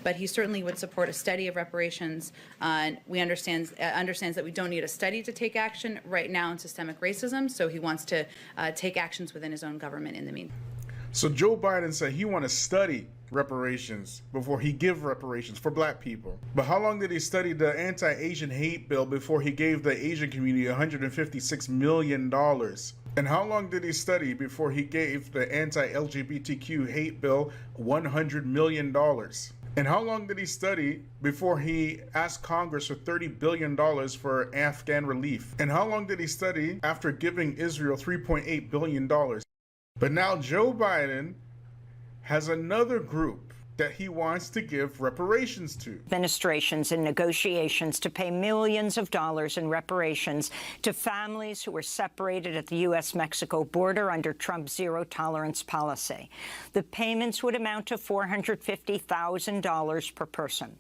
but he certainly would support a study of reparations. We understands that we don't need a study to take action right now in systemic racism, so he wants to take actions within his own government in the meantime. So Joe Biden said he want to study reparations before he give reparations for black people. But how long did he study the anti-Asian hate bill before he gave the Asian community $156 million? And how long did he study before he gave the anti-LGBTQ hate bill $100 million? And how long did he study before he asked Congress for $30 billion for Afghan relief? And how long did he study after giving Israel $3.8 billion? But now Joe Biden has another group that he wants to give reparations to. Administrations and negotiations to pay millions of dollars in reparations to families who were separated at the U.S.-Mexico border under Trump's zero-tolerance policy. The payments would amount to $450,000 per person.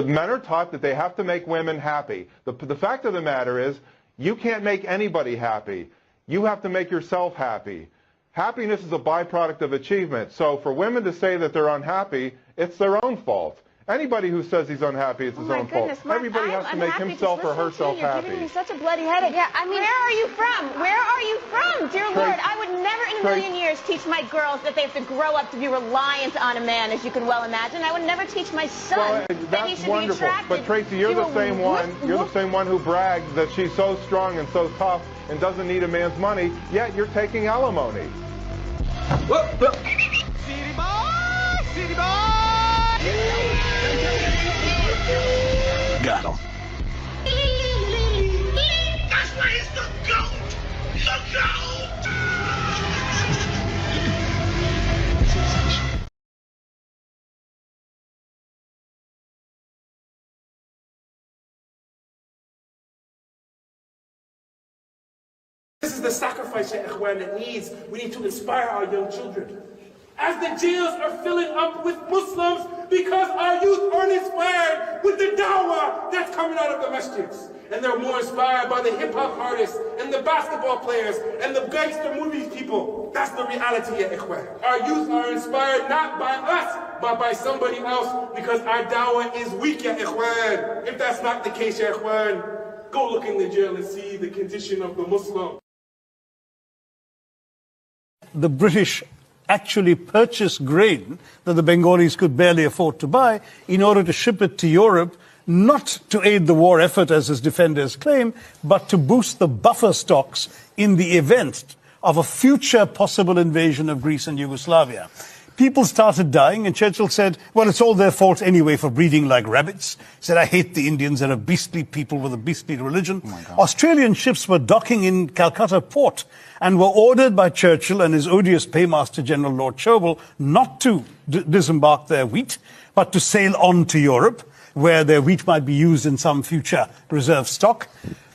Men are taught that they have to make women happy. The fact of the matter is, you can't make anybody happy. You have to make yourself happy. Happiness is a byproduct of achievement. So for women to say that they're unhappy, it's their own fault. Anybody who says he's unhappy, it's his own fault. Mark, everybody has to make himself or herself happy. You're giving me such a bloody headache. Yeah, I mean, where are you from? Where are you from? Dear Lord, I would never in a million years teach my girls that they have to grow up to be reliant on a man, as you can well imagine. I would never teach my son that he should be attracted. But Tracy, you're the same one. You're the same one who brags that she's so strong and so tough and doesn't need a man's money, yet you're taking alimony. City boy! City boy! Got him. That's why he's the GOAT! The GOAT! This is the sacrifice, Ya Ikhwan, that we need to inspire our young children. As the jails are filling up with Muslims because our youth aren't inspired with the dawah that's coming out of the masjids. And they're more inspired by the hip-hop artists and the basketball players and the gangster movies people. That's the reality, Ya Ikhwan. Our youth are inspired not by us, but by somebody else because our dawah is weak, Ya Ikhwan. If that's not the case, Ya Ikhwan, go look in the jail and see the condition of the Muslim. The British actually purchased grain that the Bengalis could barely afford to buy in order to ship it to Europe, not to aid the war effort, as his defenders claim, but to boost the buffer stocks in the event of a future possible invasion of Greece and Yugoslavia. People started dying, and Churchill said, well, it's all their fault anyway for breeding like rabbits. He said, I hate the Indians. They're a beastly people with a beastly religion. Australian ships were docking in Calcutta port and were ordered by Churchill and his odious paymaster, General Lord Chauvel, not to disembark their wheat, but to sail on to Europe, where their wheat might be used in some future reserve stock,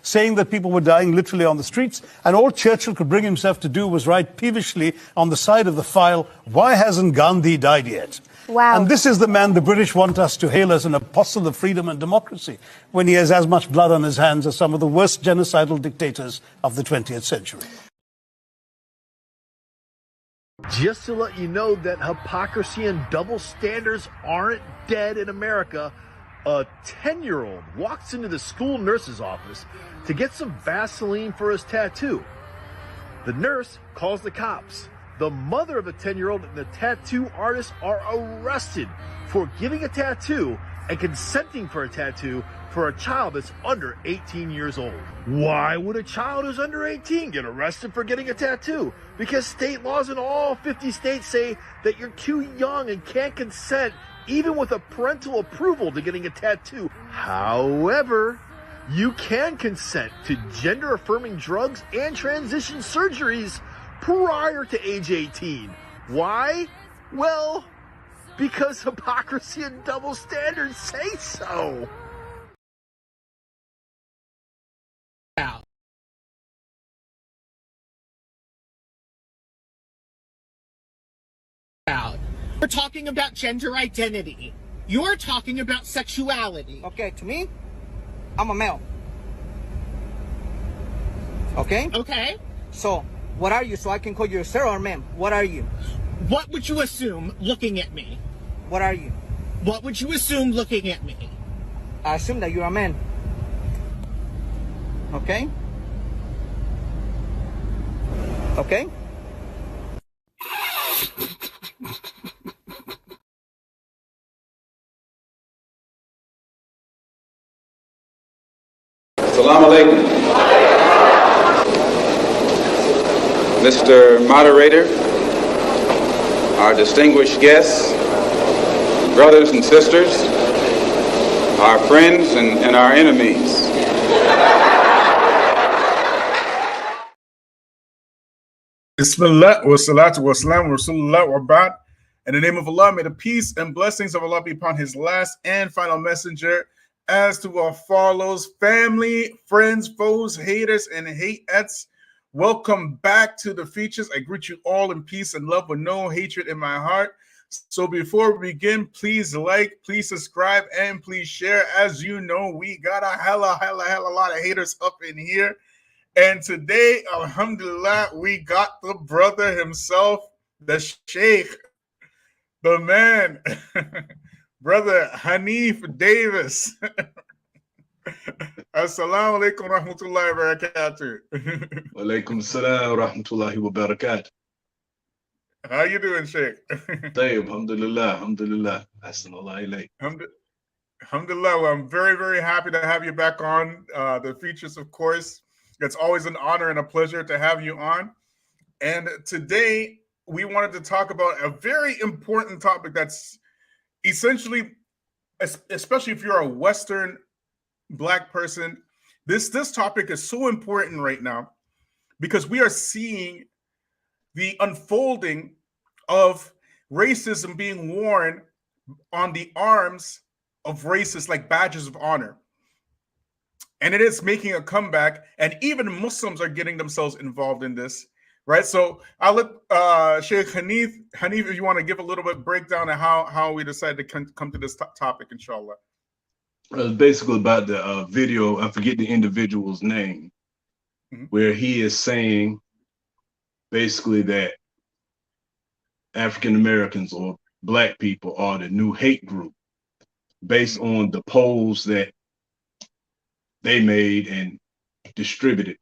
saying that people were dying literally on the streets, and all Churchill could bring himself to do was write peevishly on the side of the file, why hasn't Gandhi died yet? Wow. And this is the man the British want us to hail as an apostle of freedom and democracy, when he has as much blood on his hands as some of the worst genocidal dictators of the 20th century. Just to let you know that hypocrisy and double standards aren't dead in America, a 10-year-old walks into the school nurse's office to get some Vaseline for his tattoo. The nurse calls the cops. The mother of the 10-year-old and the tattoo artist are arrested for giving a tattoo and consenting for a tattoo for a child that's under 18 years old. Why would a child who's under 18 get arrested for getting a tattoo? Because state laws in all 50 states say that you're too young and can't consent even with a parental approval to getting a tattoo. However, you can consent to gender-affirming drugs and transition surgeries prior to age 18. Why? Well, because hypocrisy and double standards say so. We're talking about gender identity. You're talking about sexuality. Okay, to me, I'm a male. Okay? Okay. So, what are you? So I can call you a sir or ma'am. What are you? What would you assume looking at me? What are you? What would you assume looking at me? I assume that you're a man. Okay? Okay? Salaam Alaikum. Mr. Moderator, our distinguished guests, brothers and sisters, our friends and our enemies. Bismillah wa salatu wa salam wa rasulullah wa ba'd. In the name of Allah, may the peace and blessings of Allah be upon his last and final messenger. As to our follows, family, friends, foes, haters, and hateettes, welcome back to the Feachaz. I greet you all in peace and love with no hatred in my heart. So before we begin, please like, please subscribe, and please share. As you know, we got a hella lot of haters up in here. And today, alhamdulillah, we got the brother himself, the Sheikh, the man, Brother Hanif Davis. Assalamu alaikum wa rahmatullahi wa barakatuh. Wa alaikum salam wa rahmatullahi wa barakatuh. How you doing, Sheikh? Tayyib, alhamdulillah, alhamdulillah. Ahsanallah ilayk. Alhamdulillah, well, I'm very happy to have you back on the Feachaz, of course. It's always an honor and a pleasure to have you on. And today, we wanted to talk about a very important topic that's essentially, especially if you're a Western Black person, this topic is so important right now because we are seeing the unfolding of racism being worn on the arms of racists like badges of honor. And it is making a comeback, and even Muslims are getting themselves involved in this, right? So I'll let Sheikh Hanif, if you want to give a little bit breakdown of how we decided to come to this topic, inshallah. It's basically about the video, I forget the individual's name, where he is saying basically that African Americans or Black people are the new hate group based on the polls that they made and distributed.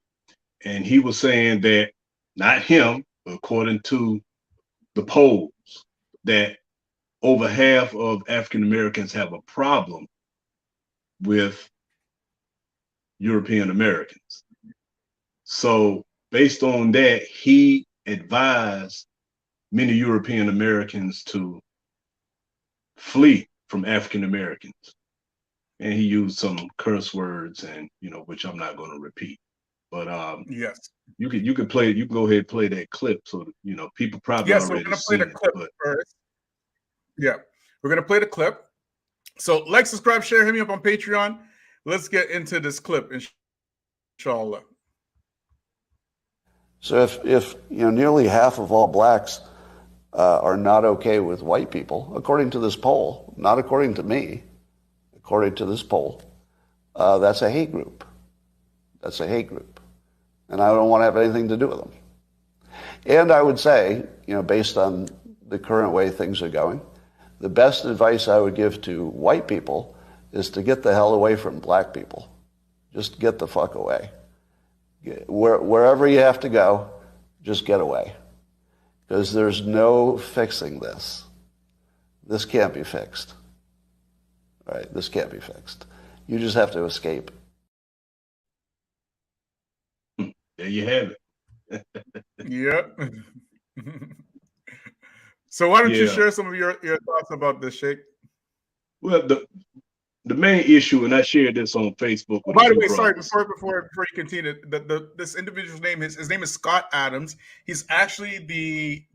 And he was saying that, not him, but according to the polls, that over half of African Americans have a problem with European Americans. So based on that, he advised many European Americans to flee from African Americans. And he used some curse words, and which I'm not going to repeat. But yes, you can go ahead and play that clip, so that, people probably already we're gonna play the clip first. Yeah, we're gonna play the clip. So like, subscribe, share, hit me up on Patreon. Let's get into this clip, inshallah. So if nearly half of all blacks are not okay with white people, according to this poll, not according to me, according to this poll, that's a hate group. That's a hate group. And I don't want to have anything to do with them. And I would say, based on the current way things are going, the best advice I would give to white people is to get the hell away from black people. Just get the fuck away. Wherever you have to go, just get away. Because there's no fixing this. This can't be fixed. All right, this can't be fixed. You just have to escape. There you have it. Yep. So why don't you share some of your thoughts about this, Sheikh? Well, the main issue, and I shared this on Facebook. With By the way, sorry, before you continue, this individual's name his name is Scott Adams. He's actually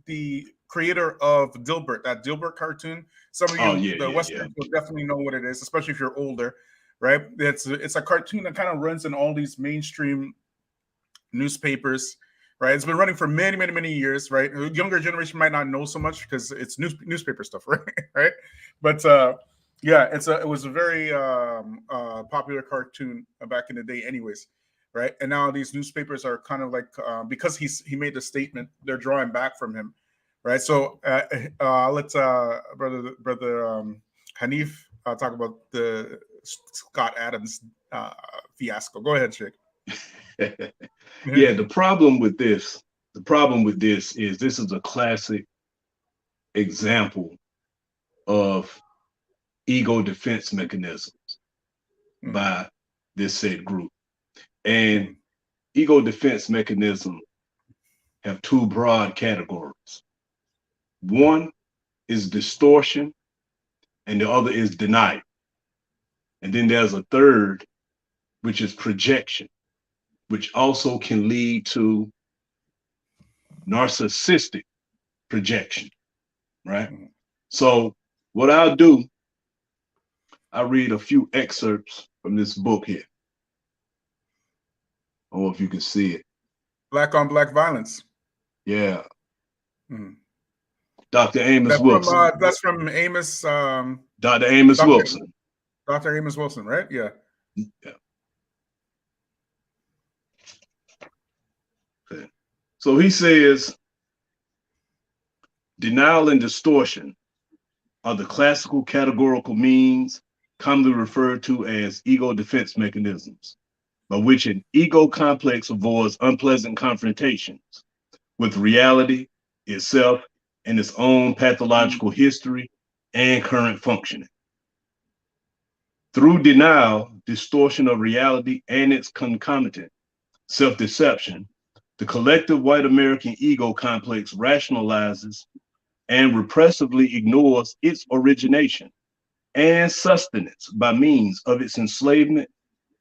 the creator of Dilbert, that Dilbert cartoon. Some of you, Westerners, will definitely know what it is, especially if you're older, right? It's a cartoon that kind of runs in all these mainstream newspapers, right? It's been running for many years, right? The younger generation might not know so much because it's newspaper stuff, right? Right? But yeah, it was a very popular cartoon back in the day, anyways, right? And now these newspapers are kind of like because he made the statement, they're drawing back from him, right? So I'll let brother Hanif talk about the Scott Adams fiasco. Go ahead, Sheikh. Yeah, the problem with this is this is a classic example of ego defense mechanisms by this said group. And ego defense mechanism have two broad categories. One is distortion and the other is denial. And then there's a third, which is projection, which also can lead to narcissistic projection, right? So what I'll do, I'll read a few excerpts from this book here. I don't know if you can see it. Black on Black Violence. Yeah. Dr. Amos That's Wilson. That's from Amos. Dr. Amos Wilson. Dr. Amos Wilson, right? Yeah. Yeah. Okay. So he says, denial and distortion are the classical categorical means commonly referred to as ego defense mechanisms, by which an ego complex avoids unpleasant confrontations with reality itself and its own pathological history and current functioning. Through denial, distortion of reality, and its concomitant self-deception, the collective white American ego complex rationalizes and repressively ignores its origination and sustenance by means of its enslavement,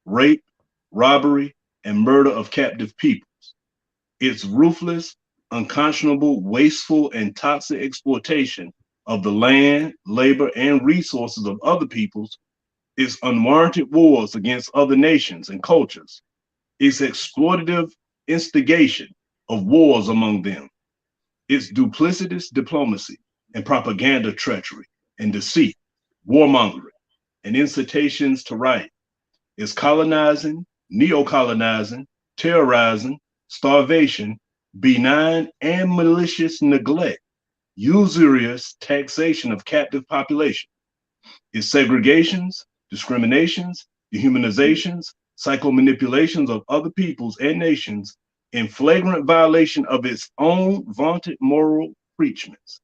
rape, robbery, and murder of captive peoples, its ruthless, unconscionable, wasteful, and toxic exploitation of the land, labor, and resources of other peoples, its unwarranted wars against other nations and cultures, its exploitative instigation of wars among them, its duplicitous diplomacy and propaganda treachery and deceit, warmongering, and incitations to riot, its colonizing, neo-colonizing, terrorizing, starvation, benign and malicious neglect, usurious taxation of captive population, its segregations, discriminations, dehumanizations, psychomanipulations of other peoples and nations in flagrant violation of its own vaunted moral preachments,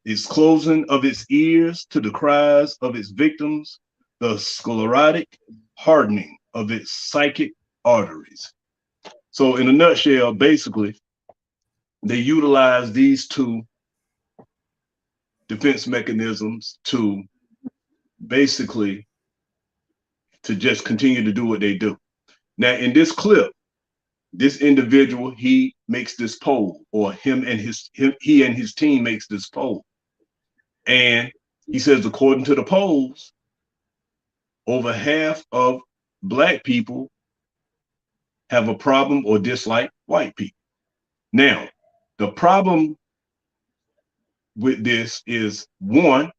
its closing of its ears to the cries of its victims, the sclerotic hardening of its psychic arteries. So in a nutshell, basically, they utilize these two defense mechanisms to basically to just continue to do what they do. Now, in this clip, this individual, he makes this poll, or he and his team makes this poll. And he says, according to the polls, over half of Black people have a problem or dislike white people. Now, the problem with this is, one,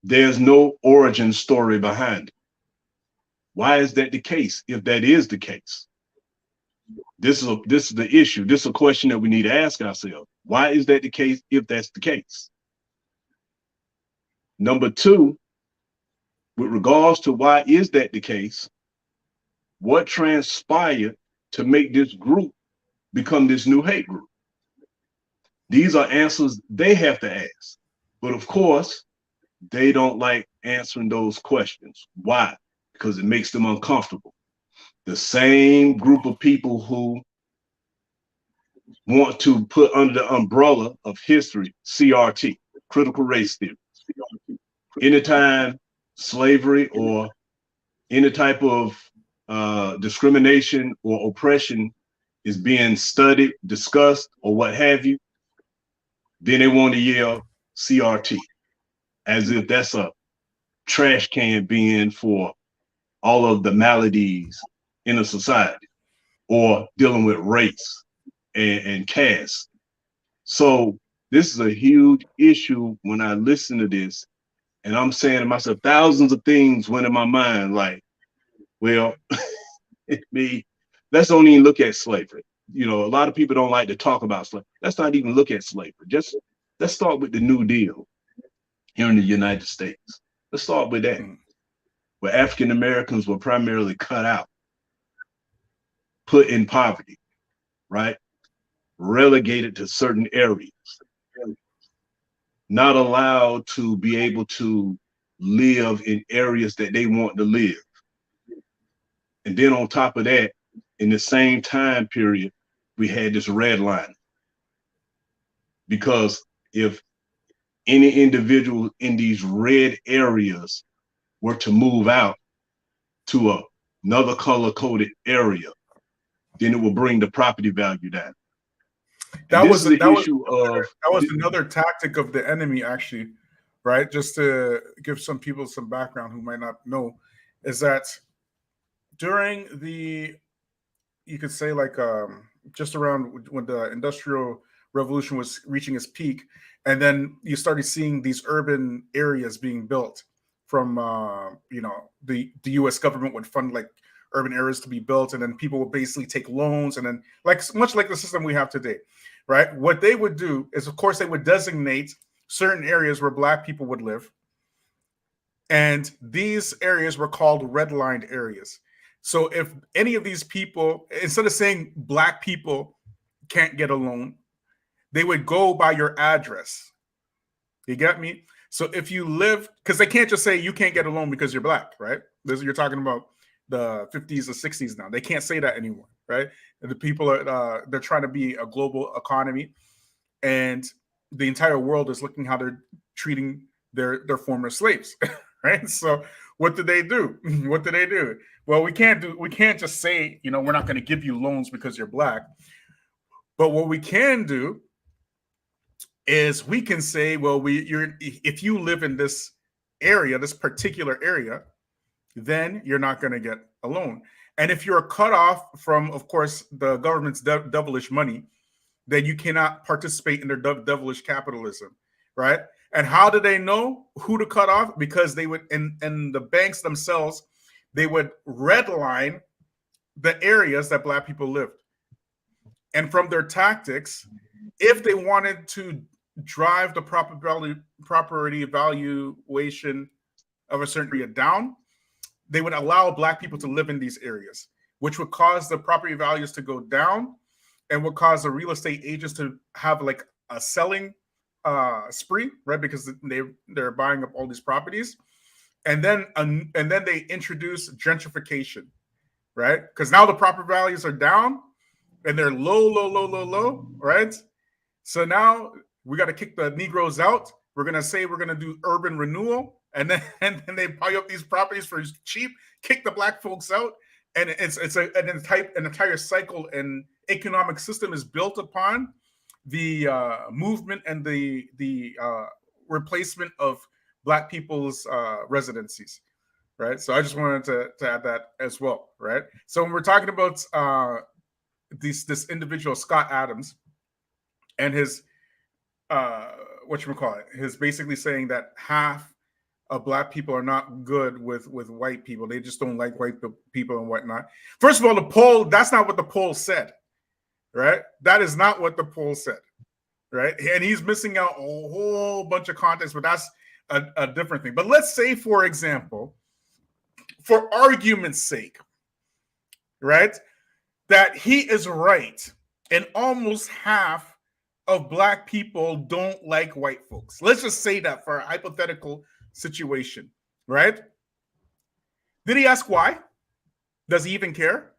there's no origin story behind it. Why is that the case? If that is the case, this is the issue. This is a question that we need to ask ourselves. Why is that the case if that's the case? Number two, with regards to why is that the case, what transpired to make this group become this new hate group? These are answers they have to ask. But of course, they don't like answering those questions. Why? Because it makes them uncomfortable. The same group of people who want to put under the umbrella of history, CRT, critical race theory. Anytime slavery or any type of discrimination or oppression is being studied, discussed, or what have you, then they want to yell CRT, as if that's a trash can bin for all of the maladies in a society, or dealing with race and caste. So this is a huge issue when I listen to this, and I'm saying to myself, thousands of things went in my mind, like, well, let's don't even look at slavery. you know, a lot of people don't like to talk about slavery. Let's not even look at slavery. Just let's start with the New Deal here in the United States. Let's start with that, where African Americans were primarily cut out, put in poverty, right? Relegated to certain areas, not allowed to be able to live in areas that they want to live. And then on top of that, in the same time period, we had this redlining. Because if any individual in these red areas were to move out to another color-coded area, then it will bring the property value down. That was another tactic of the enemy, actually, right? Just to give some people some background who might not know, is that during the, you could say like just around when the Industrial Revolution was reaching its peak, and then you started seeing these urban areas being built from, you know, the U.S. government would fund like urban areas to be built, and then people would basically take loans, and then like much like the system we have today, right? What they would do is, of course, they would designate certain areas where Black people would live, and these areas were called redlined areas. So if any of these people, instead of saying Black people can't get a loan, they would go by your address. You get me? So if you live, because they can't just say you can't get a loan because you're Black, right? You're talking about the 50s or 60s now. They can't say that anymore, right? And the people are they're trying to be a global economy, and the entire world is looking how they're treating their former slaves, right? So what did they do? What did they do? Well, we can't just say, you know, we're not going to give you loans because you're Black. But what we can do is we can say, well, if you live in this area, this particular area, then you're not going to get a loan. And if you're cut off from, of course, the government's devilish money, then you cannot participate in their devilish capitalism, right? And how do they know who to cut off? Because they would, in the banks themselves, they would redline the areas that Black people lived. And from their tactics, if they wanted to drive the property valuation of a certain area down, they would allow Black people to live in these areas, which would cause the property values to go down and would cause the real estate agents to have like a selling spree, right? Because they're buying up all these properties. And then they introduce gentrification, right? Because now the property values are down and they're low, right? So now we got to kick the Negroes out. We're going to say we're going to do urban renewal. And then they buy up these properties for cheap, kick the Black folks out. And it's an entire cycle and economic system is built upon the movement and the replacement of Black people's residencies, right? So I just wanted to add that as well, right? So when we're talking about this individual, Scott Adams, and his his basically saying that half of Black people are not good with white people. They just don't like white people and whatnot. First of all, that's not what the poll said, right? That is not what the poll said, right? And he's missing out a whole bunch of context, but that's a different thing. But let's say, for example, for argument's sake, right, that he is right and almost half of Black people don't like white folks. Let's just say that for a hypothetical situation, right? Did he ask why? Does he even care?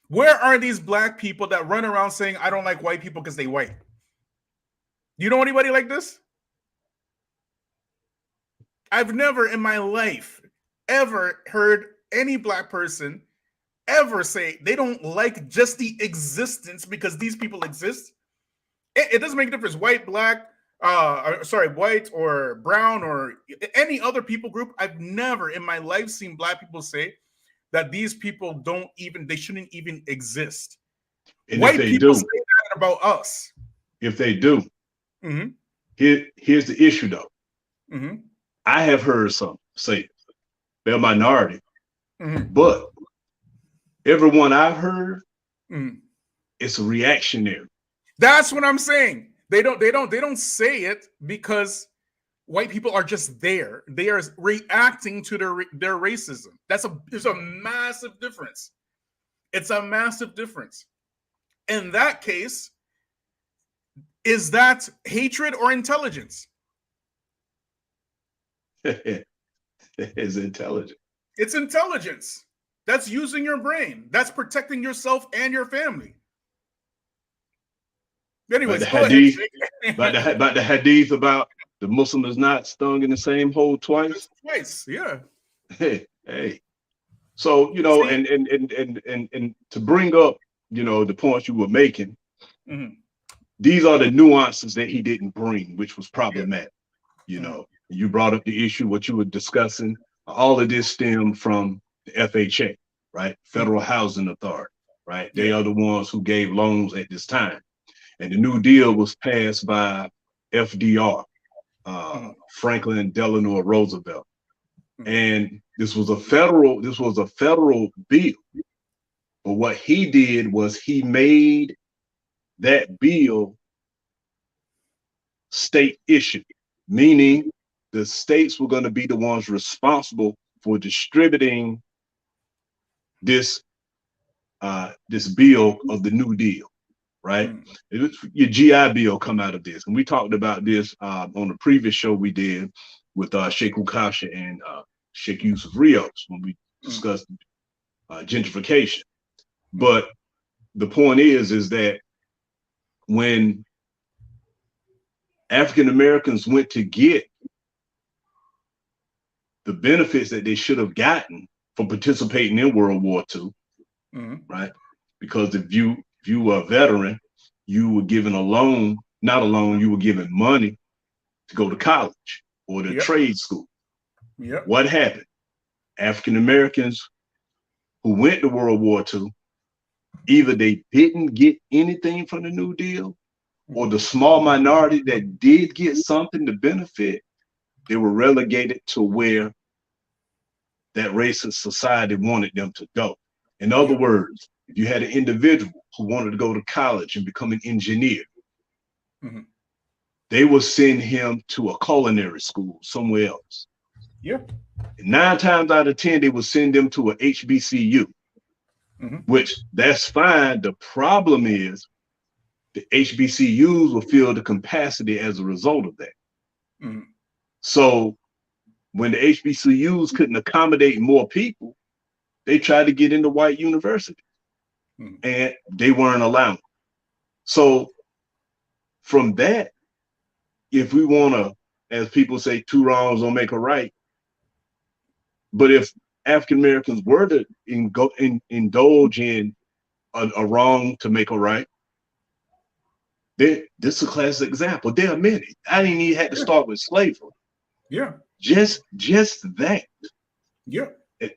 Where are these Black people that run around saying, I don't like white people because they white? Do you know anybody like this? I've never in my life ever heard any Black person ever say they don't like just the existence because these people exist. It doesn't make a difference, white, Black, white or brown or any other people group. I've never in my life seen Black people say that these people they shouldn't even exist. And white people say that about us. If they do, here's the issue though. I have heard some say they're a minority, but everyone I've heard it's reactionary. That's what I'm saying. They don't say it because white people are just there. They are reacting to their racism. It's a massive difference. It's a massive difference. In that case, is that hatred or intelligence? It's intelligence. It's intelligence. That's using your brain. That's protecting yourself and your family. Anyways, about the hadith about the Muslim is not stung in the same hole twice. Twice, yeah. Hey. So, you know, and to bring up, you know, the points you were making, these are the nuances that he didn't bring, which was problematic. You know, you brought up the issue, what you were discussing. All of this stemmed from the FHA, right? Federal Housing Authority, right? They are the ones who gave loans at this time. And the New Deal was passed by FDR, Franklin Delano Roosevelt. And this was a federal bill. But what he did was he made that bill state issue, meaning the states were going to be the ones responsible for distributing this bill of the New Deal, right? Your GI Bill come out of this. And we talked about this on the previous show we did with Sheikh Ukasha and Sheikh Yusuf Rios when we discussed gentrification. But the point is that when African Americans went to get the benefits that they should have gotten from participating in World War II, right? Because if you were a veteran, you were given a loan, not a loan, you were given money to go to college or to trade school. What happened? African Americans who went to World War II, either they didn't get anything from the New Deal, or the small minority that did get something to benefit, they were relegated to where that racist society wanted them to go. In other words, if you had an individual who wanted to go to college and become an engineer, they would send him to a culinary school somewhere else. And 9 times out of 10, they would send them to a HBCU, which that's fine. The problem is the HBCUs will fill the capacity as a result of that. So when the HBCUs couldn't accommodate more people, they tried to get into white universities and they weren't allowed. So from that, if we want to, as people say, 2 wrongs don't make a right, but if African Americans were to indulge in a wrong to make a right, this is a classic example. There are many. I didn't even have to start with slavery. Just that.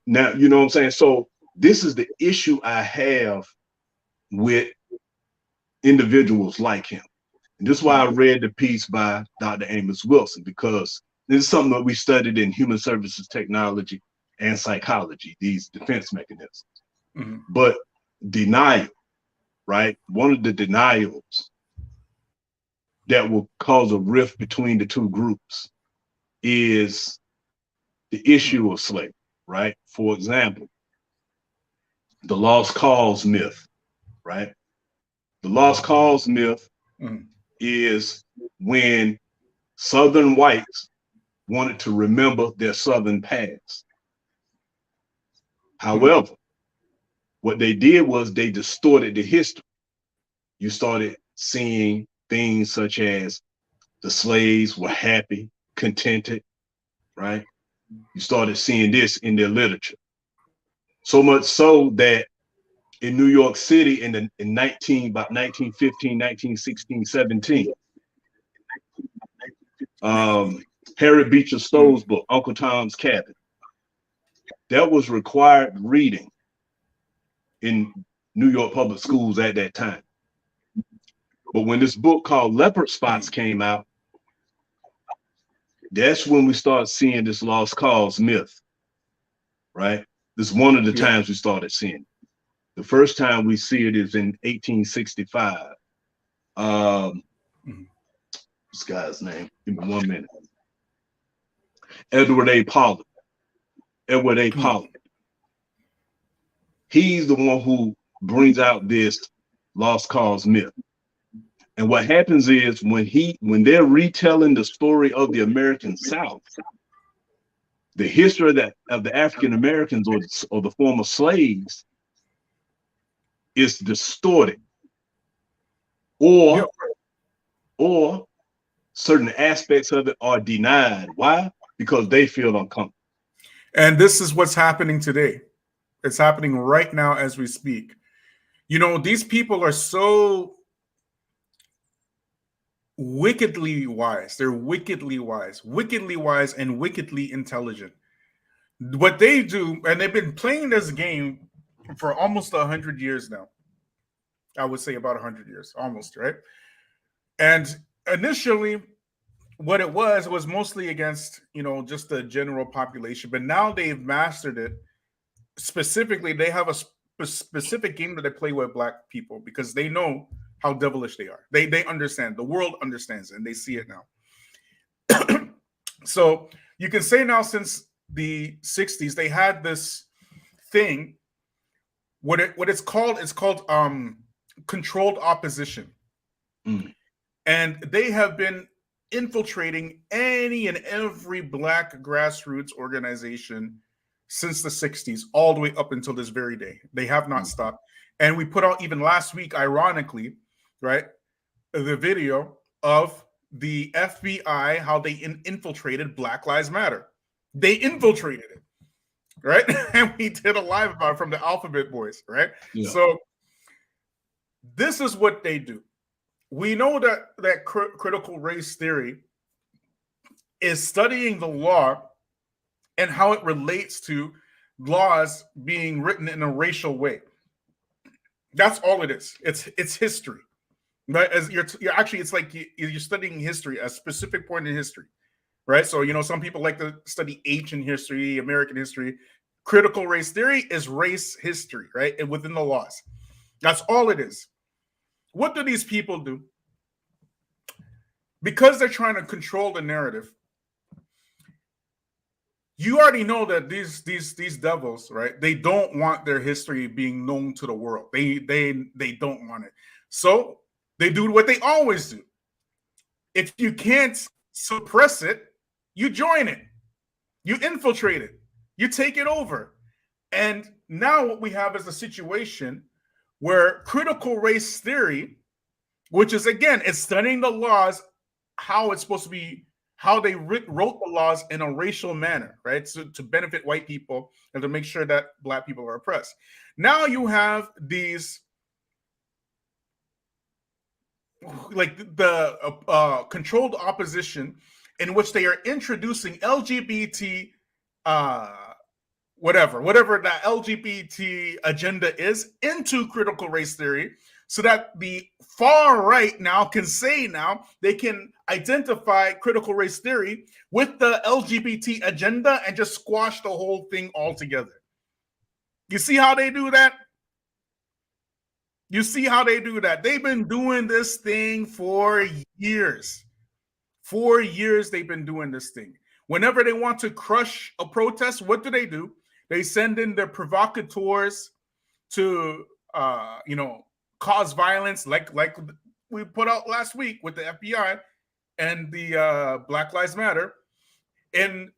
Now, you know what I'm saying? So this is the issue I have with individuals like him. And this is why I read the piece by Dr. Amos Wilson, because this is something that we studied in human services technology and psychology, these defense mechanisms. But denial, right? One of the denials that will cause a rift between the two groups is the issue of slavery, right? For example, the lost cause myth, right? The lost cause myth is when Southern whites wanted to remember their Southern past. However, what they did was they distorted the history. You started seeing things such as the slaves were happy, contented, right? You started seeing this in their literature. So much so that in New York City about 1915, 1916, 17, Harriet Beecher Stowe's book, Uncle Tom's Cabin, that was required reading in New York public schools at that time. But when this book called Leopard Spots came out, that's when we start seeing this lost cause myth, right? This is one of the times we started seeing it. The first time we see it is in 1865. This guy's name, give me 1 minute. Edward A. Pollard. Edward A. Pollard. He's the one who brings out this lost cause myth. And what happens is when they're retelling the story of the American South, the history of the African Americans or the former slaves is distorted, or certain aspects of it are denied. Why? Because they feel uncomfortable. And this is what's happening today. It's happening right now as we speak. You know, these people are so wickedly wise. They're wickedly wise and wickedly intelligent. What they do, and they've been playing this game for almost 100 years now. I would say about 100 years, almost, right? And initially, what it was mostly against, you know, just the general population. But now they've mastered it. Specifically, they have a specific game that they play with Black people because they know how devilish they are. They understand. The world understands it, and they see it now. So you can say now since the 60s, they had this thing. What it's called controlled opposition. And they have been infiltrating any and every Black grassroots organization since the 60s, all the way up until this very day. They have not stopped. And we put out even last week, ironically, right, the video of the FBI, how they infiltrated Black Lives Matter. They infiltrated it, right? And we did a live about it from the Alphabet Boys, right? Yeah. So this is what they do. We know that critical race theory is studying the law and how it relates to laws being written in a racial way. That's all it is. It's history, right? As you're actually, it's like you're studying history, a specific point in history, right? So, you know, some people like to study ancient history, American history. Critical race theory is race history, right? And within the laws. That's all it is. What do these people do? Because they're trying to control the narrative, you already know that these devils, right? They don't want their history being known to the world. They don't want it. So they do what they always do. If you can't suppress it, you join it. You infiltrate it. You take it over. And now what we have is a situation where critical race theory, which is, again, it's studying the laws, how it's supposed to be, how they wrote the laws in a racial manner, right? So to benefit white people and to make sure that Black people are oppressed. Now you have these, like the controlled opposition in which they are introducing LGBT, whatever that LGBT agenda is into critical race theory, so that the far right now can say now they can identify critical race theory with the LGBT agenda and just squash the whole thing altogether. You see how they do that? You see how they do that? They've been doing this thing for years. For years, they've been doing this thing. Whenever they want to crush a protest, what do? They send in their provocateurs to, cause violence, like we put out last week with the FBI and the Black Lives Matter. And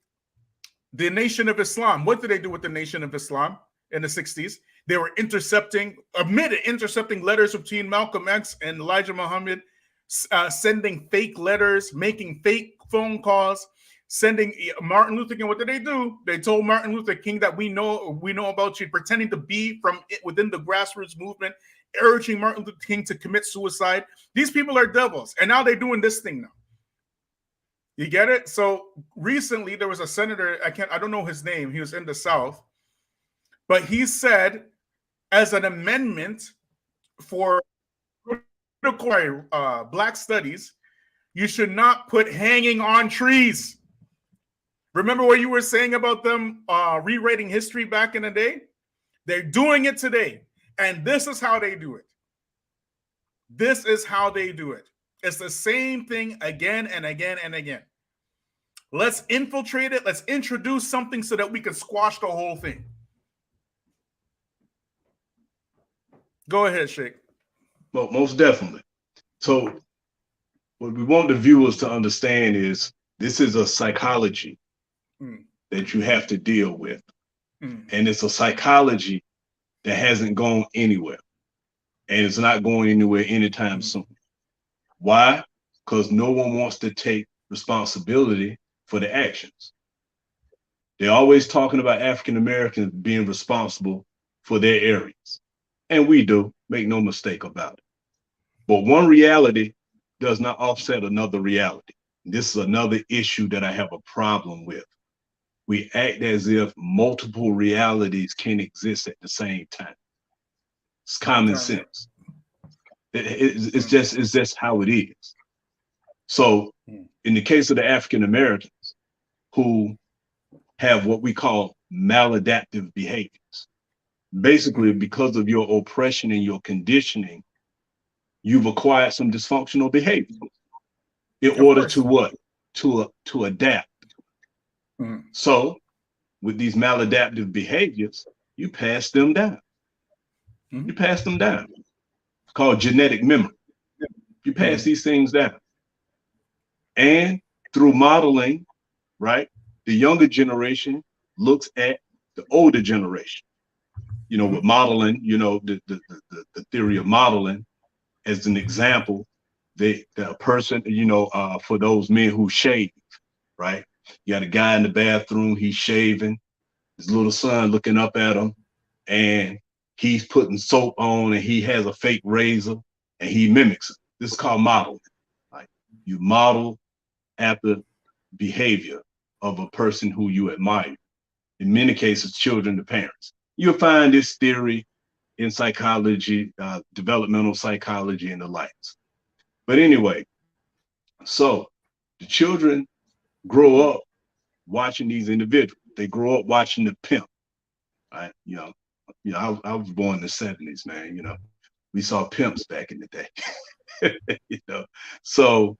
the Nation of Islam, what did they do with the Nation of Islam in the 60s? They were intercepting letters between Malcolm X and Elijah Muhammad, sending fake letters, making fake phone calls, sending Martin Luther King. What did they do? They told Martin Luther King that we know about you, pretending to be from within the grassroots movement, urging Martin Luther King to commit suicide. These people are devils, and now they're doing this thing now. You get it? So recently there was a senator, I don't know his name, he was in the South, but he said as an amendment for critical Black studies, you should not put hanging on trees. Remember what you were saying about them rewriting history back in the day? They're doing it today. And this is how they do it. This is how they do it. It's the same thing again and again and again. Let's infiltrate it. Let's introduce something so that we can squash the whole thing. Go ahead, Sheikh. Well, most definitely. So what we want the viewers to understand is this is a psychology that you have to deal with. And it's a psychology that hasn't gone anywhere. And it's not going anywhere anytime soon. Why? Because no one wants to take responsibility for the actions. They're always talking about African Americans being responsible for their areas. And we do, make no mistake about it. But one reality does not offset another reality. This is another issue that I have a problem with. We act as if multiple realities can exist at the same time. It's common sense. It's just how it is. So in the case of the African Americans who have what we call maladaptive behaviors, basically because of your oppression and your conditioning, you've acquired some dysfunctional behavior in order to what? To adapt. So with these maladaptive behaviors, you pass them down. You pass them down. It's called genetic memory. You pass these things down. And through modeling, right, the younger generation looks at the older generation. You know, with modeling, you know, the theory of modeling as an example, the person, you know, for those men who shave, right? You got a guy in the bathroom, he's shaving, his little son looking up at him, and he's putting soap on and he has a fake razor and he mimics it. This is called modeling. Right? You model after behavior of a person who you admire. In many cases, children to parents. You'll find this theory in psychology, developmental psychology and the likes. But anyway, so the children grow up watching these individuals. They grow up watching the pimp. Right? You know, I was born in the 70s, man. You know, we saw pimps back in the day. You know, so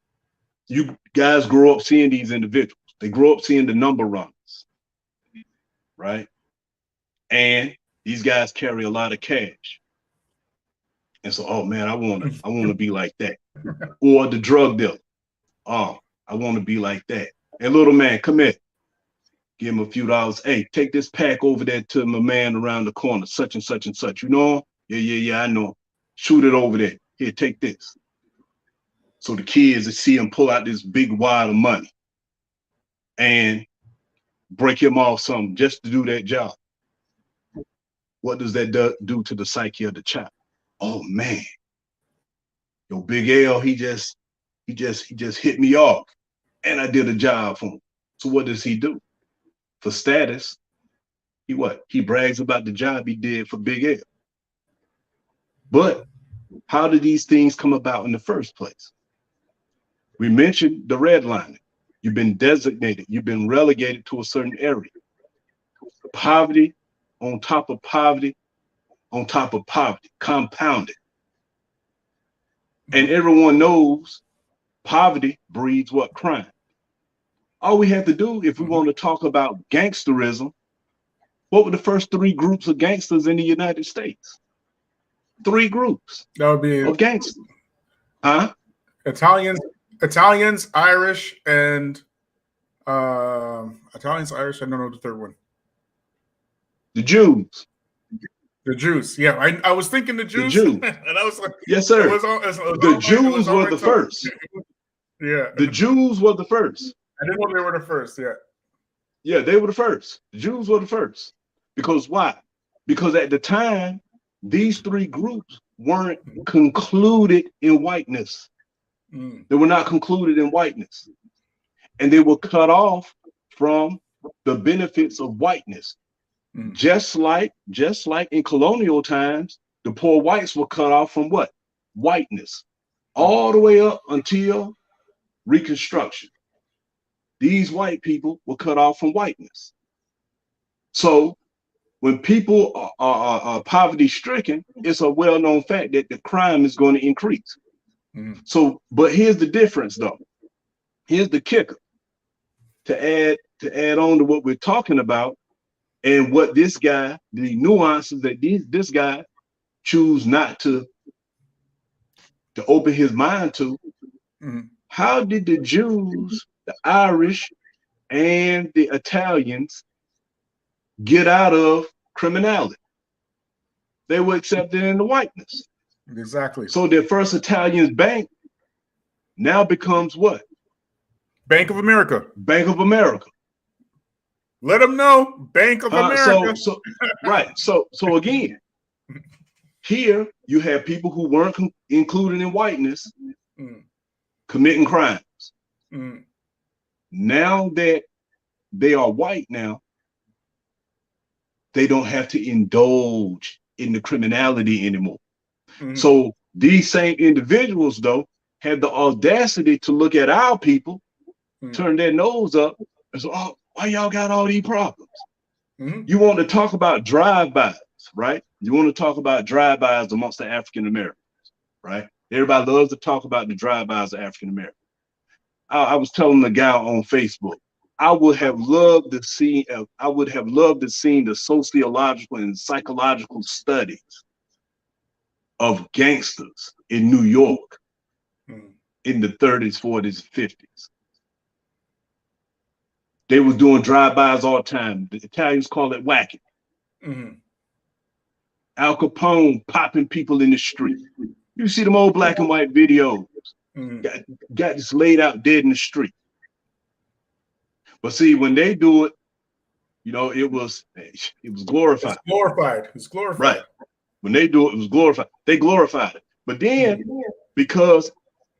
you guys grow up seeing these individuals. They grow up seeing the number runners, right? And these guys carry a lot of cash. And so, oh man, I wanna be like that. Or the drug dealer. Oh, I want to be like that. And little man, come here. Give him a few dollars. Hey, take this pack over there to my man around the corner, such and such and such. You know him? Yeah, I know him. Shoot it over there. Here, take this. So the kids, they see him pull out this big wad of money and break him off something just to do that job. What does that do to the psyche of the child? Oh man, yo, Big L, he just hit me off, and I did a job for him. So what does he do? For status, he brags about the job he did for Big L. But how did these things come about in the first place? We mentioned the redlining. You've been designated, you've been relegated to a certain area. Poverty on top of poverty on top of poverty, compounded. And everyone knows poverty breeds what? Crime. All we have to do, if we want to talk about gangsterism, what were the first three groups of gangsters in the United States? Three groups. That would be of gangsters. Huh? Italians, Irish, and Italians, Irish. I don't know the third one. The Jews. The Jews. Yeah, I was thinking the Jews. The Jews. And I was like, yes, sir. The Jews were the first. Yeah. The Jews were the first. I didn't know they were the first. Yeah. Yeah, they were the first. The Jews were the first. Because why? Because at the time, these three groups weren't concluded in whiteness. They were not concluded in whiteness. And they were cut off from the benefits of whiteness. Just like in colonial times, the poor whites were cut off from what? Whiteness. All the way up until Reconstruction. These white people were cut off from whiteness. So when people are poverty stricken, it's a well-known fact that the crime is going to increase. So, but here's the difference though. Here's the kicker. To add on to what we're talking about and what this guy, the nuances that this guy choose not to open his mind to. How did the Jews, the Irish, and the Italians get out of criminality? They were accepted into whiteness. Exactly. So their First Italian's bank now becomes what? Bank of America. Bank of America. Let them know. Bank of America. Right. So again, here you have people who weren't included in whiteness committing crimes. Now that they are white now, they don't have to indulge in the criminality anymore. So these same individuals, though, had the audacity to look at our people, turn their nose up, and say, oh, why y'all got all these problems? You want to talk about drive-bys, right? You want to talk about drive-bys amongst the African Americans, right? Everybody loves to talk about the drive-bys of African Americans. I was telling the guy on Facebook, I would have loved to see the sociological and psychological studies of gangsters in New York in the 30s, 40s, 50s. They were doing drive-bys all the time. The Italians call it whacking. Al Capone popping people in the street. You see them old black and white videos. Got just laid out dead in the street. But see, when they do it, you know, it was glorified. It's glorified. Right. When they do it, it was glorified. They glorified it. But then, because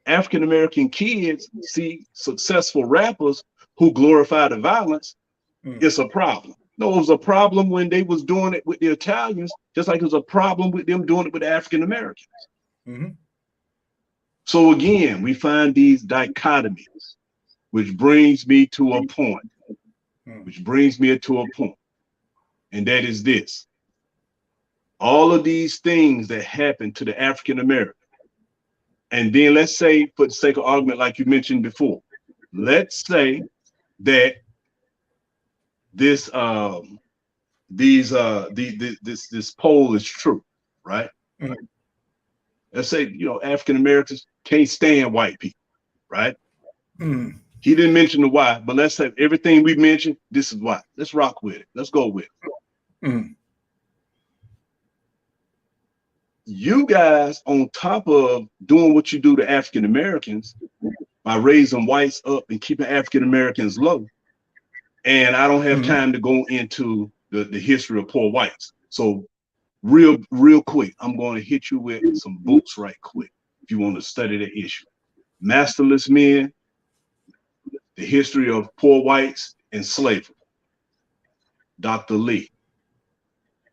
African American kids see successful rappers who glorify the violence, it's a problem. No, it was a problem when they was doing it with the Italians, just like it was a problem with them doing it with the African Americans. So again, we find these dichotomies, which brings me to a point, and that is this. All of these things that happen to the African American, and then let's say, for the sake of argument, like you mentioned before, let's say that this this poll is true, right? Let's say, you know, African Americans can't stand white people, right? He didn't mention the why, but let's say everything we mentioned, this is why. Let's rock with it. Let's go with it. You guys, on top of doing what you do to African Americans by raising whites up and keeping African Americans low, and I don't have time to go into the history of poor whites. So real quick, I'm going to hit you with some books right quick if you want to study the issue. Masterless Men, The History of Poor Whites and Slavery. Dr. Lee.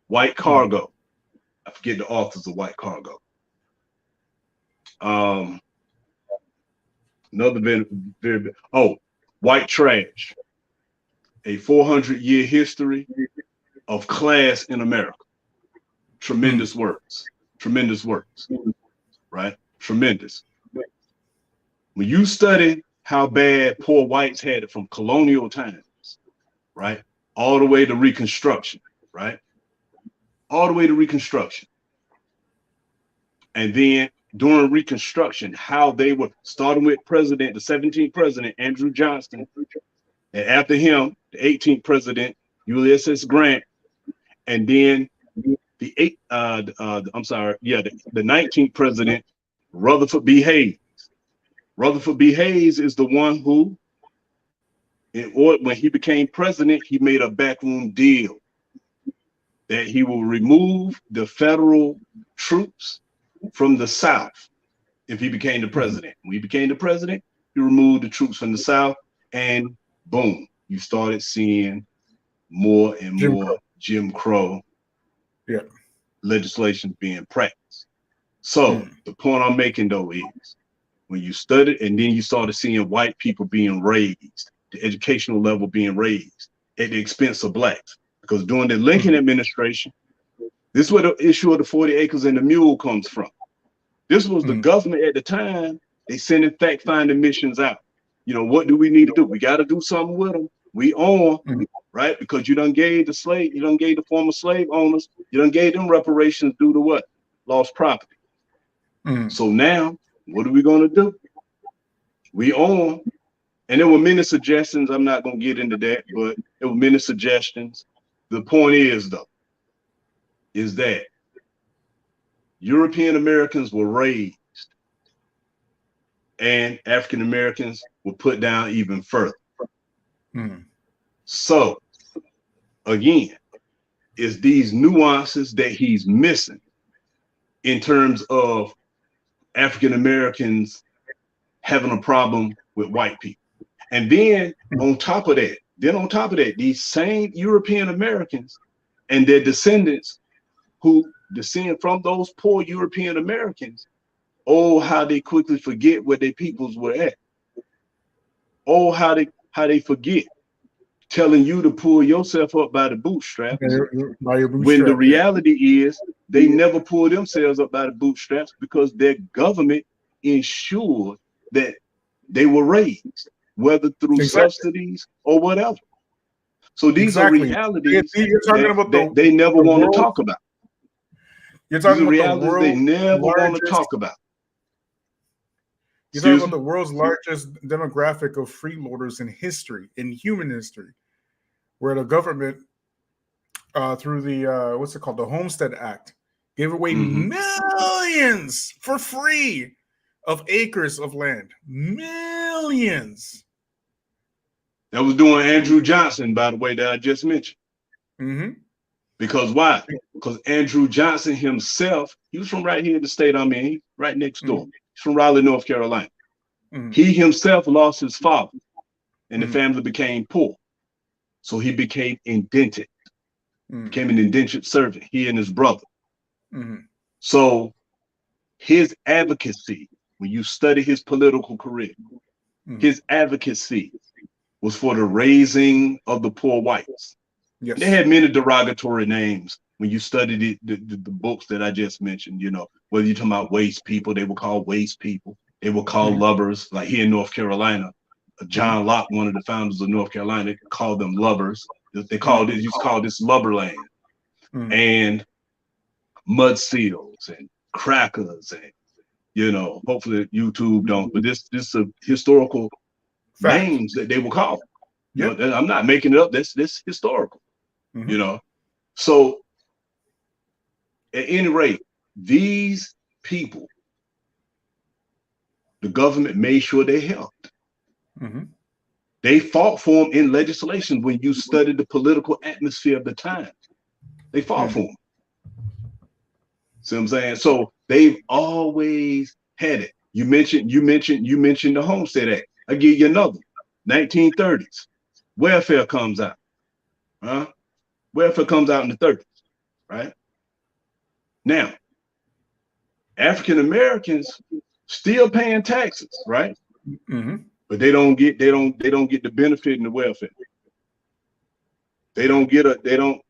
White Cargo. I forget the authors of White Cargo. Another very White Trash. A 400-year history of class in America. Tremendous works, right? Tremendous. When you study how bad poor whites had it from colonial times, right? All the way to Reconstruction, right? All the way to Reconstruction. And then during Reconstruction, how they were starting with the 17th president, Andrew Johnson, and after him, the 18th president, Ulysses S. Grant, and then the 19th president, Rutherford B. Hayes. Rutherford B. Hayes is the one who, when he became president, he made a backroom deal that he will remove the federal troops from the South if he became the president. When he became the president, he removed the troops from the South, and boom, you started seeing more and more Jim Crow legislation being practiced. So the point I'm making though is when you studied and then you started seeing white people being raised, the educational level being raised at the expense of blacks. Because during the Lincoln administration, this is where the issue of the 40 acres and the mule comes from. This was the government at the time. They sending fact-finding missions out. You know, what do we need to do? We got to do something with them. We own, right? Because you done gave the slave, you done gave the former slave owners, you done gave them reparations due to what? Lost property. So now, what are we going to do? We own. And there were many suggestions. I'm not going to get into that, but there were many suggestions. The point is, though, is that European Americans were raised and African Americans were put down even further. So, again, it's these nuances that he's missing in terms of African Americans having a problem with white people. And then on top of that, these same European Americans and their descendants who descend from those poor European Americans, oh, how they quickly forget where their peoples were at. Oh, how they forget, telling you to pull yourself up by the bootstraps. When the reality is they never pull themselves up by the bootstraps because their government ensured that they were raised, whether through subsidies or whatever. So these are realities that they never want to talk about. You're talking these are about realities they never want to talk about. You're talking about the world's largest demographic of freeloaders in history, in human history, where the government, through the what's it called, the Homestead Act, gave away millions for free of acres of land. Millions. That was doing Andrew Johnson, by the way, that I just mentioned. Because why? Because Andrew Johnson himself, he was from right here in the state I'm in, right next door. He's from Raleigh, North Carolina. He himself lost his father, and the family became poor. So he became indented, became an indentured servant, he and his brother. So his advocacy, when you study his political career, his advocacy was for the raising of the poor whites. They had many derogatory names when you studied the books that I just mentioned, you know, whether you're talking about waste people, they were called waste people. They were called lovers, like here in North Carolina. John Locke, one of the founders of North Carolina, called them lovers. They called it, used to call this lubberland. And mud seals and crackers and, you know, hopefully YouTube don't, but this is a historical names that they were called. You know, I'm not making it up. This historical. You know, so at any rate, these people, the government made sure they helped. They fought for them in legislation. When you studied the political atmosphere of the time, they fought for them. See what I'm saying? So they've always had it. You mentioned the Homestead Act. I give you another. 1930s, welfare comes out. Welfare comes out in the 30s, right? Now, African Americans still paying taxes, right? But they don't get the benefit in the welfare. They don't get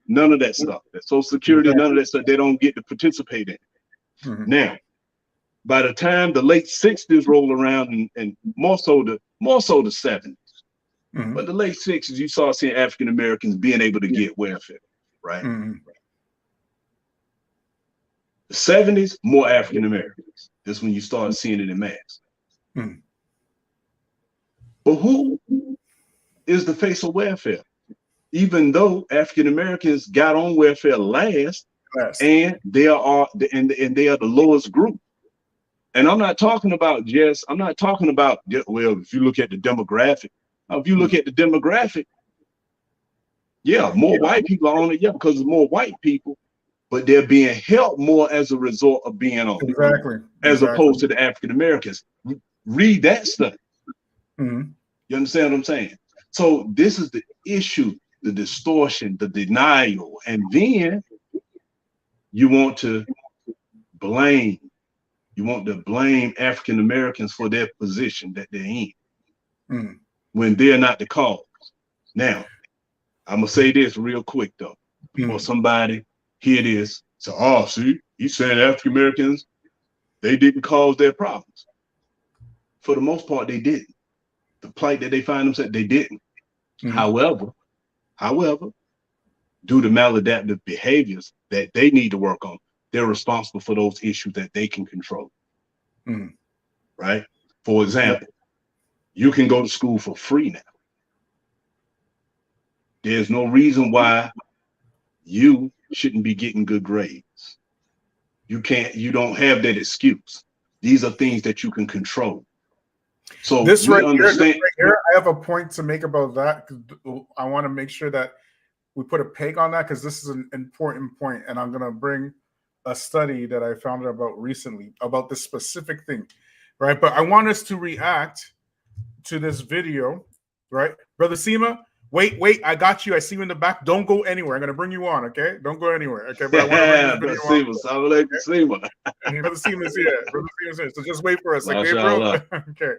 none of that stuff. That Social Security, none of that stuff. They don't get to participate in it. Now, by the time the late 60s roll around, and more so the 70s, but the late 60s, you saw seeing African Americans being able to get welfare, right? The 70s, more African Americans. That's when you started seeing it in mass. But who is the face of welfare? Even though African Americans got on welfare last, and they are the lowest group. And I'm not talking about well, if you look at the demographic. If you look at the demographic, more white people are on it, because there's more white people, but they're being helped more as a result of being on it, as opposed to the African Americans. Read that study. You understand what I'm saying? So this is the issue, the distortion, the denial, and then you want to blame African Americans for their position that they're in. When they're not the cause. Now, I'm gonna say this real quick though. for somebody, here it is. So, oh, see, he's saying African Americans, they didn't cause their problems. For the most part, they didn't. The plight that they find themselves, they didn't. However, due to maladaptive behaviors that they need to work on, they're responsible for those issues that they can control. Right? For example, you can go to school for free now. There's no reason why you shouldn't be getting good grades. You don't have that excuse. These are things that you can control. So this we right understand. here, I have a point to make about that. I want to make sure that we put a peg on that, because this is an important point, and I'm going to bring a study that I found about recently about this specific thing, right? But I want us to react to this video, right? Brother Seema, wait, I got you. I see you in the back. Don't go anywhere. I'm going to bring you on, okay? Don't go anywhere, okay? But I want to bring this video on. Salaam Alaikum, Seema. Brother Seema is here. Brother Seema is here. So just wait for us, okay, bro? Okay.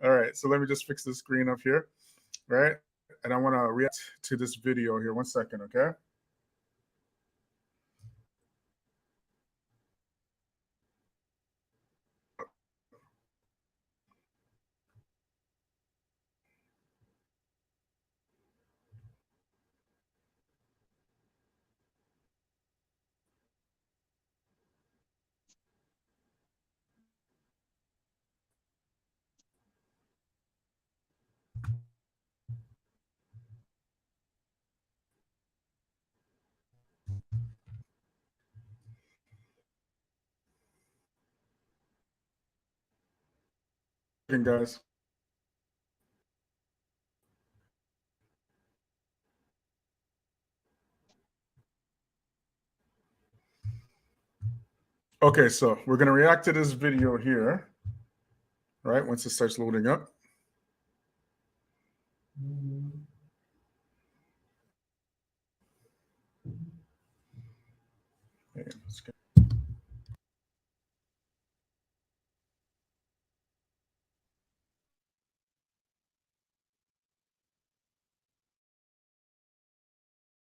All right, so let me just fix the screen up here, right? And I want to react to this video here. 1 second, okay? Guys. Okay, so we're going to react to this video here, right? Once it starts loading up. Okay, let's get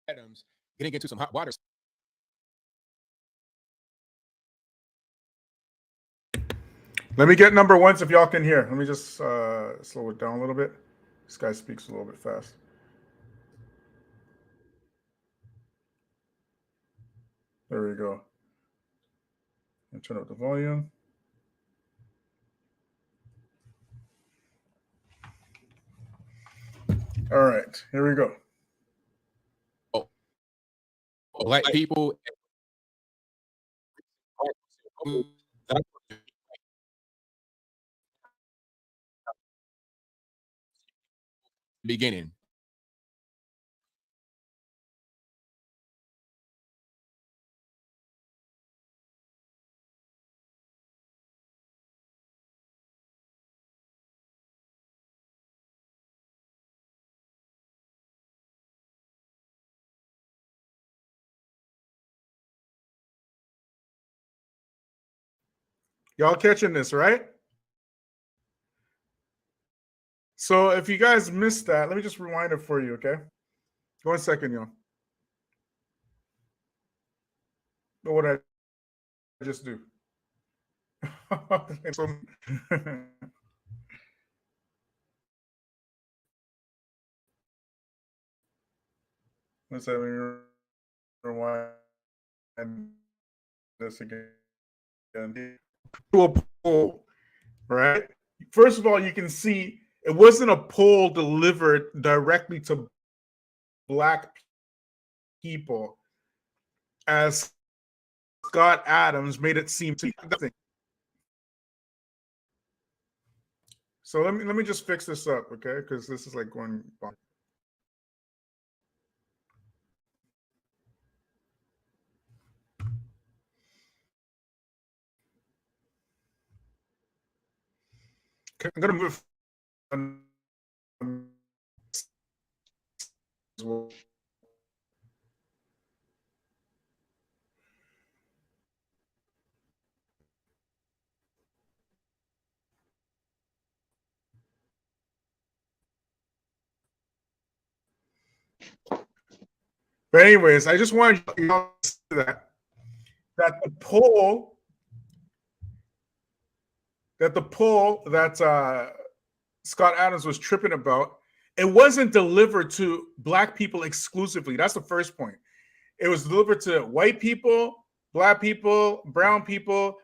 Adams getting into some hot water. Let me get number one so if y'all can hear. Let me just slow it down a little bit. This guy speaks a little bit fast. There we go. And turn up the volume. All right, here we go. Black people beginning. Y'all catching this, right? So if you guys missed that, let me just rewind it for you, okay? 1 second, y'all. What did I just do? Let's have me rewind this again. To a poll, right? First of all, you can see it wasn't a poll delivered directly to Black people, as Scott Adams made it seem to be. So let me just fix this up, okay? Because this is like going on. Okay, I'm gonna move. But anyways, I just wanted you to see that the poll that Scott Adams was tripping about, it wasn't delivered to black people exclusively. That's the first point. It was delivered to white people, black people, brown people,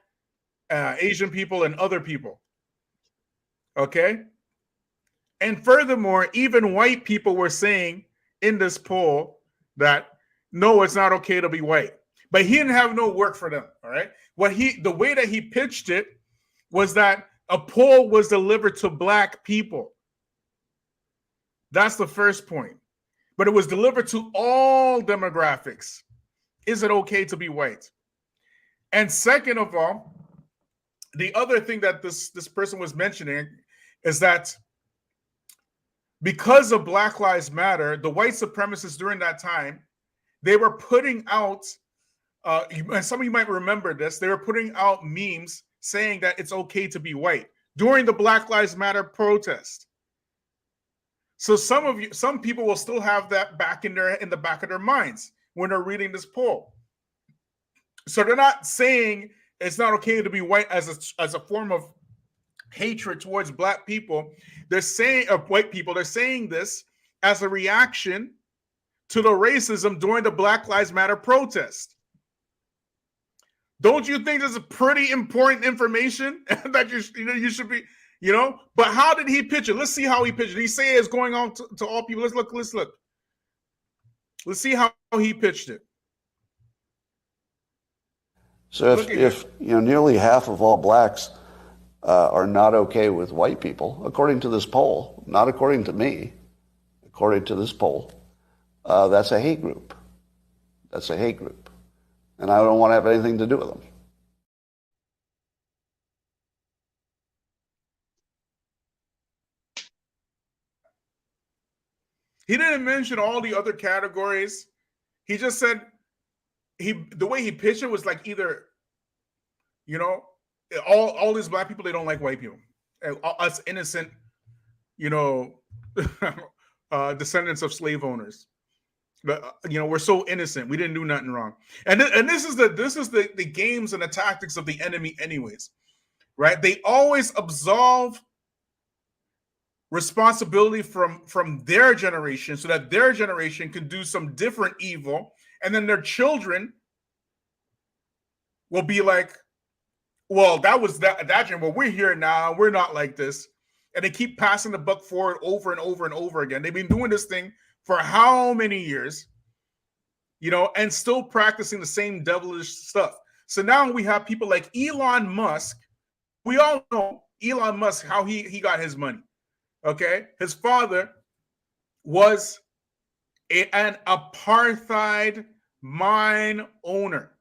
Asian people, and other people. Okay? And furthermore, even white people were saying in this poll that no, it's not okay to be white. But he didn't have no work for them. All right. The way that he pitched it was that a poll was delivered to black people. That's the first point. But it was delivered to all demographics. Is it okay to be white? And second of all, the other thing that this person was mentioning is that because of Black Lives Matter, the white supremacists during that time, they were putting out, and some of you might remember this, they were putting out memes saying that it's okay to be white during the Black Lives Matter protest. So some people will still have that back in the back of their minds when they're reading this poll. So they're not saying it's not okay to be white as a form of hatred towards black people. They're saying white people. They're saying this as a reaction to the racism during the Black Lives Matter protest. Don't you think this is pretty important information that you should be, But how did he pitch it? Let's see how he pitched it. He say it's going on to all people. Let's look. Let's see how he pitched it. So if nearly half of all blacks are not okay with white people, according to this poll, not according to me, according to this poll, that's a hate group. That's a hate group. And I don't want to have anything to do with them. He didn't mention all the other categories. He just said the way he pitched it was like either, all these black people, they don't like white people. Us innocent, descendants of slave owners. But we're so innocent. We didn't do nothing wrong. And this is the games and the tactics of the enemy, anyways, right? They always absolve responsibility from their generation so that their generation can do some different evil, and then their children will be like, well, that was that generation. Well, we're here now. We're not like this. And they keep passing the buck forward over and over and over again. They've been doing this thing for how many years, and still practicing the same devilish stuff. So now we have people like Elon Musk. We all know Elon Musk, how he got his money. Okay? His father was an apartheid mine owner.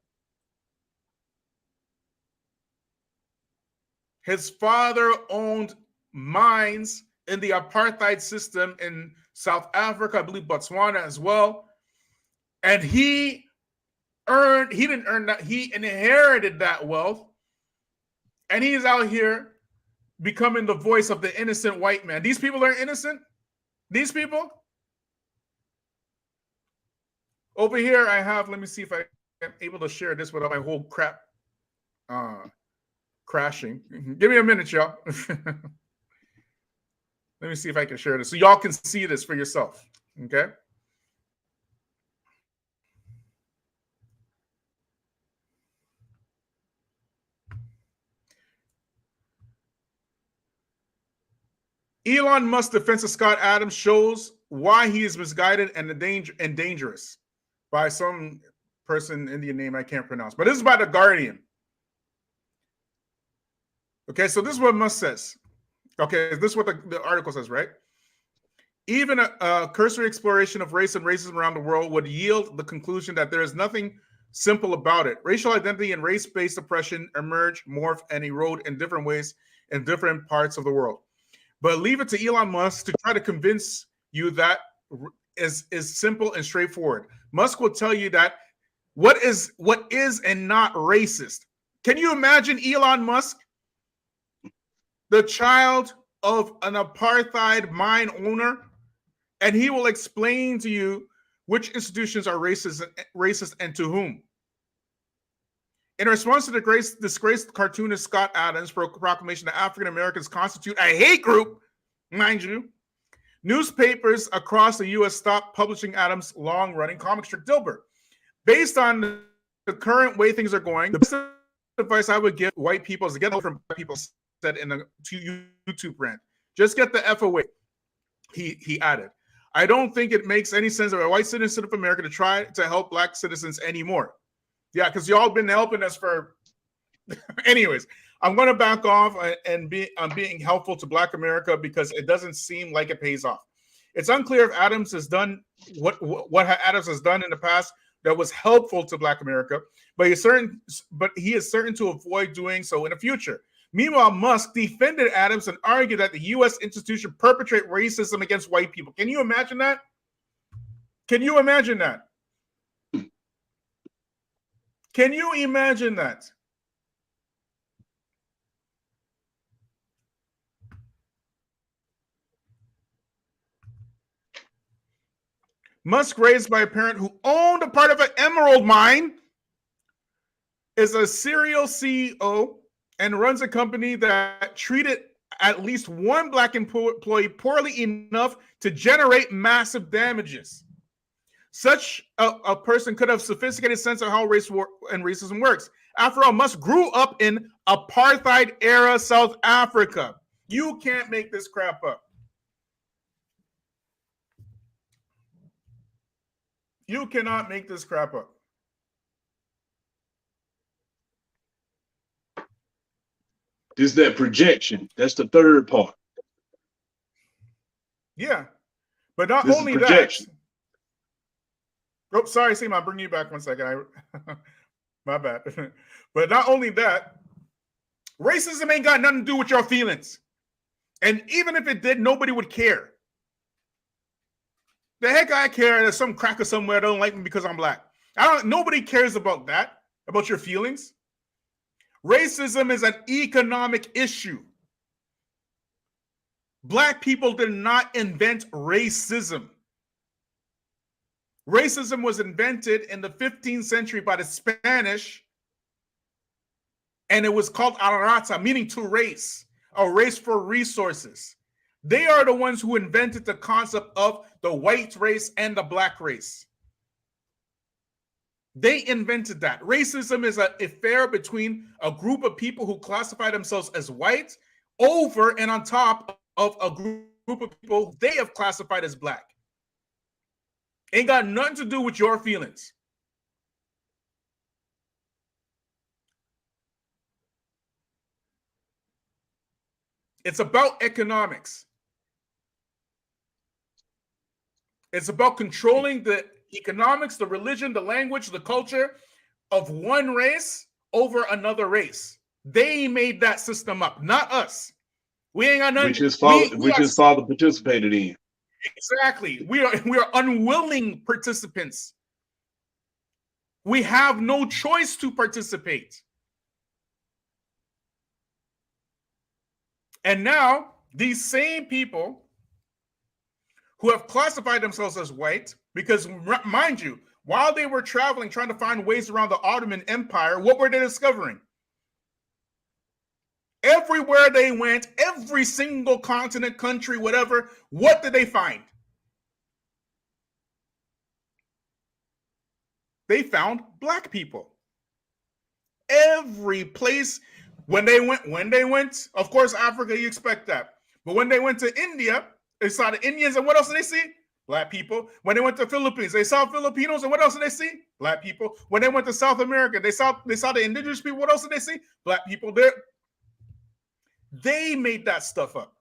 His father owned mines in the apartheid system in South Africa, I believe Botswana as well. And he didn't earn that, he inherited that wealth. And he's out here becoming the voice of the innocent white man. These people are innocent? These people? Over here I have, let me see if I am able to share this without my whole crap crashing. Give me a minute, y'all. Let me see if I can share this so y'all can see this for yourself. Okay. Elon Musk's defense of Scott Adams shows why he is misguided and dangerous by some person, Indian name I can't pronounce. But this is by The Guardian. Okay, so this is what Musk says. Okay, this is what the article says, right? Even a cursory exploration of race and racism around the world would yield the conclusion that there is nothing simple about it. Racial identity and race-based oppression emerge, morph, and erode in different ways in different parts of the world. But leave it to Elon Musk to try to convince you that is simple and straightforward. Musk will tell you that what is and not racist. Can you imagine Elon Musk, the child of an apartheid mine owner, and he will explain to you Which institutions are racist and to whom? In response to the disgraced cartoonist Scott Adams' proclamation that African Americans constitute a hate group, mind you, newspapers across the U.S. stopped publishing Adams' long-running comic strip Dilbert. Based on the current way things are going, the best advice I would give white people is to get away from black people, said in the YouTube rant. Just get the F away, he added. I don't think it makes any sense for a white citizen of America to try to help black citizens anymore. Yeah, because y'all been helping us for... Anyways, I'm going to back off and I'm being helpful to black America because it doesn't seem like it pays off. It's unclear if Adams has done what Adams has done in the past that was helpful to black America, but he is certain to avoid doing so in the future. Meanwhile, Musk defended Adams and argued that the U.S. institution perpetrate racism against white people. Can you imagine that? Can you imagine that? Can you imagine that? Musk, raised by a parent who owned a part of an emerald mine, is a serial CEO and runs a company that treated at least one black employee poorly enough to generate massive damages. Such a person could have a sophisticated sense of how race and racism works. After all, Musk grew up in apartheid-era South Africa. You can't make this crap up. You cannot make this crap up. This is that projection. That's the third part. Yeah. But not This only is that. projection. Oh, sorry, Seema, I'll bring you back one second. My bad. But not only that, racism ain't got nothing to do with your feelings. And even if it did, nobody would care. The heck I care that some cracker somewhere don't like me because I'm black. Nobody cares about that, about your feelings. Racism is an economic issue. Black people did not invent racism. Racism was invented in the 15th century by the Spanish, and it was called arrata, meaning to race, a race for resources. They are the ones who invented the concept of the white race and the black race. They invented that. Racism is an affair between a group of people who classify themselves as white over and on top of a group of people they have classified as black. Ain't got nothing to do with your feelings. It's about economics. It's about controlling the economics, the religion, the language, the culture of one race over another race. They made that system up, not us. We ain't got nothing. Which his father participated in. Exactly. We are unwilling participants. We have no choice to participate. And now these same people who have classified themselves as white, because mind you, while they were traveling, trying to find ways around the Ottoman Empire, what were they discovering? Everywhere they went, every single continent, country, whatever, what did they find? They found black people. Every place when they went, of course, Africa, you expect that. But when they went to India, they saw the Indians, and what else did they see? Black people. When they went to Philippines, they saw Filipinos, and what else did they see? Black people. When they went to South America, they saw the indigenous people. What else did they see? Black people. They made that stuff up.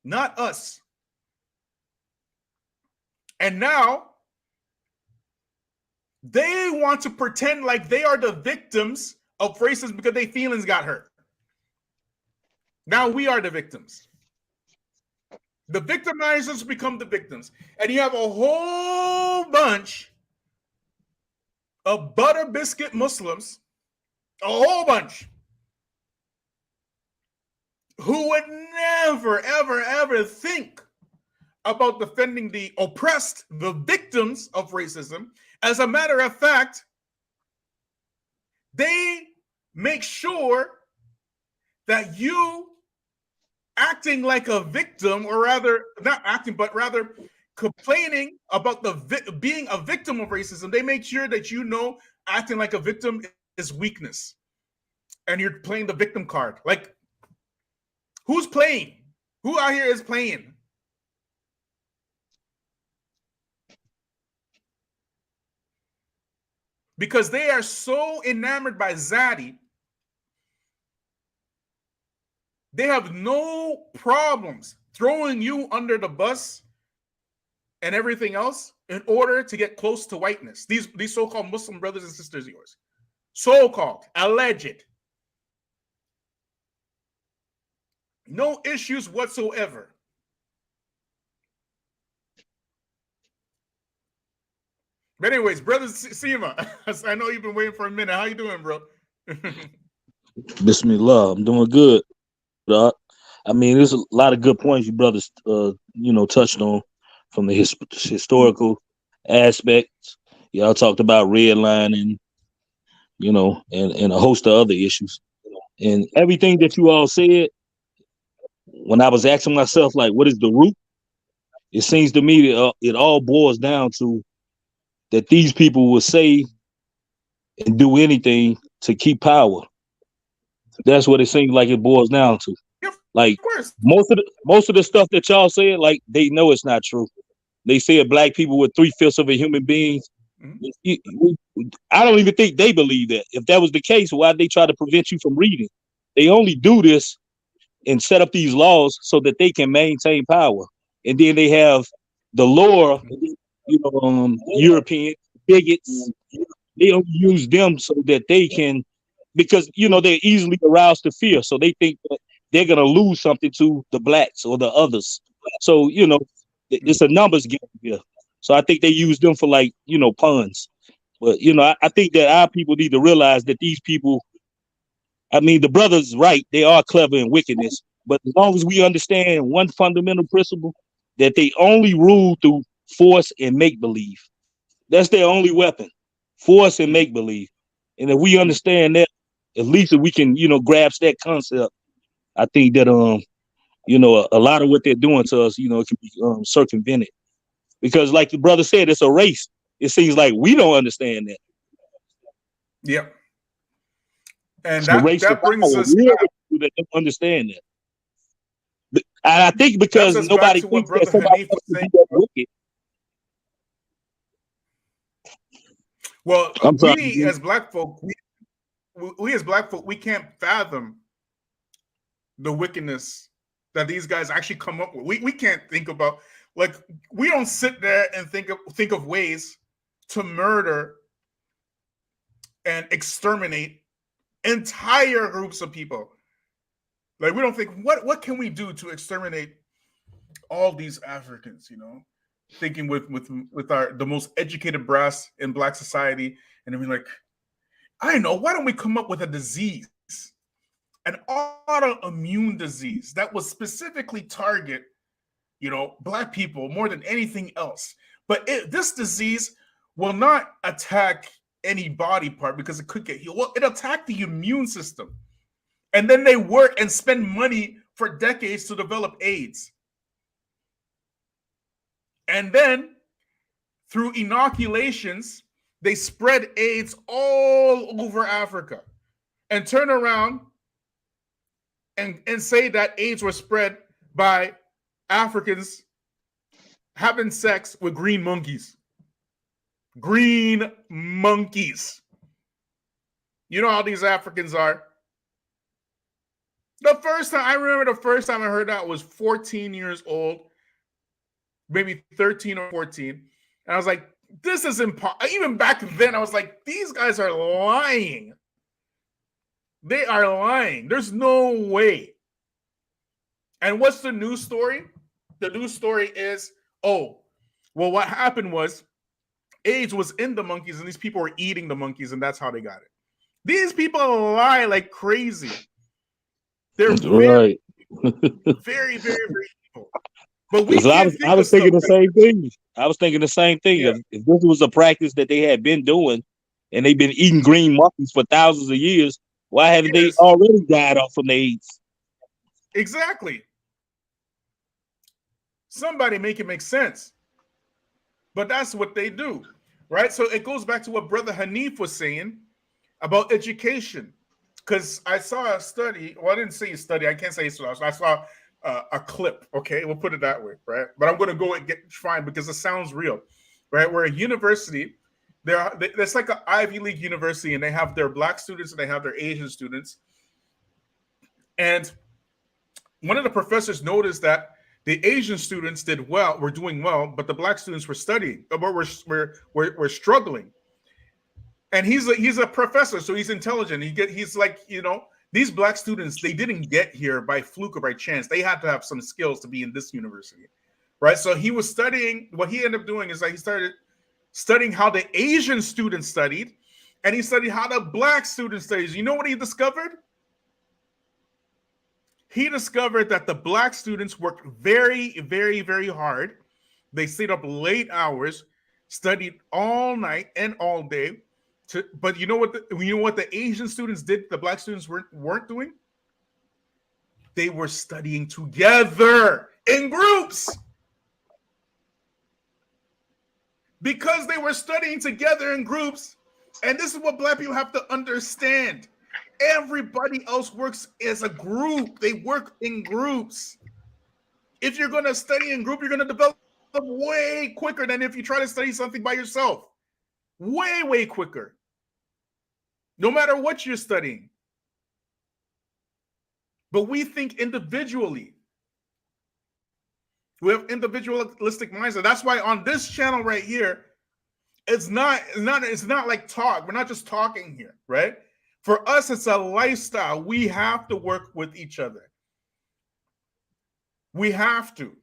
Not us. And now they want to pretend like they are the victims of racism because their feelings got hurt. Now we are the victims. The victimizers become the victims. And you have a whole bunch of butter biscuit Muslims, a whole bunch, who would never, ever, ever think about defending the oppressed, the victims of racism. As a matter of fact, they make sure that you acting like a victim, or rather not acting, but rather complaining about being a victim of racism. They make sure that you know acting like a victim is weakness, and you're playing the victim card. Like, who's playing? Who out here is playing? Because they are so enamored by Zaddy, they have no problems throwing you under the bus and everything else in order to get close to whiteness. These so-called Muslim brothers and sisters of yours. So-called, alleged. No issues whatsoever. But anyways, brother Sima, I know you've been waiting for a minute. How you doing, bro? Bismillah, I'm doing good. I mean, there's a lot of good points you brothers, touched on from the historical aspects. Y'all talked about redlining, and a host of other issues. And everything that you all said, when I was asking myself, like, what is the root? It seems to me that it all boils down to that these people will say and do anything to keep power. That's what it seems like it boils down to. Like, most of the stuff that y'all said, like, they know it's not true. They said black people were 3/5 of a human being. I don't even think they believe that. If that was the case, why'd they try to prevent you from reading? They only do this and set up these laws so that they can maintain power. And then they have the lower, European bigots. They only use them so that they can, because, they're easily aroused to fear. So they think that they're going to lose something to the blacks or the others. So, it's a numbers game here. So I think they use them for, like, puns. But, I think that our people need to realize that these people, I mean, the brother's right. They are clever in wickedness. But as long as we understand one fundamental principle, that they only rule through force and make-believe. That's their only weapon, force and make-believe. And if we understand that, at least if we can, grasp that concept, I think that, a lot of what they're doing to us, it can be circumvented. Because like the brother said, it's a race. It seems like we don't understand that. Yeah. And that brings us that don't understand that. And I think because nobody thinks that somebody else is wicked. Well, we as black folk, we can't fathom the wickedness that these guys actually come up with. We can't think about, like, we don't sit there and think of ways to murder and exterminate entire groups of people. Like, we don't think, what can we do to exterminate all these Africans, thinking with the most educated brass in black society, and then we're like, I know, why don't we come up with a disease, an autoimmune disease that will specifically target, black people more than anything else. But this disease will not attack any body part because it could get healed. Well, it'll attack the immune system. And then they work and spend money for decades to develop AIDS. And then through inoculations, they spread AIDS all over Africa and turn around and say that AIDS was spread by Africans having sex with green monkeys. Green monkeys. You know how these Africans are. I remember the first time I heard that was 14 years old, maybe 13 or 14. And I was like, this is impossible. Even back then, I was like, these guys are lying. They are lying. There's no way. And what's the news story? The news story is, what happened was AIDS was in the monkeys and these people were eating the monkeys and that's how they got it. These people lie like crazy. They're very, right. very, very, very evil. But we So can't I think of was thinking stuff the like same thing. I was thinking the same thing. yeah, If this was a practice that they had been doing, and they've been eating green monkeys for thousands of years, why haven't they yes, already died off from the AIDS? exactly. Somebody make it make sense. But that's what they do, right? So it goes back to what Brother Hanif was saying about education. Because I saw a study. Well, I didn't say a study. I can't say so. I saw a clip. Okay, we'll put it that way, right? But I'm going to go and find because it sounds real, right? Where a university, there's like an Ivy League university, and they have their black students and they have their Asian students. And one of the professors noticed that the Asian students were doing well, but the black students were studying, but were struggling. And he's a professor, so he's intelligent. He's like, these black students, they didn't get here by fluke or by chance. They had to have some skills to be in this university, right? So he was studying. What he ended up doing is that he started studying how the Asian students studied, and he studied how the black students studied. You know what he discovered? He discovered that the black students worked very, very, very hard. They stayed up late hours, studied all night and all day. But you know what the Asian students did? The black students weren't doing. They were studying together in groups. Because they were studying together in groups, and this is what black people have to understand. Everybody else works as a group. They work in groups. If you're going to study in group, you're going to develop way quicker than if you try to study something by yourself. Way, way quicker. No matter what you're studying. But we think individually. We have individualistic mindset. That's why on this channel right here, it's not like talk. We're not just talking here, right? For us, it's a lifestyle. We have to work with each other. We have to.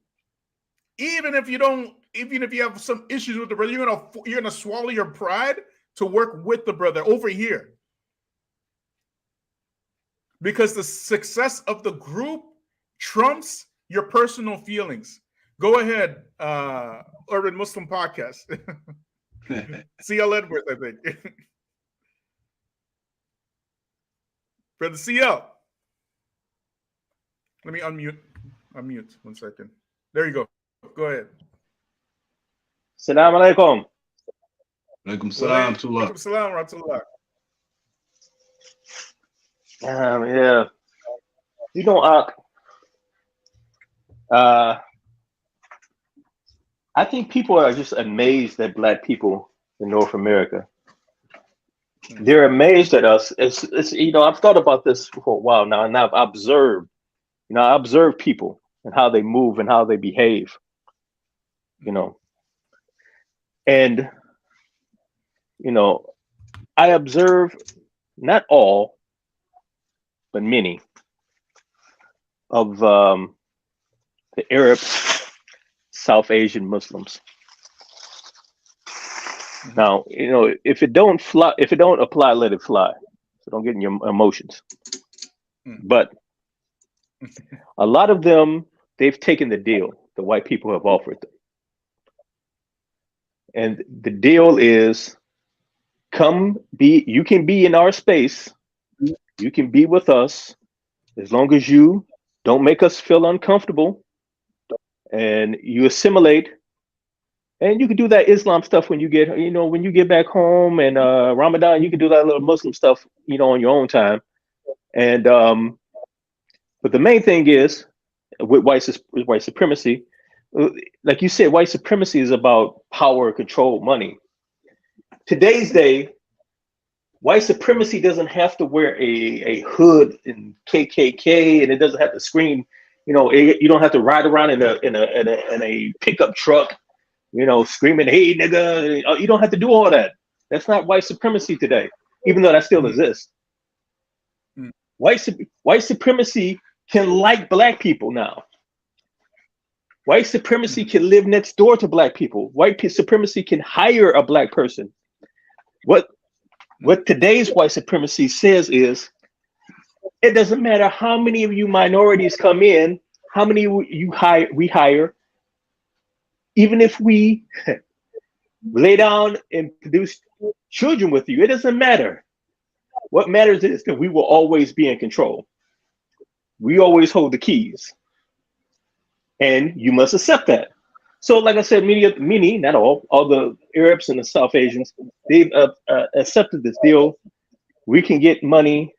Even if you have some issues with the brother, you're gonna swallow your pride to work with the brother over here. Because the success of the group trumps your personal feelings. Go ahead, Urban Muslim Podcast. CL Edwards, I think. Brother CL. Let me unmute 1 second. There you go. Go ahead. Salaam Alaikum. Alaikum salam to Allah. Alaikum salam rahmatullah. Yeah. You know, I think people are just amazed at black people in North America. They're amazed at us. It's I've thought about this for a while now, and I've observed. I observe people and how they move and how they behave. And I observe not all, but many of the Arab South Asian Muslims. Now, if it don't apply, let it fly. So don't get in your emotions. But a lot of them, they've taken the deal the white people have offered them. And the deal is, you can be in our space. You can be with us as long as you don't make us feel uncomfortable and you assimilate. And you can do that Islam stuff when you get back home, and Ramadan, you can do that little Muslim stuff, on your own time. And but the main thing is with white supremacy, like you said, white supremacy is about power, control, money. Today's day, white supremacy doesn't have to wear a hood and KKK, and it doesn't have to scream. You don't have to ride around in a pickup truck, screaming, "Hey, nigga!" You don't have to do all that. That's not white supremacy today, even though that still exists. White supremacy can like black people now. White supremacy can live next door to black people. White supremacy can hire a black person. What today's white supremacy says is, it doesn't matter how many of you minorities come in, how many we hire, even if we lay down and produce children with you, it doesn't matter. What matters is that we will always be in control. We always hold the keys, and you must accept that. So, like I said, many, not all the Arabs and the South Asians, they've accepted this deal. We can get money.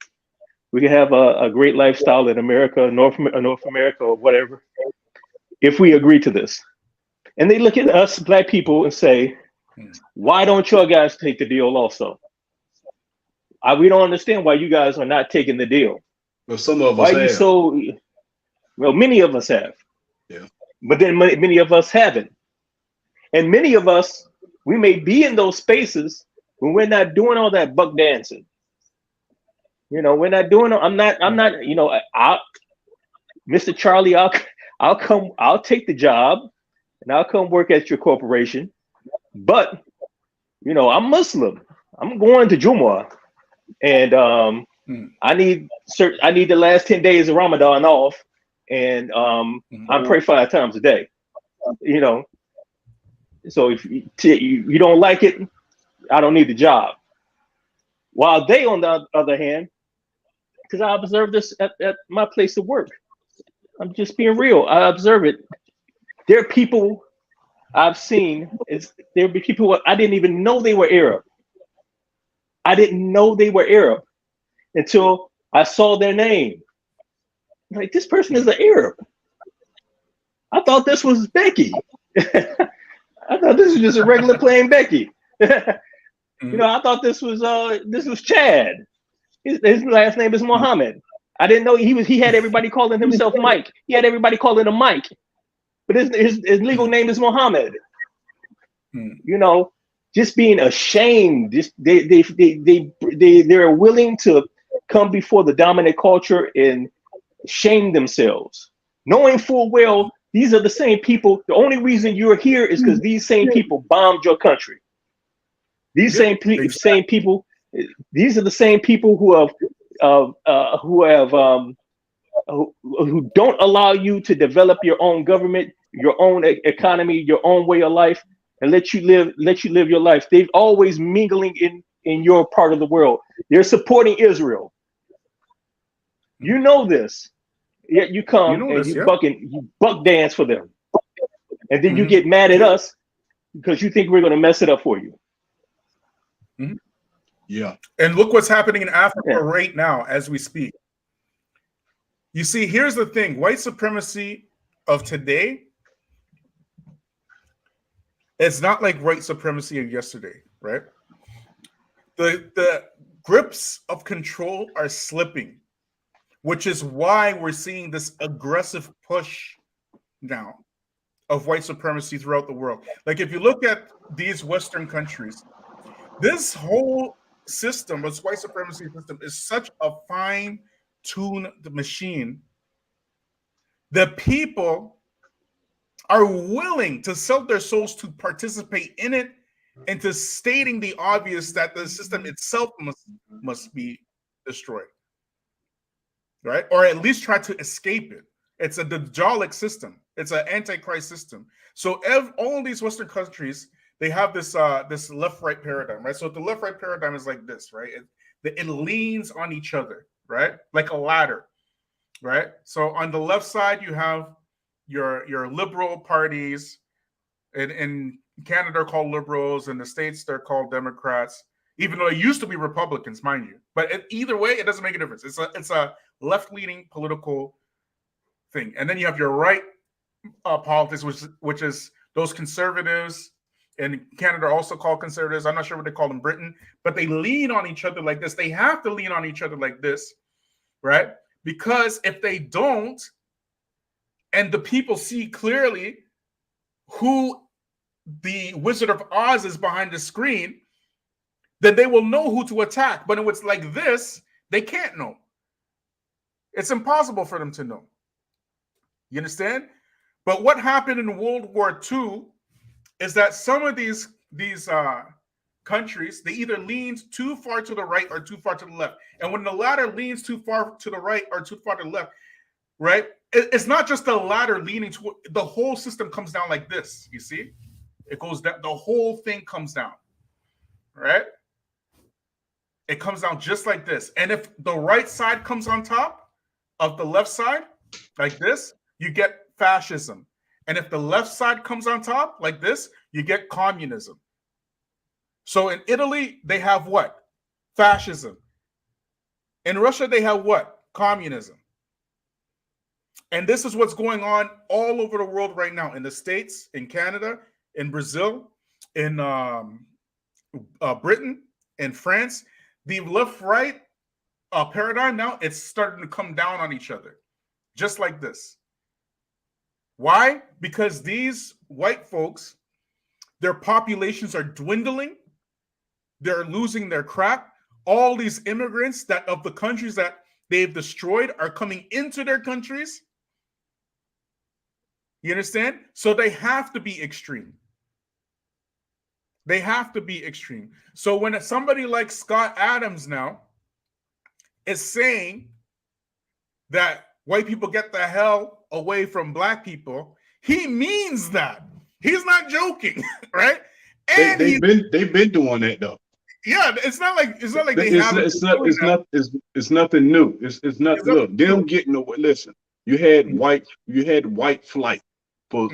We can have a great lifestyle in America, North America, or whatever, if we agree to this. And they look at us, black people, and say, why don't your guys take the deal also? We don't understand why you guys are not taking the deal. Well, some of us have. Well, many of us have. Yeah. But then many of us haven't. And many of us, we may be in those spaces when we're not doing all that buck dancing. You know, we're not doing, I'm not, you know, Mr. Charlie, I'll take the job and I'll come work at your corporation. But, you know, I'm Muslim. I'm going to Jumu'ah. And I need the last 10 days of Ramadan off. And I pray 5 times a day. You know, so if you don't like it, I don't need the job. While they, on the other hand, because I observe this at my place of work. I'm just being real. I observe it. There are people I've seen. There be people I didn't even know they were Arab. I didn't know they were Arab until I saw their name. Like, this person is an Arab. I thought this was Becky. I thought this was just a regular plain Becky. You know, I thought this was Chad. His last name is Muhammad. I didn't know he had everybody calling himself Mike. He had everybody calling him Mike, but his legal name is Muhammad. You know, just being ashamed. Just they're willing to come before the dominant culture and shame themselves, knowing full well these are the same people. The only reason you're here is because these same people bombed your country. These same people. These are the same people who don't allow you to develop your own government, your own economy, your own way of life, and let you live your life. They've always mingling in your part of the world. They're supporting Israel. You know this. Yet you come you buck dance for them. And then you get mad at us because you think we're going to mess it up for you. Yeah. And look what's happening in Africa right now as we speak. You see, here's the thing. White supremacy of today, it's not like white supremacy of yesterday, right? The grips of control are slipping, which is why we're seeing this aggressive push now of white supremacy throughout the world. Like, if you look at these Western countries, this whole system, this white supremacy system, is such a fine-tuned machine. The people are willing to sell their souls to participate in it, and to stating the obvious that the system itself must be destroyed, right? Or at least try to escape it. It's a Dajjalic system. It's an antichrist system. So all of these Western countries, they have this this left-right paradigm, right? So the left-right paradigm is like this, right? It leans on each other, right? Like a ladder, right? So on the left side, you have your liberal parties. In Canada, they're called liberals. In the States, they're called Democrats, even though they used to be Republicans, mind you. But either way, it doesn't make a difference. It's a left-leaning political thing. And then you have your right politics, which is those conservatives. And Canada are also called conservatives. I'm not sure what they call in Britain, but they lean on each other like this. They have to lean on each other like this, right? Because if they don't, and the people see clearly who the Wizard of Oz is behind the screen, then they will know who to attack. But when it's like this, they can't know. It's impossible for them to know. You understand? But what happened in World War II is that some of these countries, they either leaned too far to the right or too far to the left. And when the latter leans too far to the right or too far to the left, right, it's not just the ladder leaning to the whole system comes down like this. You see, it goes down. The whole thing comes down, right? It comes down just like this. And if the right side comes on top of the left side, like this, you get fascism. And if the left side comes on top, like this, you get communism. So in Italy, they have what? Fascism. In Russia, they have what? Communism. And this is what's going on all over the world right now, in the States, in Canada, in Brazil, in Britain, in France. The left-right paradigm now, it's starting to come down on each other, just like this. Why? Because these white folks, their populations are dwindling. They're losing their crap. All these immigrants that of the countries that they've destroyed are coming into their countries. You understand? So they have to be extreme. They have to be extreme. So when somebody like Scott Adams now is saying that white people get the hell away from black people, he means that. He's not joking, right? And they've been doing that though. Yeah, it's not like they have. It's nothing new. It's not. Look, them getting away. Listen, you had white flight for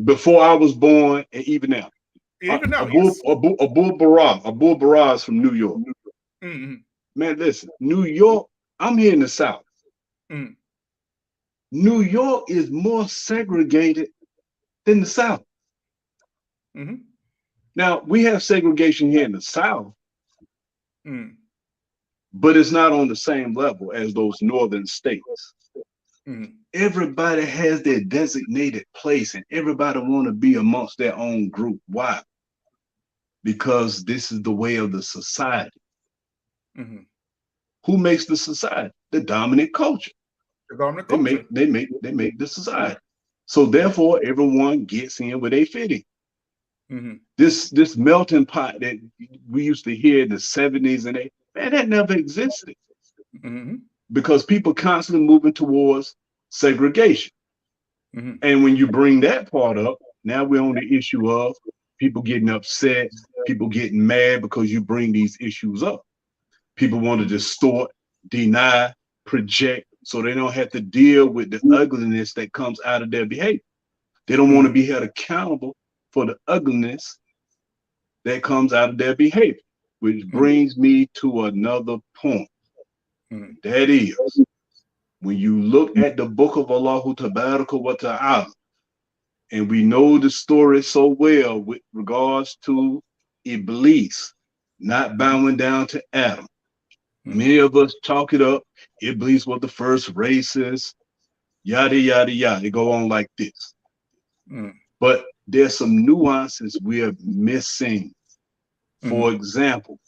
before I was born, and even now. Even now, Abul Baraz from New York. Mm-hmm. Man, listen, New York. I'm here in the South. Mm. New York is more segregated than the South. Mm-hmm. Now we have segregation here in the South, mm. but it's not on the same level as those northern states. Mm. Everybody has their designated place, and everybody want to be amongst their own group. Why? Because this is the way of the society. Mm-hmm. Who makes the society? The dominant culture. The dominant culture. They make the society. So therefore, everyone gets in where they fit in. Mm-hmm. This melting pot that we used to hear in the 70s and 80s, man, that never existed. Mm-hmm. Because people constantly moving towards segregation. Mm-hmm. And when you bring that part up, now we're on the issue of people getting upset, people getting mad because you bring these issues up. People want to distort, deny, project, so they don't have to deal with the ugliness that comes out of their behavior. They don't want to be held accountable for the ugliness that comes out of their behavior, which brings me to another point. That is, when you look at the book of Allah Tabaraka wa Ta'ala, and we know the story so well with regards to Iblis not bowing down to Adam. Many of us chalk it up. Iblis was the first racist, yada, yada, yada. They go on like this. But there's some nuances we are missing. For example,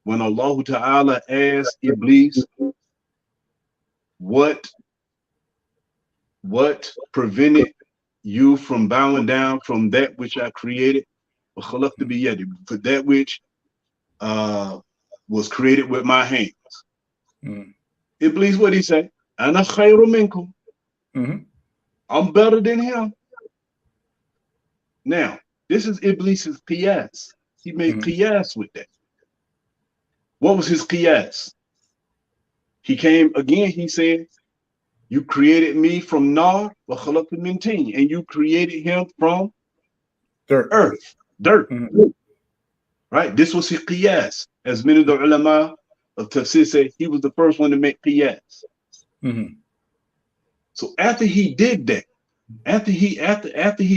when Allah Ta'ala asked Iblis, what prevented you from bowing down from that which I created? For that which was created with my hands. Iblis, what did he say? Ana khayru minkum. I'm better than him. Now, this is Iblis's qiyas. He made qiyas with that. What was his qiyas? He came again, he said, you created me from nar wa khalaqta min tin, and you created him from earth, dirt. Right? This was his qiyas. As many of the ulama of tafsir say, he was the first one to make qiyas. So after he did that, after he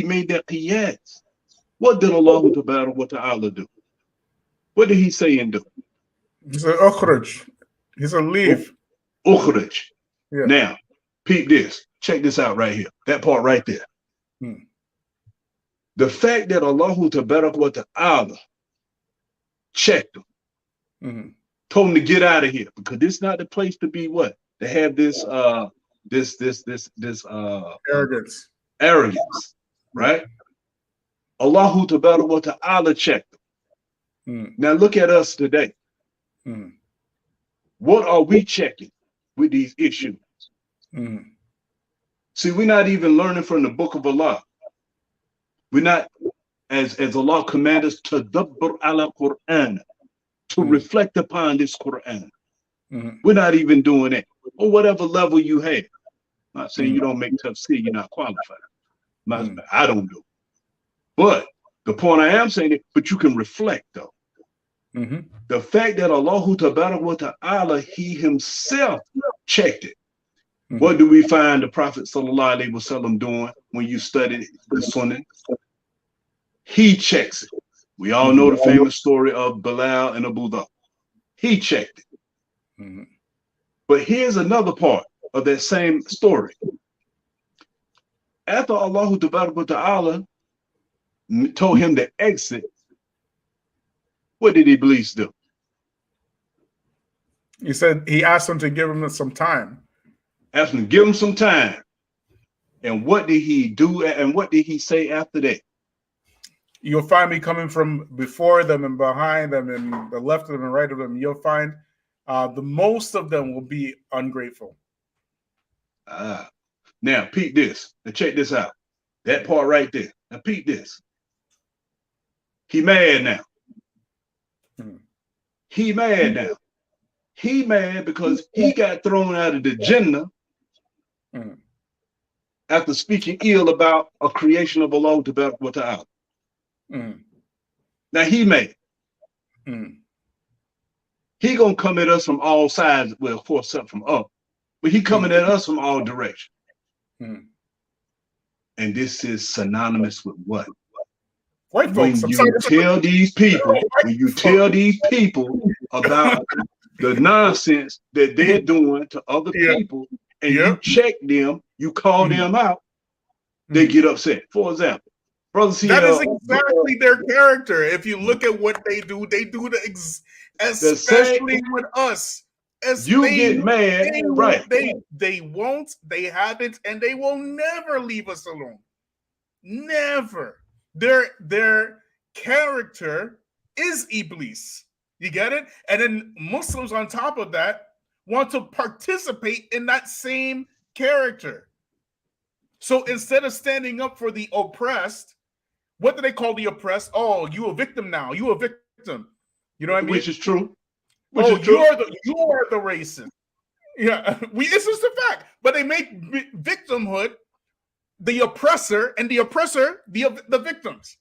made that qiyas, what did Allah Ta'ala do? What did he say and do? He said, ukhrij. He said, leave. Ukhrij. Yeah. Now, peep this. Check this out right here. That part right there. The fact that Allah Ta'ala checked him, told him to get out of here, because this is not the place to be what? To have this arrogance, right? Allah Ta'ala checked him. Now look at us today. What are we checking with these issues? See, we're not even learning from the book of Allah. We're not, as Allah commands us, to Dilbert ala Quran, to reflect upon this Quran. We're not even doing it, or whatever level you have. I'm not saying you don't make tafsir, you're not qualified. I don't do it. But the point I am saying is, but you can reflect though. The fact that Allah Tabarak wa Ta'ala, he himself checked it. What do we find the Prophet Sallallahu Alaihi Wasallam doing when you study the Sunnah? He checks it. We all know the famous story of Bilal and Abu Dhar. He checked it. But here's another part of that same story. After Allah Tabarak wa Ta'ala told him to exit, what did Iblis do? He said he asked him to give him some time. Asked him to give him some time. And what did he do? And what did he say after that? You'll find me coming from before them and behind them and the left of them and right of them. You'll find the most of them will be ungrateful. Now, peep this. Now, check this out. That part right there. Now, peep this. He mad now. He mad now. He mad because he got thrown out of the Jannah after speaking ill about a creation of Allah wa Ta'ala. Now he mad. He gonna come at us from all sides, well, of course, except from up, but he coming at us from all directions. And this is synonymous with what? White when folks, you tell these people, about the nonsense that they're doing to other people, and you check them, you call them out, they get upset. For example, Brother CL, that is exactly their character. If you look at what they do especially with us. Get mad, right? They won't, they haven't, and they will never leave us alone. Never. Their character is Iblis. You get it? And then Muslims on top of that want to participate in that same character. So instead of standing up for the oppressed, what do they call the oppressed? Oh, you a victim now. You a victim. You know what I mean? Which is true. You are the racist. Yeah, this is the fact. But they make victimhood the oppressor and the oppressor the victims.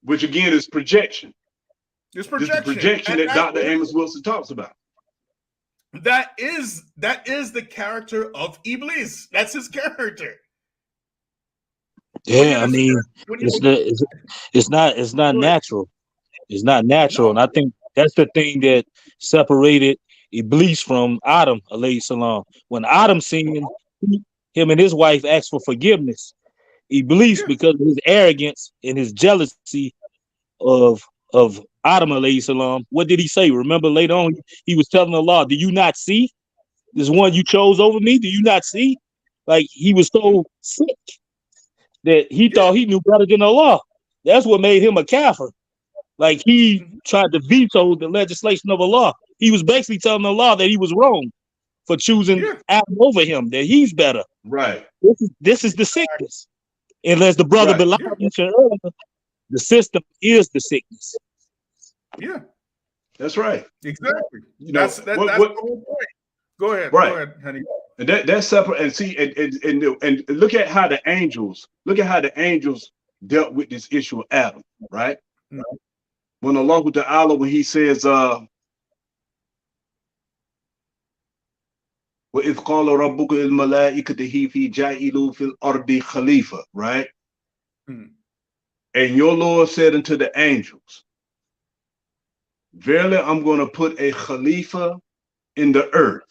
Which again is projection. It's projection. This is the projection that Dr. Amos Wilson talks about. That is the character of Iblis. That's his character. Yeah, I mean, it's not natural. It's not natural, and I think that's the thing that separated Iblis from Adam alayhi salam. When Adam sinned, him and his wife asked for forgiveness. Iblis, because of his arrogance and his jealousy of Adam alayhi salam, what did he say? Remember later on, he was telling Allah, "Do you not see this one you chose over me? Do you not see?" Like he was so sick that he thought he knew better than Allah. That's what made him a kafir. Like he tried to veto the legislation of Allah. He was basically telling Allah that he was wrong for choosing Adam over him, that he's better. Right. This is the sickness. And as the brother Bilal mentioned earlier, the system is the sickness. Yeah. That's right. Exactly. You that's the whole point. Go ahead. Right. Go ahead, honey. And that's separate. And see, and look at how the angels dealt with this issue of Adam, right? When Allah Ta'ala, when he says, وَإِذْ قَالَ رَبُّكَ لِلْمَلَائِكَةِ فِي جَاعِلُوا فِي الْأَرْضِ خَلِيفَةً, right? And your Lord said unto the angels, verily, I'm going to put a Khalifa in the earth.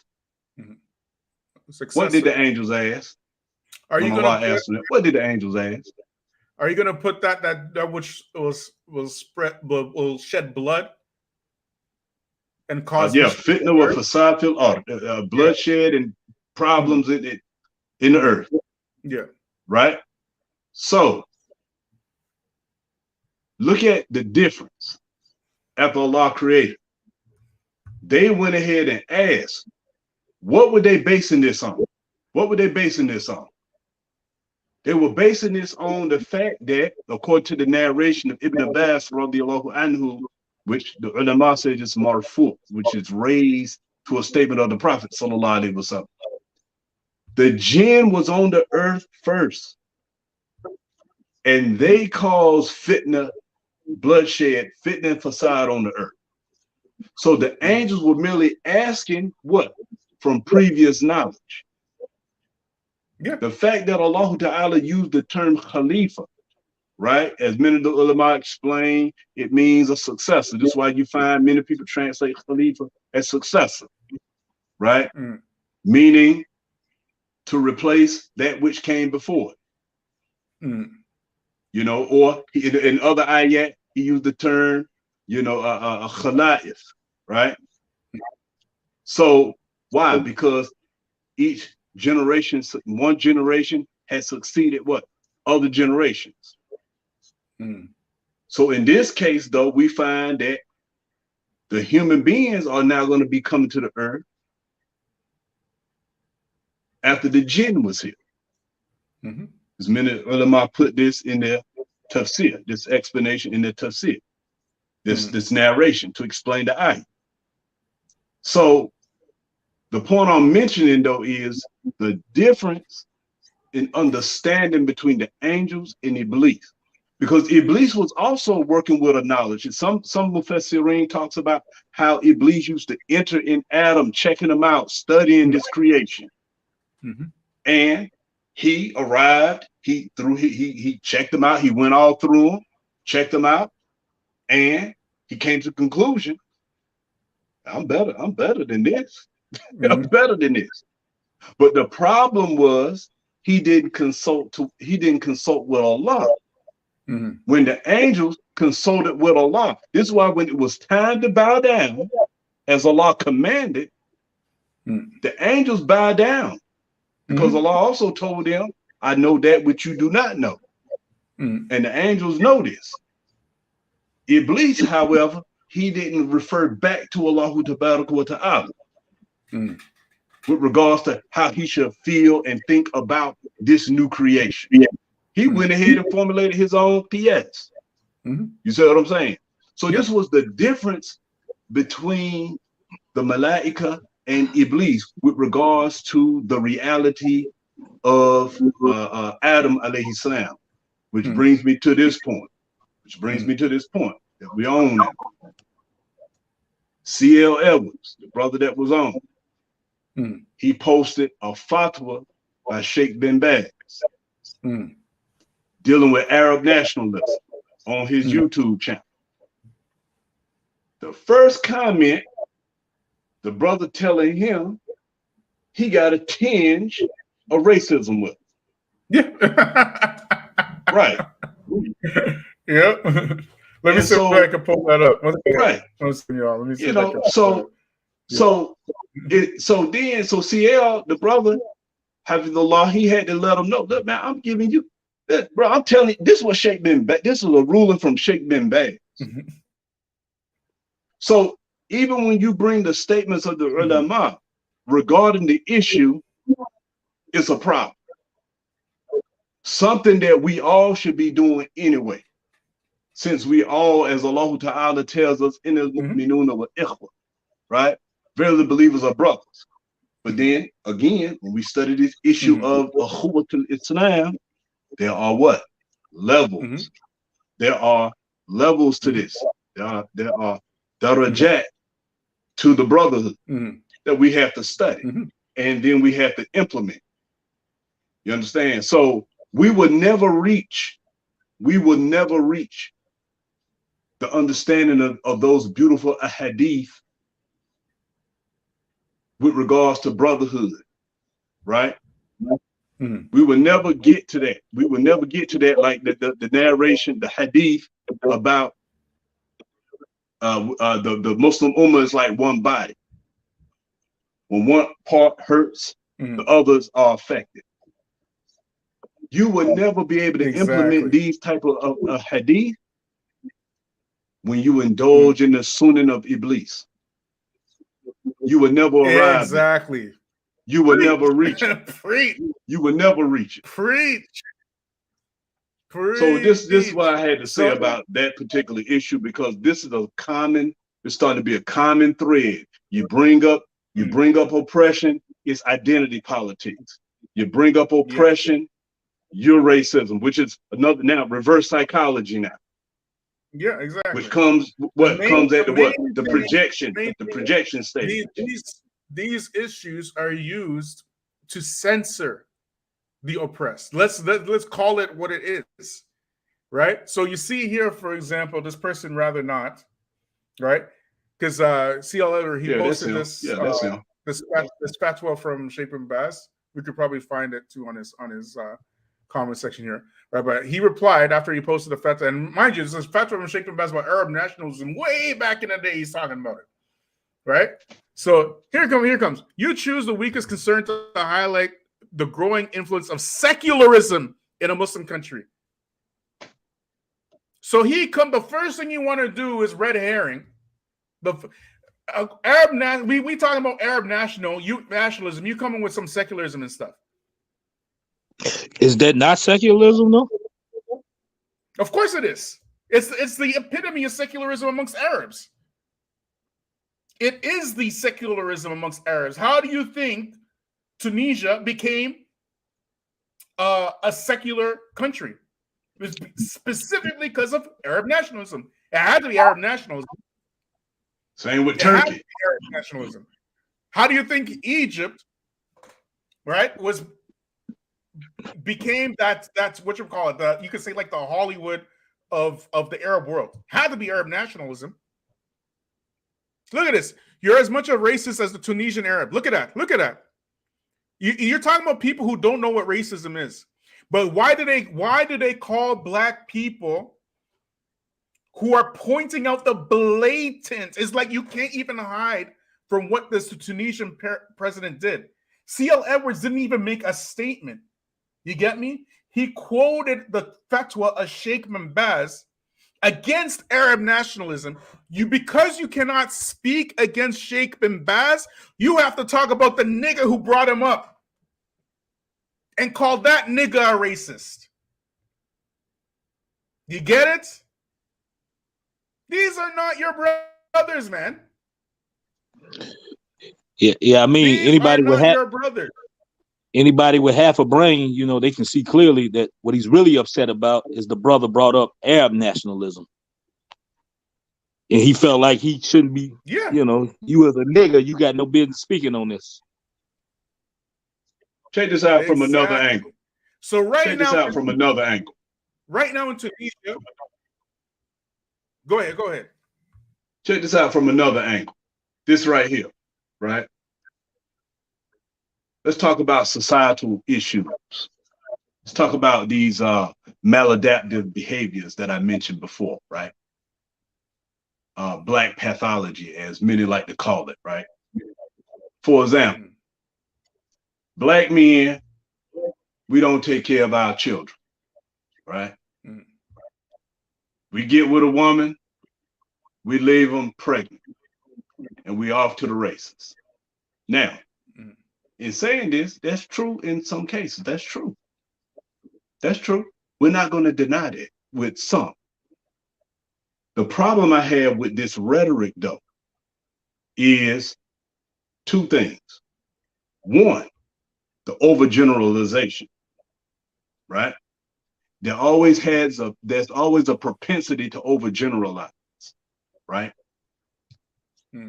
What did the angels ask? Are you going to ask them? What did the angels ask? Are you going to put that which will shed blood and cause fitna wa fasad fil ard, bloodshed and problems in the earth. Yeah. Right? So look at the difference after Allah created. They went ahead and asked, what were they basing this on? What were they basing this on? They were basing this on the fact that, according to the narration of Ibn Abbas radiallahu anhu, which the ulama said is marfu, which is raised to a statement of the Prophet sallallahu alaihi wasallam. The jinn was on the earth first, and they caused fitna, bloodshed, fitna and fasad on the earth. So the angels were merely asking what? From previous knowledge. Yeah. The fact that Allah Ta'ala used the term Khalifa, right? As many of the ulama explain, it means a successor. This is why you find many people translate Khalifa as successor, right? Meaning to replace that which came before it. You know, or in other ayat, he used the term, you know, a khala'if, right? So why? Because each generation, one generation has succeeded what? Other generations. So in this case, though, we find that the human beings are now going to be coming to the earth after the jinn was here. As many ulama put this in their tafsir, this explanation in their tafsir, this narration to explain the ayah. So the point I'm mentioning, though, is the difference in understanding between the angels and Iblis. Because Iblis was also working with a knowledge. And some Mufassirin talks about how Iblis used to enter in Adam, checking him out, studying this creation. And he arrived, he checked them out, he went all through them, checked them out, and he came to the conclusion, I'm better than this. I'm better than this. But the problem was he didn't consult with Allah. When the angels consulted with Allah. This is why when it was time to bow down, as Allah commanded, the angels bowed down. Because Allah also told them, I know that which you do not know. And the angels know this. Iblis, however, he didn't refer back to Allah wa ta'ala with regards to how he should feel and think about this new creation. He went ahead and formulated his own PS. You see what I'm saying? So this was the difference between the Malaika and Iblis with regards to the reality of Adam alayhi salam, which brings me to this point. That we own now. C.L. Edwards, the brother that was on, he posted a fatwa by Sheikh bin Baz dealing with Arab nationalism on his YouTube channel. The first comment, the brother telling him he got a tinge of racism with him. Right. Yep. Let me sit back and pull that up. Right. Let me see. You know, so CL, the brother, Hafidullah, he had to let him know, look, man, I'm giving you, bro, I'm telling you, this was Sheikh bin Baz. This is a ruling from Sheikh bin Baz. So even when you bring the statements of the ulama regarding the issue, it's a problem. Something that we all should be doing anyway, since we all, as Allah Ta'ala tells us, in the mu'minuna wa ikhwa, right? Verily believers are brothers. But then again, when we study this issue of Akhuwatul Islam, there are what? Levels. There are levels to this. There are darajat to the brotherhood that we have to study. And then we have to implement. You understand? So we will never reach the understanding of those beautiful ahadith with regards to brotherhood, right? We will never get to that. We will never get to that, like the narration, the hadith about the Muslim ummah is like one body. When one part hurts, the others are affected. You will never be able to implement these type of hadith when you indulge in the sunnah of Iblis. You will never arrive. Exactly. You will never reach it. Preach. You will never reach it. Preach. So this is what I had to say about that particular issue, because this is it's starting to be a common thread. You bring up oppression, it's identity politics. You bring up oppression, you're racism, which is another now reverse psychology now. Yeah, exactly. Which comes the projection stage. These issues are used to censor the oppressed. Let's call it what it is, right? So you see here, for example, this person rather not, right? Because CL he posted this fatwa from Sheikh bin Baz. We could probably find it too on his comment section here, right? But he replied after he posted the fatwa, and mind you, this is fatwa from Sheikh bin Baz about Arab nationalism way back in the day. He's talking about it, right? So here comes. You choose the weakest concern to highlight the growing influence of secularism in a Muslim country. So the first thing you want to do is red herring. We talking about Arab nationalism. You coming with some secularism and stuff. Is that not secularism though? Of course it is. It's the epitome of secularism amongst Arabs. It is the secularism amongst Arabs. How do you think Tunisia became a secular country? It was specifically because of Arab nationalism. It had to be Arab nationalism. Same with Turkey. Arab nationalism. How do you think Egypt, right, became that's what you call it? You could say like the Hollywood of the Arab world. Had to be Arab nationalism. Look at this. You're as much a racist as the Tunisian Arab. Look at that. Look at that. You're talking about people who don't know what racism is. But why do they call black people who are pointing out the blatant? It's like you can't even hide from what this Tunisian president did. C.L. Edwards didn't even make a statement. You get me? He quoted the fatwa of Sheikh bin Baz against Arab nationalism. Because you cannot speak against Sheikh bin Baz, you have to talk about the nigga who brought him up and call that nigga a racist. You get it? These are not your brothers, man. Yeah. I mean, These anybody are not your brothers. Anybody with half a brain, they can see clearly that what he's really upset about is the brother brought up Arab nationalism. And he felt like he shouldn't be, you as a nigga, you got no business speaking on this. Check this out from another angle. So Check this out from another angle. Right now in Tunisia, go ahead. Check this out from another angle. This right here, right? Let's talk about societal issues. Let's talk about these maladaptive behaviors that I mentioned before, right? Black pathology, as many like to call it, right? For example, black men, we don't take care of our children, right? We get with a woman, we leave them pregnant, and we off to the races. Now, in saying this, that's true in some cases. That's true. That's true. We're not going to deny that with some. The problem I have with this rhetoric, though, is two things. One, the overgeneralization, right? There's always a propensity to overgeneralize, right?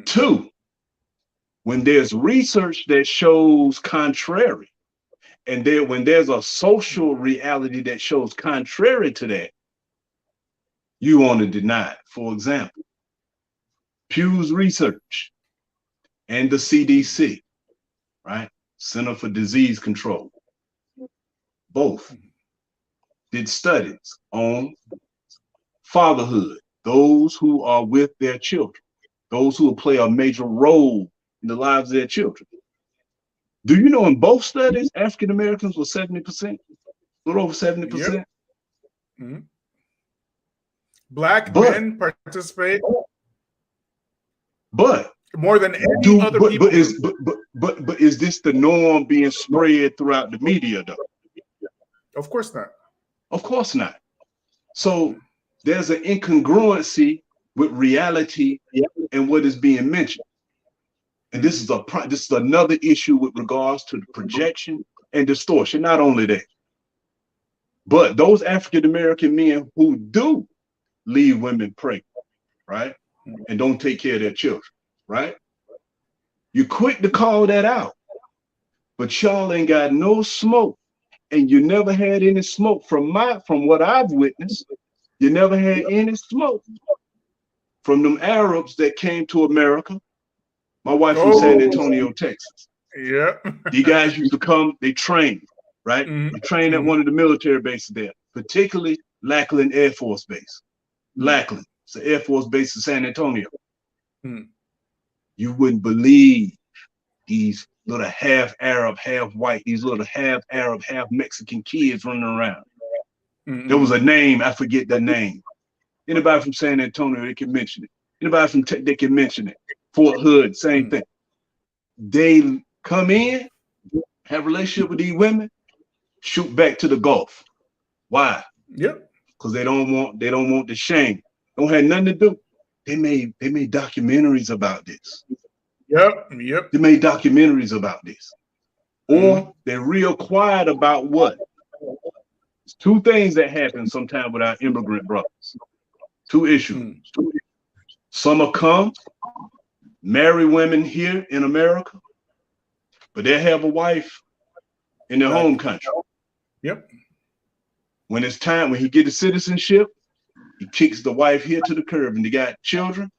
Two, when there's research that shows contrary, and when there's a social reality that shows contrary to that, you want to deny it. For example, Pew's research and the CDC, right? Center for Disease Control, both did studies on fatherhood, those who are with their children, those who will play a major role in the lives of their children. Do you know in both studies, African Americans were 70%, a little over 70%? Yep. Mm-hmm. Black men participate, but more than any other people. But is this the norm being spread throughout the media, though? Of course not. Of course not. So there's an incongruency with reality and what is being mentioned. And this is another issue with regards to the projection and distortion. Not only that, but those African American men who do leave women pregnant, right, and don't take care of their children, right? You're quick to call that out, but y'all ain't got no smoke, and you never had any smoke from what I've witnessed. You never had any smoke from them Arabs that came to America. My wife from San Antonio, Texas. Yeah. These guys used to come, they trained, right? They trained at one of the military bases there, particularly Lackland Air Force Base. Lackland, it's an Air Force base in San Antonio. You wouldn't believe these little half Arab, half white, these little half Arab, half Mexican kids running around. There was a name, I forget the name. Anybody from San Antonio, they can mention it. Anybody from they can mention it. Fort Hood, same thing. They come in, have a relationship with these women, shoot back to the Gulf. Why? Yep. Because they don't want the shame. Don't have nothing to do. They made documentaries about this. Yep. They made documentaries about this. Or they're real quiet about what? There's two things that happen sometimes with our immigrant brothers. Two issues. Some will come, marry women here in America, but they'll have a wife in their home country. Yep. When it's time, when he get his citizenship, he kicks the wife here to the curb, and they got children,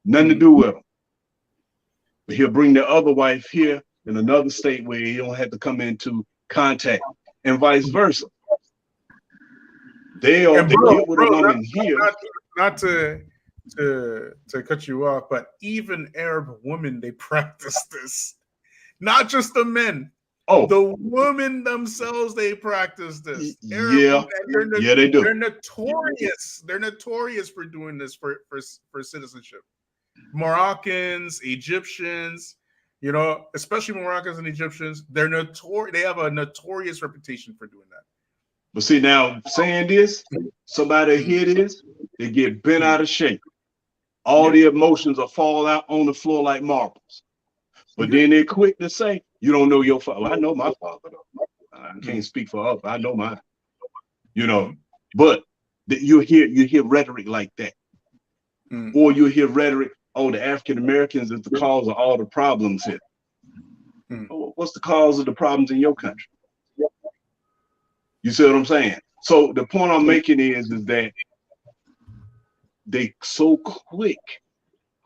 nothing to do with them. But he'll bring the other wife here in another state where he don't have to come into contact, and vice versa. They get with a woman here. Not to cut you off, but even Arab women, they practice this. Not just the men. Oh, the women themselves, they practice this. Yeah, they do. They're notorious. They're notorious for doing this for citizenship. Moroccans, Egyptians, especially Moroccans and Egyptians, they're notorious. They have a notorious reputation for doing that. But see, now saying this, somebody hear this, they get bent out of shape. All the emotions will fall out on the floor like marbles. But then they're quick to say, you don't know your father. Well, I know my father, though. I can't speak for others. I know mine. But you hear rhetoric like that. Or you hear rhetoric, the African Americans is the cause of all the problems here. What's the cause of the problems in your country? You see what I'm saying? So the point I'm making is that they so quick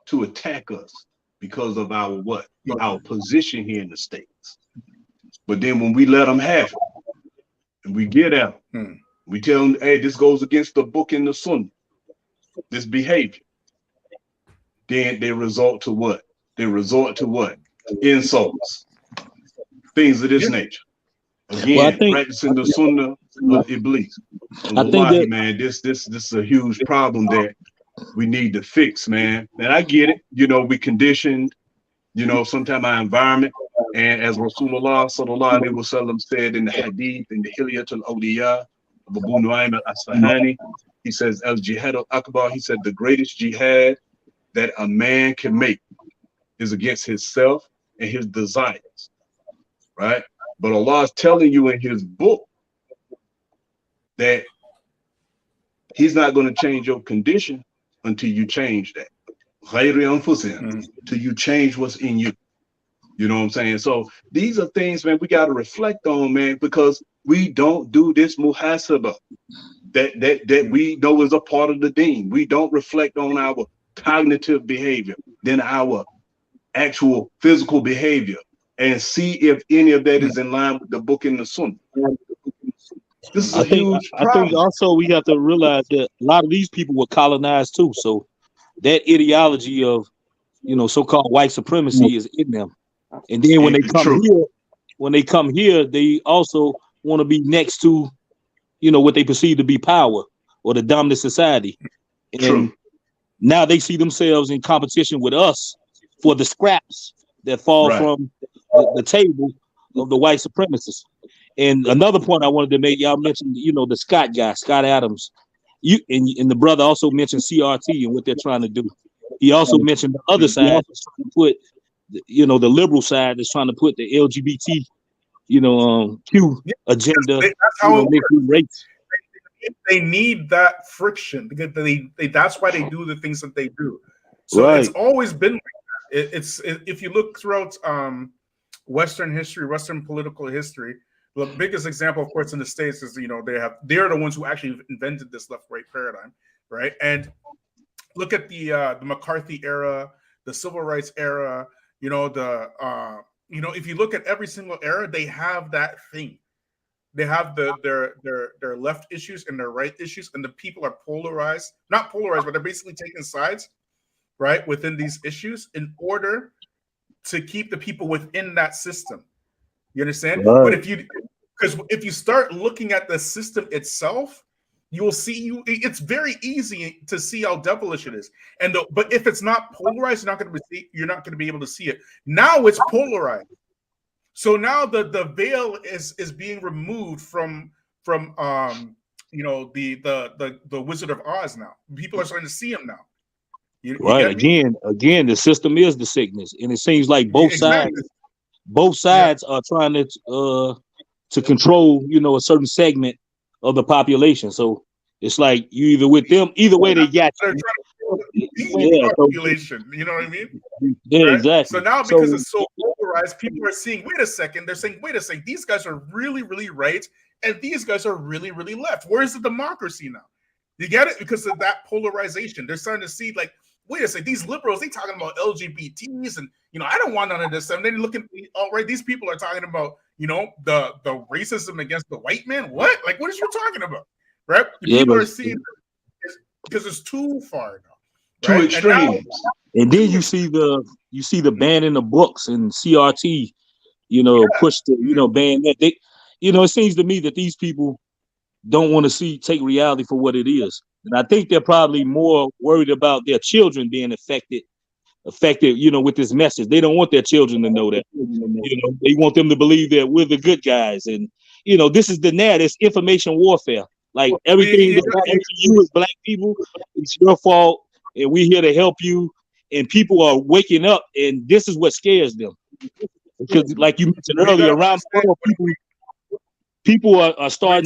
to attack us because of our what? Our position here in the States. But then when we let them have it, and we get out, we tell them, hey, this goes against the book and the sunnah, this behavior. Then they resort to what? Insults, things of this nature. Again, practicing the sunnah of Iblis. I think that, man, this is a huge problem that we need to fix, man. And I get it. We conditioned, sometimes our environment. And as Rasulullah sallallahu alaihi wasallam said in the hadith, in the Hilyat al-Awliya of Abu Nu'aym al-Asfahani, he says, al-jihad al-akbar, he said, the greatest jihad that a man can make is against himself and his desires, right? But Allah is telling you in his book that he's not going to change your condition until you change that. Till you change what's in you. You know what I'm saying? So these are things, man, we got to reflect on, man, because we don't do this muhasabah that we know is a part of the deen. We don't reflect on our cognitive behavior, then our actual physical behavior, and see if any of that is in line with the book and the sunnah. This is a huge problem. I think also we have to realize that a lot of these people were colonized too. So that ideology of, so-called white supremacy is in them. And then when they come here, they also want to be next to, what they perceive to be power or the dominant society. And now they see themselves in competition with us for the scraps that fall from the table of the white supremacists. And another point I wanted to make, y'all mentioned, the Scott guy, Scott Adams. and the brother also mentioned CRT and what they're trying to do. He also mentioned the other side is trying to put, the liberal side is trying to put the LGBT, Q agenda. That's how it works. Race. They need that friction because that's why they do the things that they do. So Right. It's always been like that. If you look throughout Western history, Western political history, the biggest example, of course, in the States is they're the ones who actually invented this left-right paradigm, right? And look at the McCarthy era, the Civil Rights era. If you look at every single era, they have that thing. They have their left issues and their right issues, and the people are polarized. Not polarized, but they're basically taking sides, right, within these issues in order to keep the people within that system. You understand? Right. But if you start looking at the system itself, you will see it's very easy to see how devilish it is. But if it's not polarized, you're not going to be able to see it. Now it's polarized. So now the veil is being removed from the Wizard of Oz now. People are starting to see him now. You Right. Again, the system is the sickness, and it seems like both sides are trying to control, a certain segment of the population. So it's like you either with them, either way they got you. Population, you know what I mean? Yeah, right? exactly. So now because it's so polarized, people are seeing, wait a second, these guys are really, really right, and these guys are really, really left. Where's the democracy now? You get it? Because of that polarization. They're starting to see, like, wait a second, these liberals, they talking about LGBTs, and I don't want none of this. And then looking, all right, these people are talking about, the racism against the white man. What? Like, what is you talking about? Right? People are seeing because it's too far now. Too extreme. And then you see the banning of books and CRT, push to ban that. It seems to me that these people don't want to take reality for what it is. And I think they're probably more worried about their children being affected, with this message. They don't want their children to know that. They want them to believe that we're the good guys. And, this is the narrative, it's information warfare. Like everything that happens to you as Black people, it's your fault, and we're here to help you. And people are waking up, and this is what scares them. Because, like you mentioned earlier, around the world, people are starting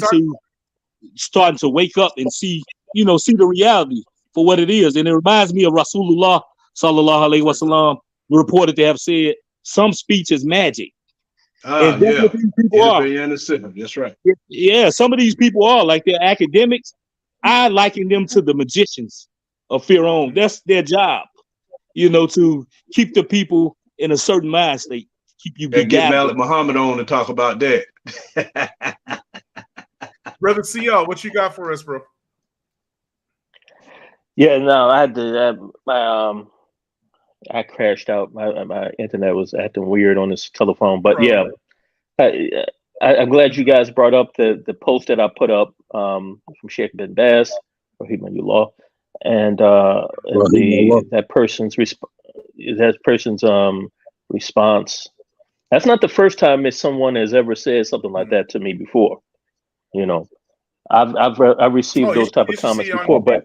to wake up and see the reality for what it is. And it reminds me of Rasulullah sallallahu alaihi wasallam reported to have said, "Some speech is magic." And that's what these people are. That's right. Yeah, some of these people are like they're academics. I liken them to the magicians of Pharaoh. That's their job, to keep the people in a certain mind state. Keep you and get Malik Muhammad on to talk about that. Brother CL, what you got for us, bro? Yeah, no, I had to. I crashed out. My internet was acting weird on this telephone, but yeah, I'm glad you guys brought up the post that I put up from Sheikh bin Baz, Rahimahullah, and that person's response. That's not the first time someone has ever said something like that to me before. I've received those type of comments before, but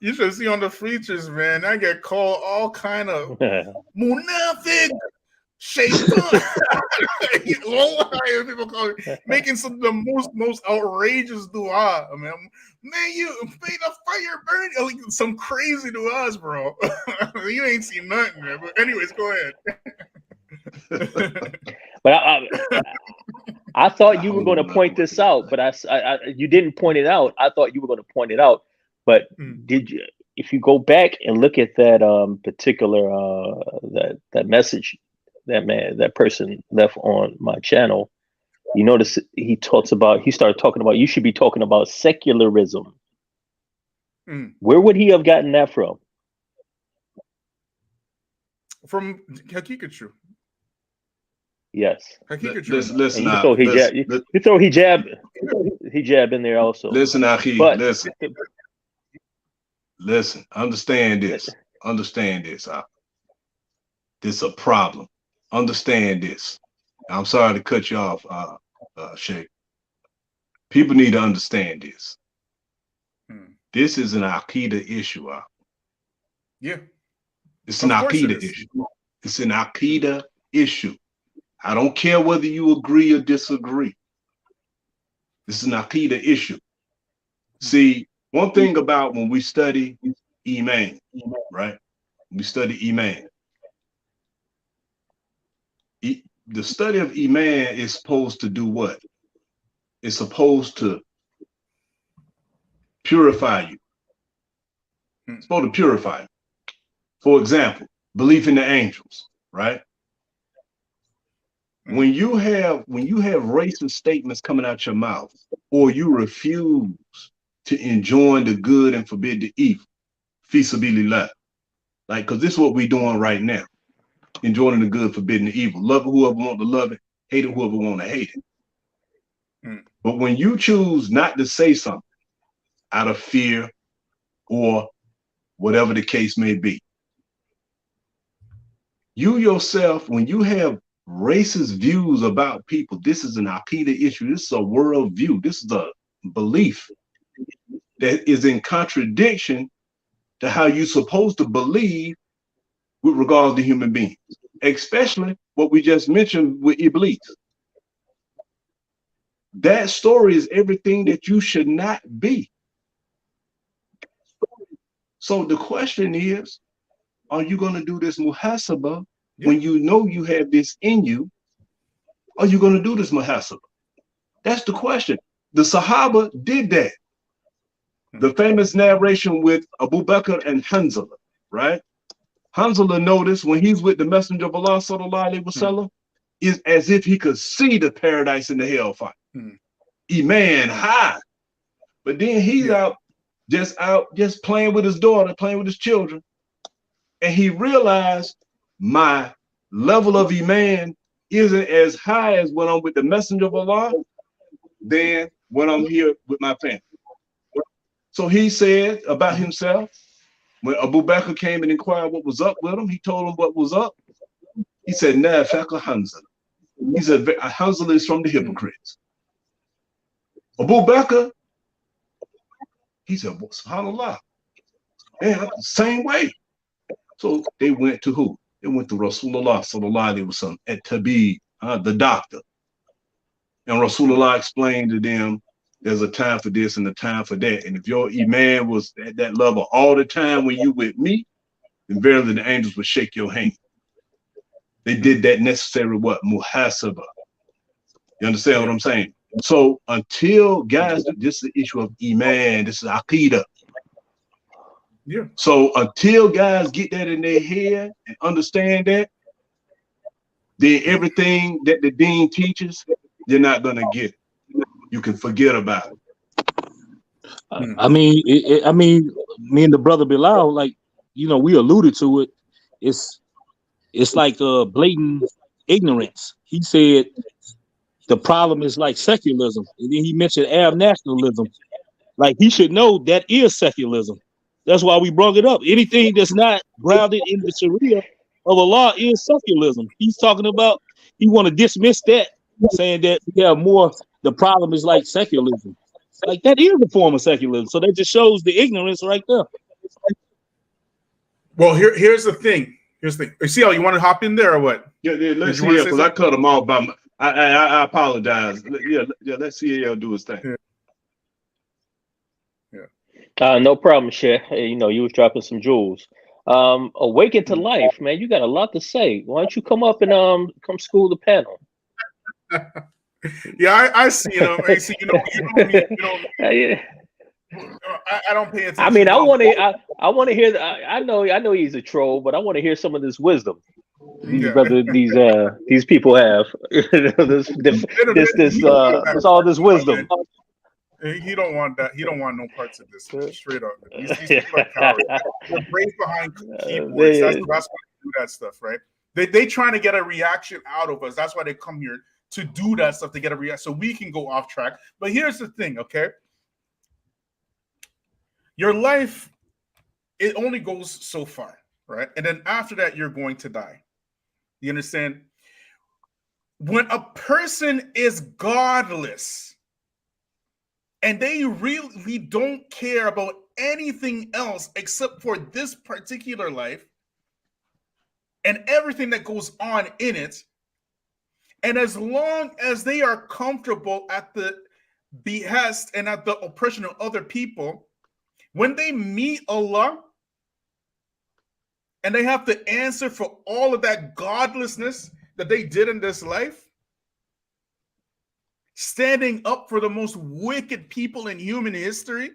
you should see on the features, man. I get called all kind of munafik, shaitan. People call me, making some of the most outrageous dua, man. You made a fire burn, like some crazy duas, bro. You ain't seen nothing, man. But anyways, go ahead. But I thought you were going to point this out, but you didn't point it out. I thought you were going to point it out, but did you? If you go back and look at that particular that message that person left on my channel, you notice he started talking about you should be talking about secularism. Where would he have gotten that from? From Hakikachu. Yes. Listen, you throw hijab in there also. Listen, Akhi, listen. Understand this. This is a problem. Understand this. I'm sorry to cut you off, Sheikh. People need to understand this. This is an Aqidah issue. Yeah. It's an Aqidah issue. It's an Aqidah issue. I don't care whether you agree or disagree. This is an Aqidah issue. See, one thing about when we study Iman, right? We study Iman. The study of Iman is supposed to do what? It's supposed to purify you. It's supposed to purify you. For example, belief in the angels, right? When you have racist statements coming out your mouth, or you refuse to enjoin the good and forbid the evil, fi sabilillah, like, because this is what we're doing right now, enjoining the good, forbidding the evil. Love whoever want to love it, hate it whoever want to hate it. But when you choose not to say something out of fear or whatever the case may be, you yourself, when you have racist views about people, this is an Aqidah issue. This is a world view. This is a belief that is in contradiction to how you're supposed to believe with regards to human beings, especially what we just mentioned with Iblis. That story is everything that you should not be. So the question is, are you going to do this muhasabah when you know you have this in you? Are you going to do this muhasabah? That's the question. The Sahaba did that. The famous narration with Abu Bakr and Hanzala, right? Hanzala noticed when he's with the Messenger of Allah, sallallahu alaihi wasallam, is as if he could see the paradise and the hellfire. Iman high. But then he's out just playing with his daughter, playing with his children. And he realized my level of Iman isn't as high as when I'm with the Messenger of Allah than when I'm here with my family. So he said about himself, when Abu Bakr came and inquired what was up with him, he told him what was up. He said, Nafaka Hanzala. He said, Hanzala is from the hypocrites. Abu Bakr, he said, well, subhanAllah. Yeah, same way. So they went to who? They went to Rasulullah sallallahu alaihi wasallam at Tabib, the doctor. And Rasulullah explained to them, there's a time for this and a time for that. And if your Iman was at that level all the time when you with me, then verily the angels would shake your hand. They did that necessary what? Muhasabah. You understand what I'm saying? So until, guys, this is the issue of Iman, this is Aqidah. Yeah. So until guys get that in their head and understand that, then everything that the Deen teaches, they're not going to get it. You can forget about it. I mean, me and the brother Bilal, like, you know, we alluded to it. It's like blatant ignorance. He said the problem is like secularism, and then he mentioned Arab nationalism. Like, he should know that is secularism. That's why we brought it up. Anything that's not grounded in the Sharia of Allah is secularism. He's talking about, he want to dismiss that, saying that we have more. The problem is like secularism. Like, that is a form of secularism. So that just shows the ignorance right there. Well, here's the thing. Here's the thing. You see how you want to hop in there or what? Yeah, let's see it, because I cut him off by I apologize. Yeah, let's see he'll do his thing. No problem, Sheh. You know, you was dropping some jewels. Awaken to life, man. You got a lot to say. Why don't you come up and come school the panel? Yeah, I see them. I see, you know, I don't pay attention. I mean, I want to hear. I know he's a troll, but I want to hear some of this wisdom. These people have all this wisdom. He don't want that. He don't want no parts of this. Straight up, these people are cowards. They're brave behind keyboards. That's why they do that stuff, right? They trying to get a reaction out of us. That's why they come here to do that stuff, to get a reaction, so we can go off track. But here's the thing, okay? Your life, it only goes so far, right? And then after that, you're going to die. You understand? When a person is godless and they really don't care about anything else except for this particular life and everything that goes on in it. And as long as they are comfortable at the behest and at the oppression of other people, when they meet Allah and they have to answer for all of that godlessness that they did in this life, standing up for the most wicked people in human history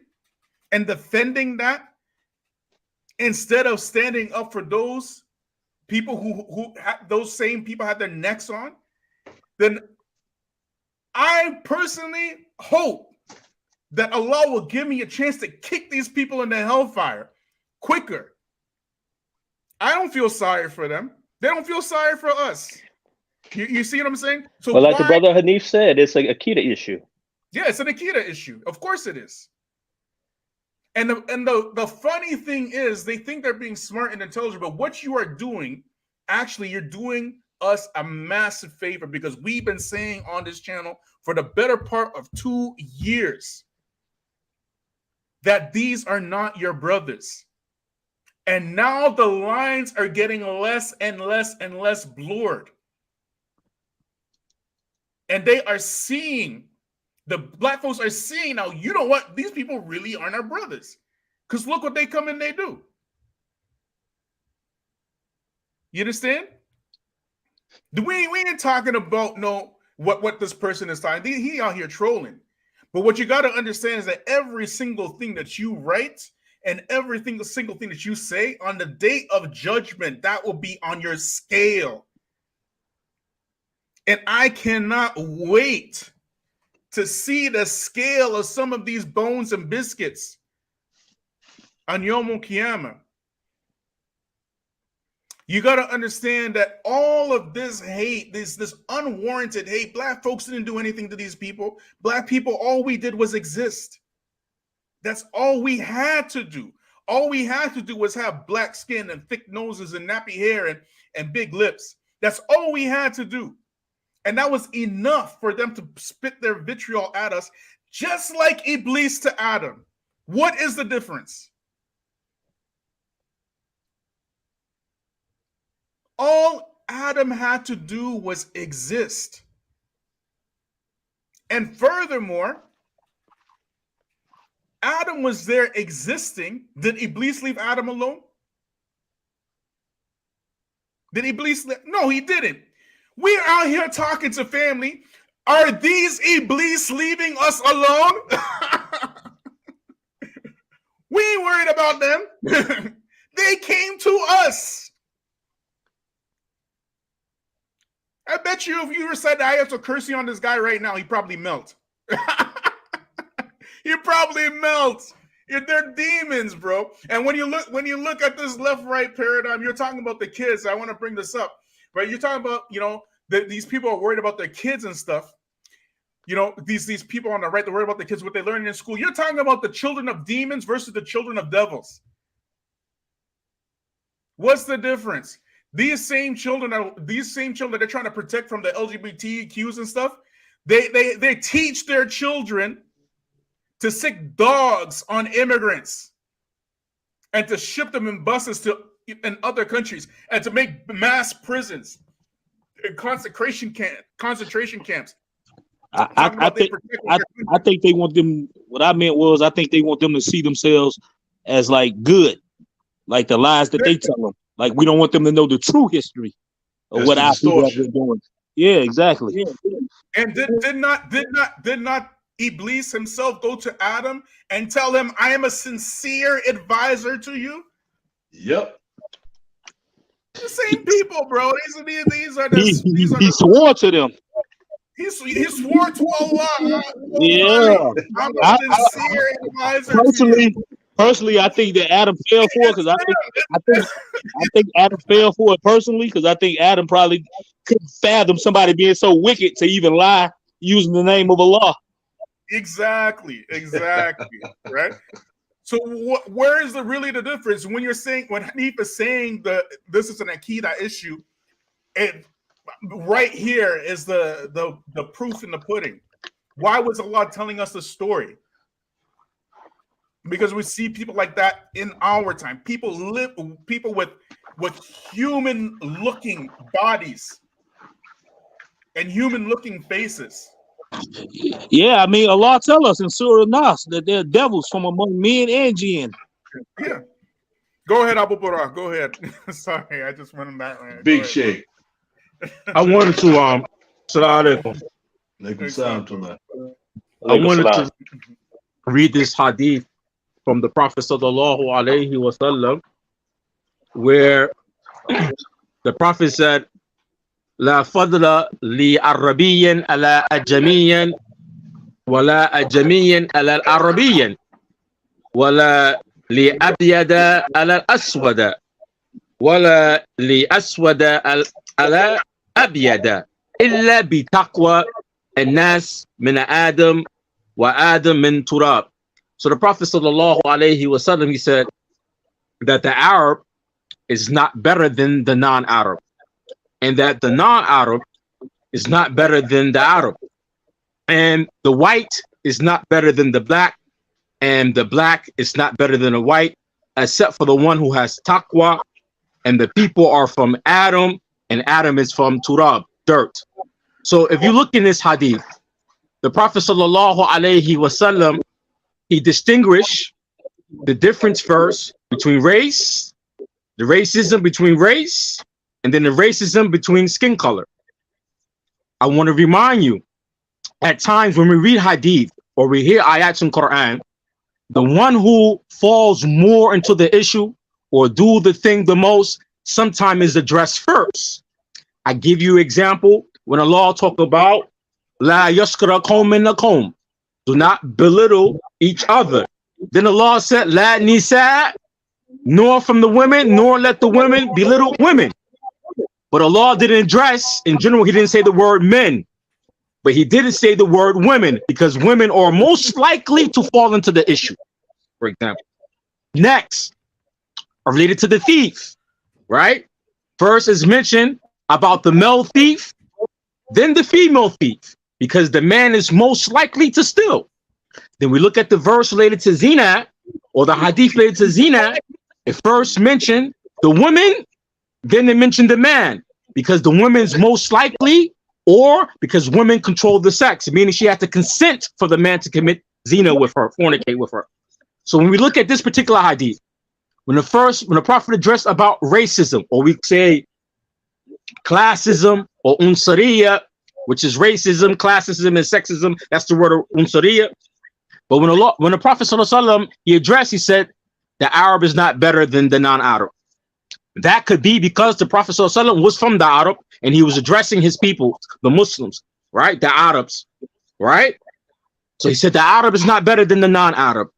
and defending that, instead of standing up for those people who those same people had their necks on, then I personally hope that Allah will give me a chance to kick these people into hellfire quicker. I don't feel sorry for them. They don't feel sorry for us. You see what I'm saying? So well, like the brother Hanif said, it's an Akida issue. Yeah, it's an Akida issue. Of course it is. And the funny thing is, they think they're being smart and intelligent, but what you are doing, actually, you're doing us a massive favor, because we've been saying on this channel for the better part of 2 years that these are not your brothers. And now the lines are getting less and less and less blurred. And they are seeing, the black folks are seeing now, you know what? These people really aren't our brothers. Because look what they come and they do. You understand? We ain't talking about what this person is talking. He out here trolling. But what you got to understand is that every single thing that you write and every single thing that you say, on the day of judgment, that will be on your scale. And I cannot wait to see the scale of some of these bones and biscuits on Yom Kiyama. You got to understand that all of this hate, this unwarranted hate, black folks didn't do anything to these people. Black people, all we did was exist. That's all we had to do. All we had to do was have black skin and thick noses and nappy hair and big lips. That's all we had to do. And that was enough for them to spit their vitriol at us, just like Iblis to Adam. What is the difference? All Adam had to do was exist. And furthermore, Adam was there existing. Did Iblis leave Adam alone? Did Iblis leave? No, he didn't. We're out here talking to family. Are these Iblis leaving us alone? We ain't worried about them. They came to us. I bet you if you recite the ayatul kursi on this guy right now, he probably melt. He probably melts. They're demons, bro. And when you look at this left-right paradigm, you're talking about the kids. I want to bring this up, right? You're talking about, these people are worried about their kids and stuff. These people on the right, they're worried about the kids, what they learn in school. You're talking about the children of demons versus the children of devils. What's the difference? These same children they're trying to protect from the LGBTQs and stuff. They teach their children to sick dogs on immigrants and to ship them in buses in other countries and to make mass prisons and concentration camps. I think they want them. What I meant was, I think they want them to see themselves as like good, like the lies that they tell them. Like, we don't want them to know the true history of what our people have been doing. Yeah, exactly. Yeah. And did not Iblis himself go to Adam and tell him, "I am a sincere advisor to you"? Yep. The same people, bro. He swore to them. He swore to Allah. Yeah. I'm a sincere advisor. Personally, I think that Adam fell for it because I think Adam fell for it personally because I think Adam probably couldn't fathom somebody being so wicked to even lie using the name of Allah. Exactly, right? So where is really the difference when Hanif is saying this is an Akida issue? And right here is the proof in the pudding. Why was Allah telling us the story? because we see people like that in our time. People with human looking bodies and human looking faces. Yeah, I mean, Allah tell us in Surah Nas that they're devils from among men and jinn. Yeah. Go ahead, Abu Burak. Go ahead. Sorry, I just went on that way. Big shake. I wanted to Salaam Alaikum. I wanted to read this hadith from the Prophet sallallahu alaihi wasallam, where the Prophet said, "La fadla li Arabiyyan ala ajamiyyan, wala ajamiyyan ala Arabiyyan, wala li abyada ala aswada, wala li aswada ala abyada, illa bi taqwa الناس من آدم وآدم من تراب." So the Prophet sallallahu alaihi wasallam, he said that the Arab is not better than the non-Arab, and that the non-Arab is not better than the Arab, and the white is not better than the black, and the black is not better than the white, except for the one who has taqwa, and the people are from Adam, and Adam is from turab, dirt. So if you look in this hadith, the Prophet sallallahu alaihi wasallam, he distinguished the difference first between race, the racism between race, and then the racism between skin color. I want to remind you, at times when we read hadith or we hear ayats in Quran, the one who falls more into the issue or do the thing the most sometimes is addressed first. I give you example. When Allah talk about la yaskara qawmin qawm, do not belittle each other. Then Allah said la nisa, nor from the women, nor let the women belittle women. But Allah didn't address, in general, he didn't say the word men, but he didn't say the word women, because women are most likely to fall into the issue, for example. Next, related to the thief, right? First is mentioned about the male thief, then the female thief, because the man is most likely to steal. Then we look at the verse related to zina, or the hadith related to zina. It first mentioned the woman, then it mentioned the man, because the woman is most likely, or because women control the sex, meaning she had to consent for the man to commit zina with her, fornicate with her. So when we look at this particular hadith, when the Prophet addressed about racism, or we say classism or unsariya, which is racism, classism, and sexism, that's the word unsariya. But when the Prophet ﷺ, he addressed, he said, the Arab is not better than the non-Arab. That could be because the Prophet ﷺ was from the Arab, and he was addressing his people, the Muslims, right? The Arabs, right? So he said the Arab is not better than the non-Arab,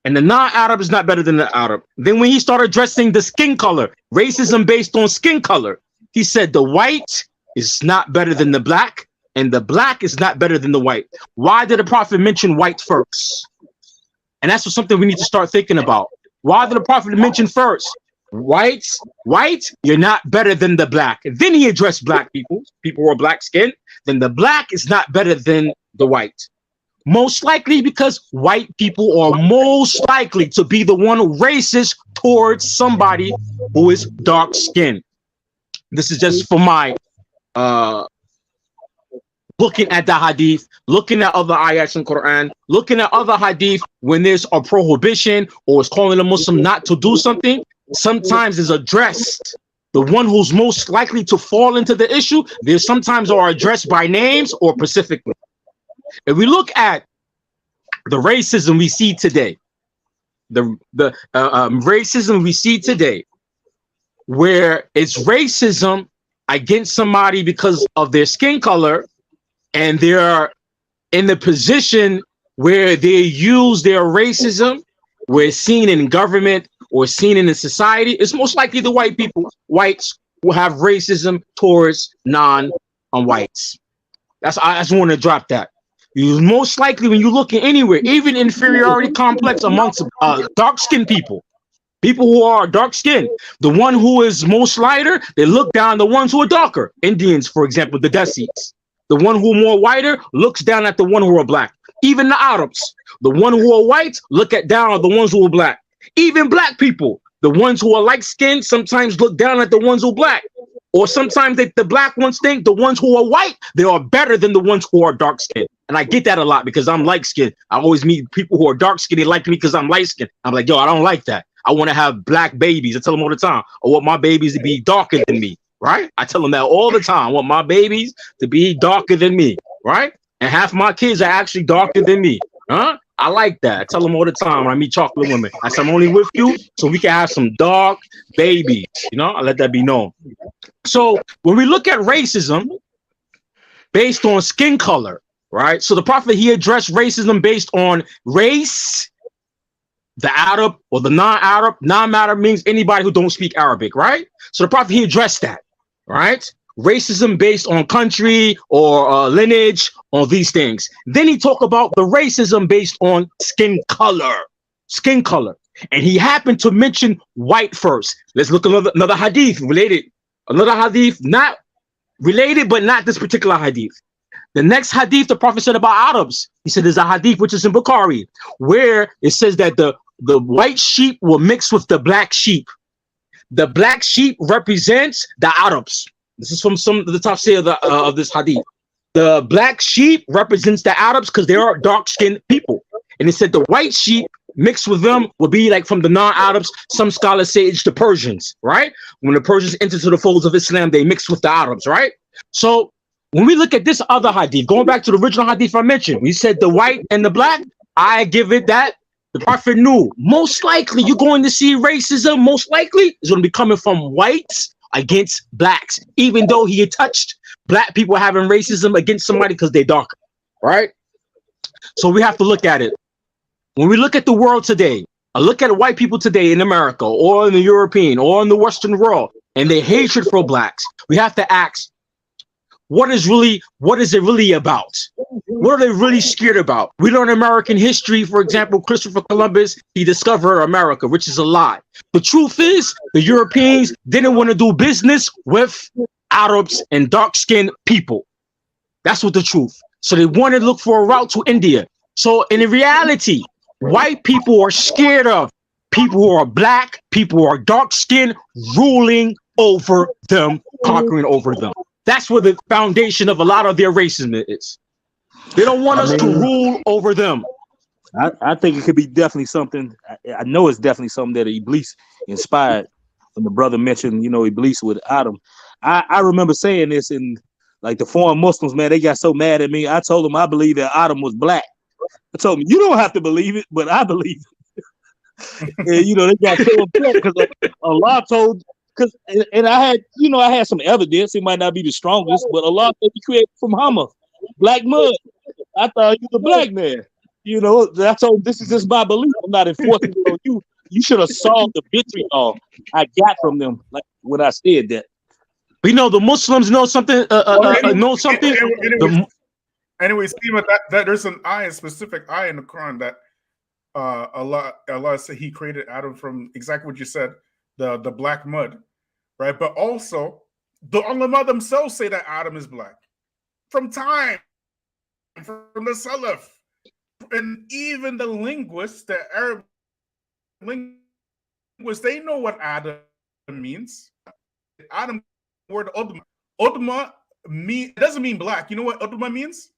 and the non-Arab is not better than the Arab. Then when he started addressing the skin color, racism based on skin color, he said the white is not better than the black, and the black is not better than the white. Why did the Prophet mention white first? And that's something we need to start thinking about. Why did the Prophet mention first? White, you're not better than the black. And then he addressed black people who are black skin. Then the black is not better than the white. Most likely because white people are most likely to be the one racist towards somebody who is dark skinned. This is just for my looking at the hadith, looking at other ayats in Quran, looking at other hadith when there's a prohibition or it's calling a Muslim not to do something, sometimes is addressed. The one who's most likely to fall into the issue, they sometimes are addressed by names or specifically. If we look at the racism we see today, the racism we see today, where it's racism against somebody because of their skin color, and they're in the position where they use their racism, where it's seen in government or seen in the society, it's most likely the white people. Whites will have racism towards non-whites. I just want to drop that. You most likely, when you look at anywhere, even inferiority complex amongst dark-skinned people who are dark-skinned, the one who is most lighter, they look down the ones who are darker. Indians, for example, the Desis. The one who are more whiter looks down at the one who are black. Even the Arabs, the ones who are white, look at down on the ones who are black. Even black people, the ones who are light skinned, sometimes look down at the ones who are black. Or sometimes the black ones think the ones who are white, they are better than the ones who are dark skinned. And I get that a lot because I'm light skinned. I always meet people who are dark skinned. They like me because I'm light skinned. I'm like, yo, I don't like that. I want to have black babies. I tell them all the time. I want my babies to be darker than me, right? I tell them that all the time. I want my babies to be darker than me, right? And half my kids are actually darker than me, huh? I like that. I tell them all the time when I meet chocolate women. I say, I'm only with you so we can have some dark babies. You know, I let that be known. So when we look at racism based on skin color, right? So the Prophet, he addressed racism based on race, the Arab or the non-Arab. Non-Arab means anybody who don't speak Arabic, right? So the Prophet, he addressed that, right? Racism based on country or lineage, on these things. Then he talked about the racism based on skin color, and he happened to mention white first. Let's look at another hadith related, not related, but not this particular hadith. The next hadith the Prophet said about Arabs, he said there's a hadith which is in Bukhari where it says that the white sheep will mix with the black sheep. The black sheep represents the Arabs. This is from some of the tafsir of this hadith. The black sheep represents the Arabs because they are dark-skinned people. And it said the white sheep mixed with them will be like from the non-Arabs. Some scholars say it's the Persians, right? When the Persians entered to the folds of Islam, they mixed with the Arabs, right? So when we look at this other hadith, going back to the original hadith I mentioned, we said the white and the black, I give it that. The Prophet knew most likely you're going to see racism, most likely is going to be coming from whites against blacks, even though he had touched black people having racism against somebody because they're darker, right? So we have to look at it. When we look at the world today, I look at white people today in America or in the European or in the Western world and their hatred for blacks, we have to ask, what is it really about? What are they really scared about? We learn American history, for example, Christopher Columbus, he discovered America, which is a lie. The truth is, the Europeans didn't want to do business with Arabs and dark-skinned people. That's what the truth. So they wanted to look for a route to India. So in reality, white people are scared of people who are black, people who are dark-skinned, ruling over them, conquering over them. That's where the foundation of a lot of their racism is. They don't want us to rule over them. I think it could be definitely something. I know it's definitely something that Iblis inspired when the brother mentioned, Iblis with Adam. I remember saying this in like the foreign Muslims, man, they got so mad at me. I told them I believe that Adam was black. I told them, you don't have to believe it, but I believe it. And, they got so upset because Allah told, and I had some evidence. It might not be the strongest, but Allah said he created from Hama, black mud. I thought you was a black man. I told him, this is just my belief. I'm not enforcing it on you. You should have saw the vitriol I got from them, like when I said that. We know the Muslims know something. Know something. Anyways, that there's an a specific eye in the Quran that Allah said He created Adam from exactly what you said, the black mud, right? But also the ulama themselves say that Adam is black from time, from the Salaf, and even the linguists, the Arab linguists, they know what Adam means. Adam word udma it doesn't mean black. You know what udma means?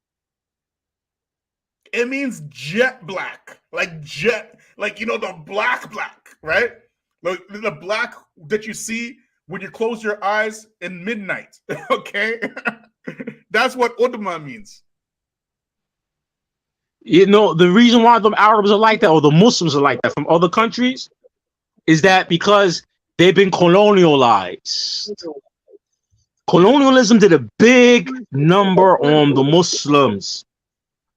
It means jet black, like jet, like the black, right? Like the black that you see when you close your eyes in midnight. Okay, that's what udma means. The reason why the Arabs are like that, or the Muslims are like that from other countries, is that because they've been colonialized. Colonialism did a big number on the Muslims,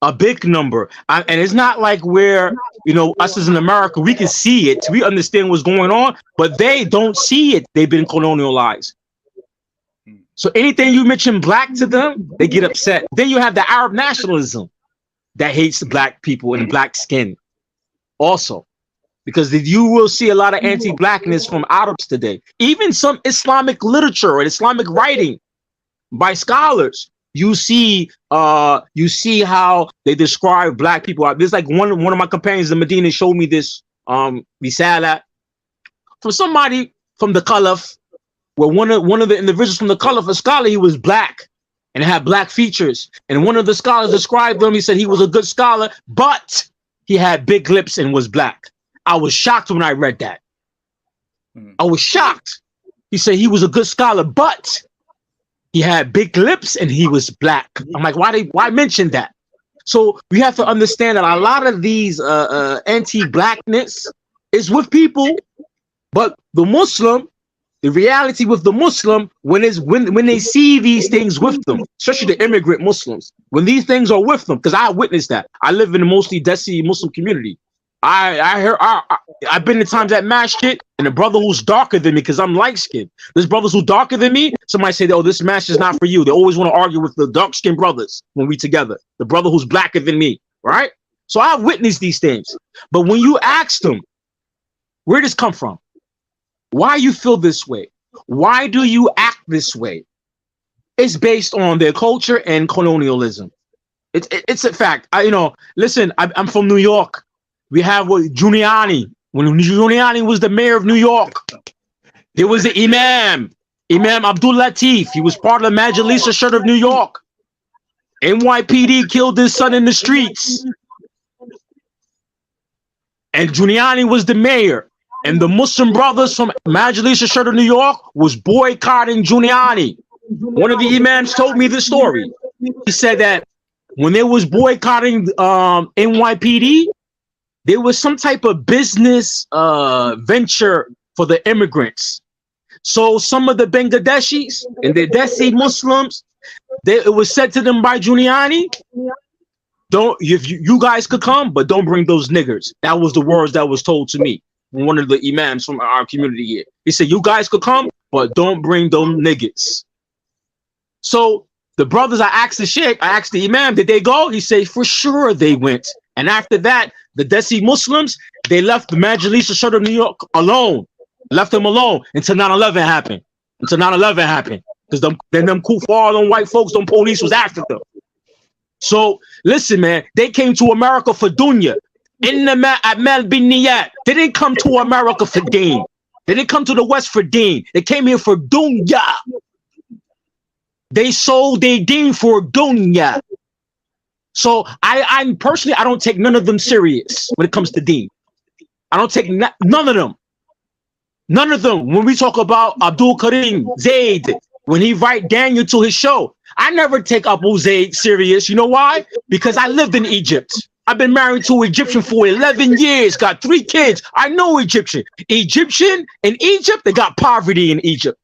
a big number. And it's not like where, us as in America, we can see it. We understand what's going on, but they don't see it. They've been colonialized. So anything you mention black to them, they get upset. Then you have the Arab nationalism that hates black people and black skin also. Because you will see a lot of anti-blackness from Arabs today. Even some Islamic literature and Islamic writing by scholars you see how they describe black people. There's like one of my companions in Medina showed me this risala from somebody from the Caliph, where one of the individuals from the Caliph, a scholar, he was black and had black features. And one of the scholars described him. He said he was a good scholar, but he had big lips and was black. I was shocked when I read that. I was shocked. He said he was a good scholar, but he had big lips and he was black. I'm like, why mention that? So we have to understand that a lot of these anti-blackness is with people, but the Muslim, the reality with the Muslim, when they see these things with them, especially the immigrant Muslims, when these things are with them, because I witnessed that. I live in a mostly Desi Muslim community. I've been to times at masjid, and a brother who's darker than me, because I'm light skinned. There's brothers who darker than me. Somebody say, "Oh, this masjid is not for you." They always want to argue with the dark skinned brothers when we together. The brother who's blacker than me, right? So I've witnessed these things. But when you ask them, where does this come from? Why you feel this way? Why do you act this way? It's based on their culture and colonialism. It's a fact. Listen, I'm from New York. We have Giuliani. When Giuliani was the mayor of New York, there was the Imam Abdul Latif. He was part of the Majlis Ashur of New York. NYPD killed his son in the streets. And Giuliani was the mayor. And the Muslim brothers from Majlis Ashur of New York was boycotting Giuliani. One of the imams told me this story. He said that when they was boycotting NYPD, there was some type of business venture for the immigrants. So some of the Bangladeshis and the Desi Muslims, it was said to them by Giuliani, if you guys could come, but don't bring those niggers. That was the words that was told to me. One of the imams from our community here. He said, you guys could come, but don't bring them niggas. So the brothers, I asked the sheikh, I asked the imam, did they go? He said, for sure they went. And after that, the Desi Muslims, they left the Majlis Ashur of New York alone. Left them alone until 9/11 happened. Until 9/11 happened. Because them kuffar, them white folks, them police was after them. So listen, man, they came to America for dunya. They didn't come to America for deen. They didn't come to the West for deen. They came here for dunya. They sold their deen for dunya. So I personally, I don't take none of them serious when it comes to deen. I don't take none of them. None of them. When we talk about Abdul Karim Zaid, when he write Daniel to his show, I never take Abu Zaid serious. You know why? Because I lived in Egypt. I've been married to an Egyptian for 11 years, got 3 kids. I know Egyptian. Egyptian in Egypt, they got poverty in Egypt.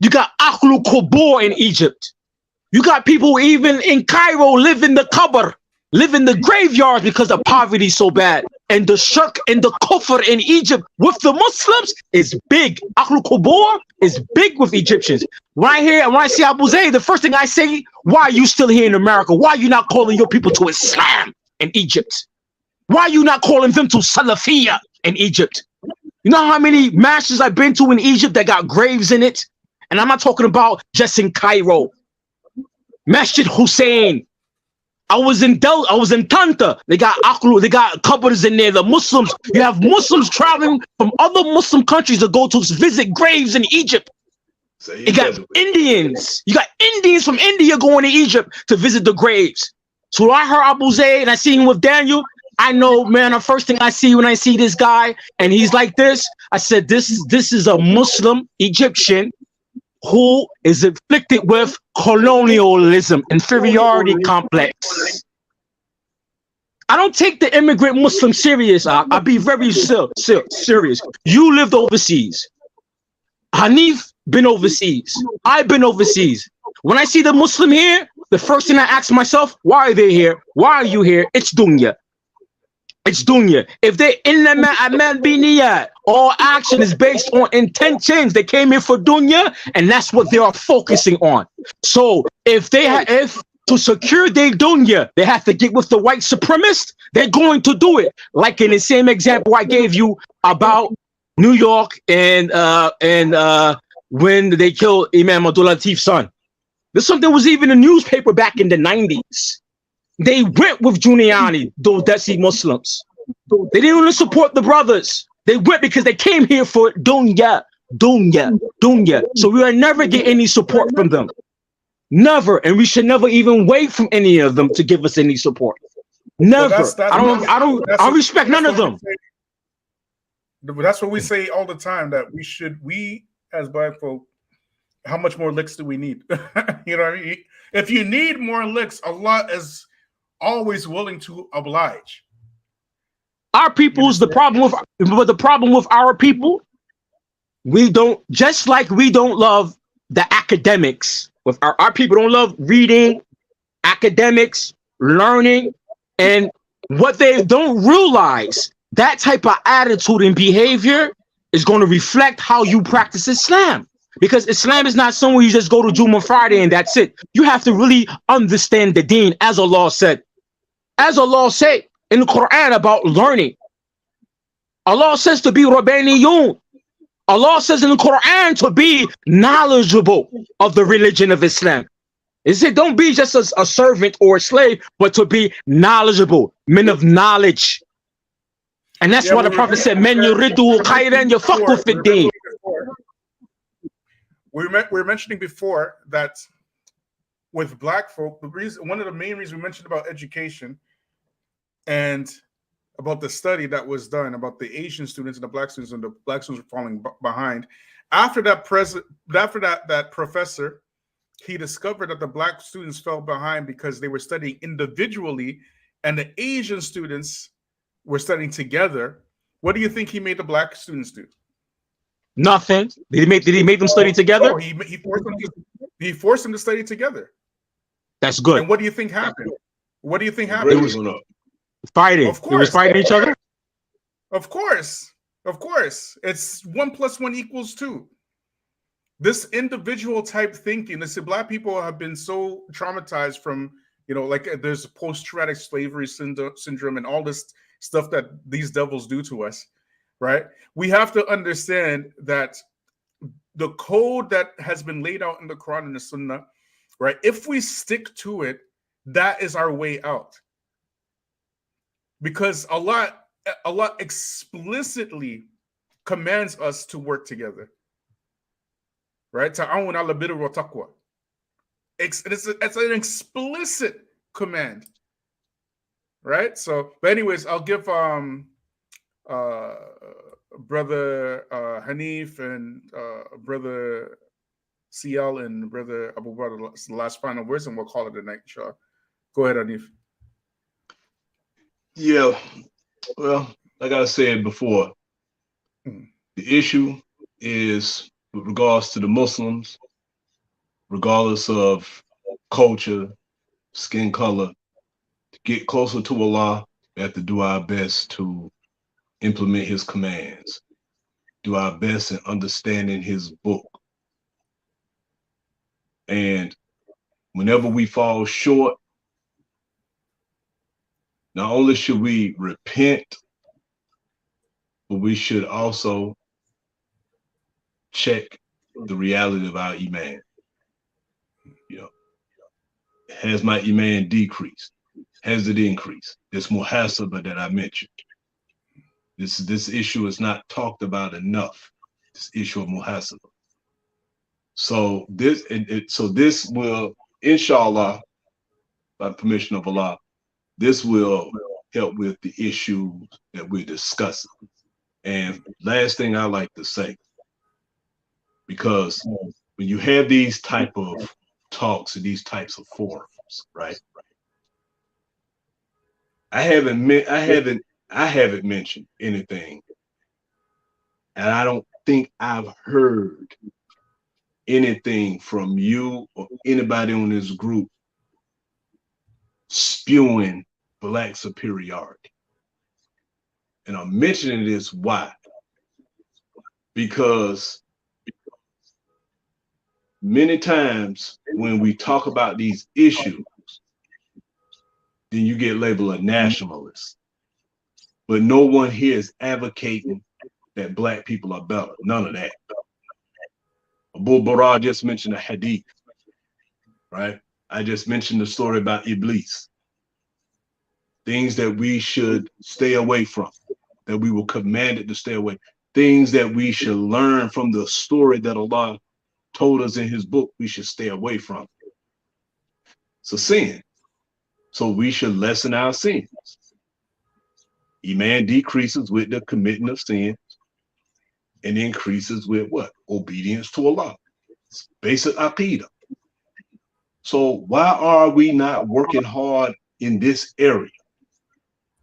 You got Akhlu Kubur in Egypt. You got people even in Cairo live in the qabr, live in the graveyards because the poverty is so bad. And the shirk and the kufr in Egypt with the Muslims is big. Akhlu Kubur is big with Egyptians. When I see Abu Zayd, the first thing I say, why are you still here in America? Why are you not calling your people to Islam in Egypt? Why are you not calling them to Salafiyah in Egypt? You know how many masters I've been to in Egypt that got graves in it? And I'm not talking about just in Cairo. Masjid Hussein. I was in Tanta. They got qabrs in there. The Muslims, you have Muslims traveling from other Muslim countries to go to visit graves in Egypt. You got Indians. You got Indians from India going to Egypt to visit the graves. So I heard Abu Zayd and I see him with Daniel. I know, man, the first thing I see when I see this guy and he's like this, I said, this is a Muslim Egyptian who is afflicted with colonialism, inferiority complex. I don't take the immigrant Muslim serious. I'll be very serious. You lived overseas. Hanif been overseas. I've been overseas. When I see the Muslim here, the first thing I ask myself, why are they here? Why are you here? It's dunya. It's dunya. If they all action is based on intentions, they came here for dunya, and that's what they are focusing on. So if to secure their dunya, they have to get with the white supremacists, they're going to do it. Like in the same example I gave you about New York and when they killed Imam Abdul Latif's son. This something was even in the newspaper back in the 90s. They went with Giuliani, those Desi Muslims. They didn't want to support the brothers. They went because they came here for dunya. So we will never get any support from them. Never. And we should never even wait from any of them to give us any support. Never. I don't respect none of them. That's what we say all the time, that we as black folk, how much more licks do we need? You know what I mean? If you need more licks, Allah is always willing to oblige. Our people's the problem with our people. We don't, just like we don't love the academics. With our people don't love reading, academics, learning, and what they don't realize, that type of attitude and behavior is going to reflect how you practice Islam. Because Islam is not somewhere you just go to Juma Friday and that's it. You have to really understand the deen, as Allah said. As Allah said in the Quran about learning. Allah says to be Rabbaniyun. Allah says in the Quran to be knowledgeable of the religion of Islam. It said don't be just a servant or a slave, but to be knowledgeable, men of knowledge. And that's why the Prophet said, "Men yuridu khayran yafaqqahu fid din." We're mentioning before that with black folk, one of the main reasons we mentioned about education and about the study that was done about the Asian students and the black students were falling behind. After that professor, he discovered that the black students fell behind because they were studying individually and the Asian students were studying together. What do you think he made the black students do? Nothing. Did he make them study together? No, he forced them to study together. That's good. And what do you think happened? What do you think happened? It was fighting. Of course. They was fighting each other? Of course. It's 1 + 1 = 2. This individual type thinking, listen, black people have been so traumatized from, like there's post-traumatic slavery syndrome and all this stuff that these devils do to us, right? We have to understand that the code that has been laid out in the Quran and the Sunnah, right? If we stick to it, that is our way out. Because Allah explicitly commands us to work together. Right? Ta'awun 'ala birri wa taqwa. It's an explicit command. Right? So, but anyways, I'll give brother Hanif and brother CL and brother Abu Bakr the last final words, and we'll call it a night, inshallah. Go ahead, Hanif. Yeah, well, like I said before, the issue is with regards to the Muslims, regardless of culture, skin color, to get closer to Allah, we have to do our best to implement His commands, do our best in understanding His book. And whenever we fall short, not only should we repent, but we should also check the reality of our iman. Has my iman decreased? Has it increased? This muhasabah that I mentioned. This issue is not talked about enough. This issue of muhasabah. So this will, inshallah, by the permission of Allah, this will help with the issues that we're discussing. And last thing I like to say, because when you have these type of talks and these types of forums, right? I haven't mentioned anything, and I don't think I've heard anything from you or anybody on this group spewing black superiority. And I'm mentioning this why? Because many times when we talk about these issues, then you get labeled a nationalist. But no one here is advocating that black people are better. None of that. Abu Bara just mentioned a hadith right? I just mentioned the story about Iblis. Things that we should stay away from, that we were commanded to stay away. Things that we should learn from the story that Allah told us in his book we should stay away from. So sin. So we should lessen our sins. Iman decreases with the committing of sin and increases with what? Obedience to Allah. It's basic aqidah. So why are we not working hard in this area?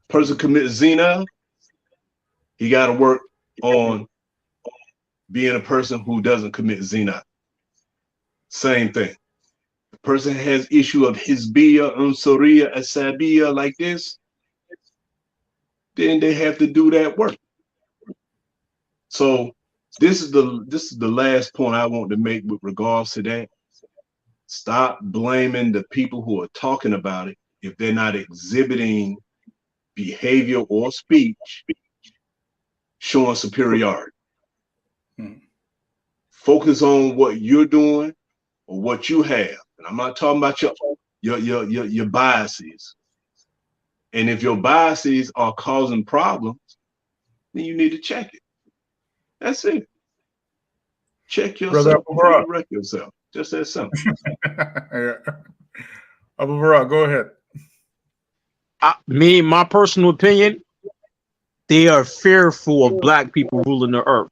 Person commits zina, he got to work on being a person who doesn't commit zina. Same thing. The person has issue of hizbiyah, unsuriya, asabiyah like this, then they have to do that work. So this is the last point I want to make with regards to that. Stop blaming the people who are talking about it if they're not exhibiting behavior or speech showing superiority. Focus on what you're doing or what you have. And I'm not talking about your biases. And if your biases are causing problems, then you need to check it. That's it. Check yourself before you wreck yourself. Just that simple. Abu Barak, go ahead. My personal opinion, they are fearful of black people ruling the earth.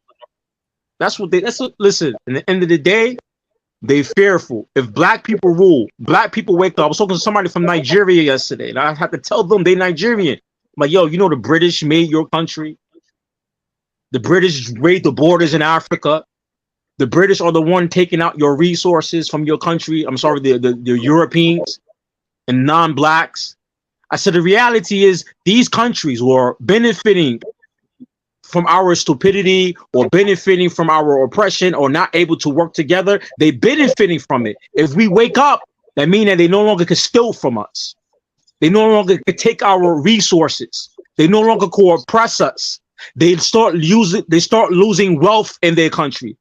Listen, at the end of the day, they fearful. If black people rule, black people wake up. I was talking to somebody from Nigeria yesterday, and I had to tell them they Nigerian. I'm like, yo, you know the British made your country. The British raid the borders in Africa. The British are the one taking out your resources from your country. I'm sorry, the Europeans and non-blacks. I said the reality is these countries were benefiting from our stupidity or benefiting from our oppression or not able to work together. They benefiting from it. If we wake up, that means that they no longer can steal from us. They no longer can take our resources. They no longer can oppress us. They start losing wealth in their country.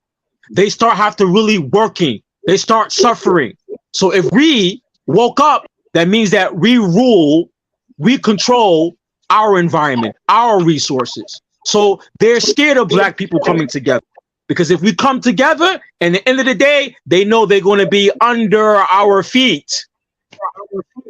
They start have to really working. They start suffering. So if we woke up, that means that we rule, we control our environment, our resources. So they're scared of black people coming together. Because if we come together, and at the end of the day, they know they're going to be under our feet.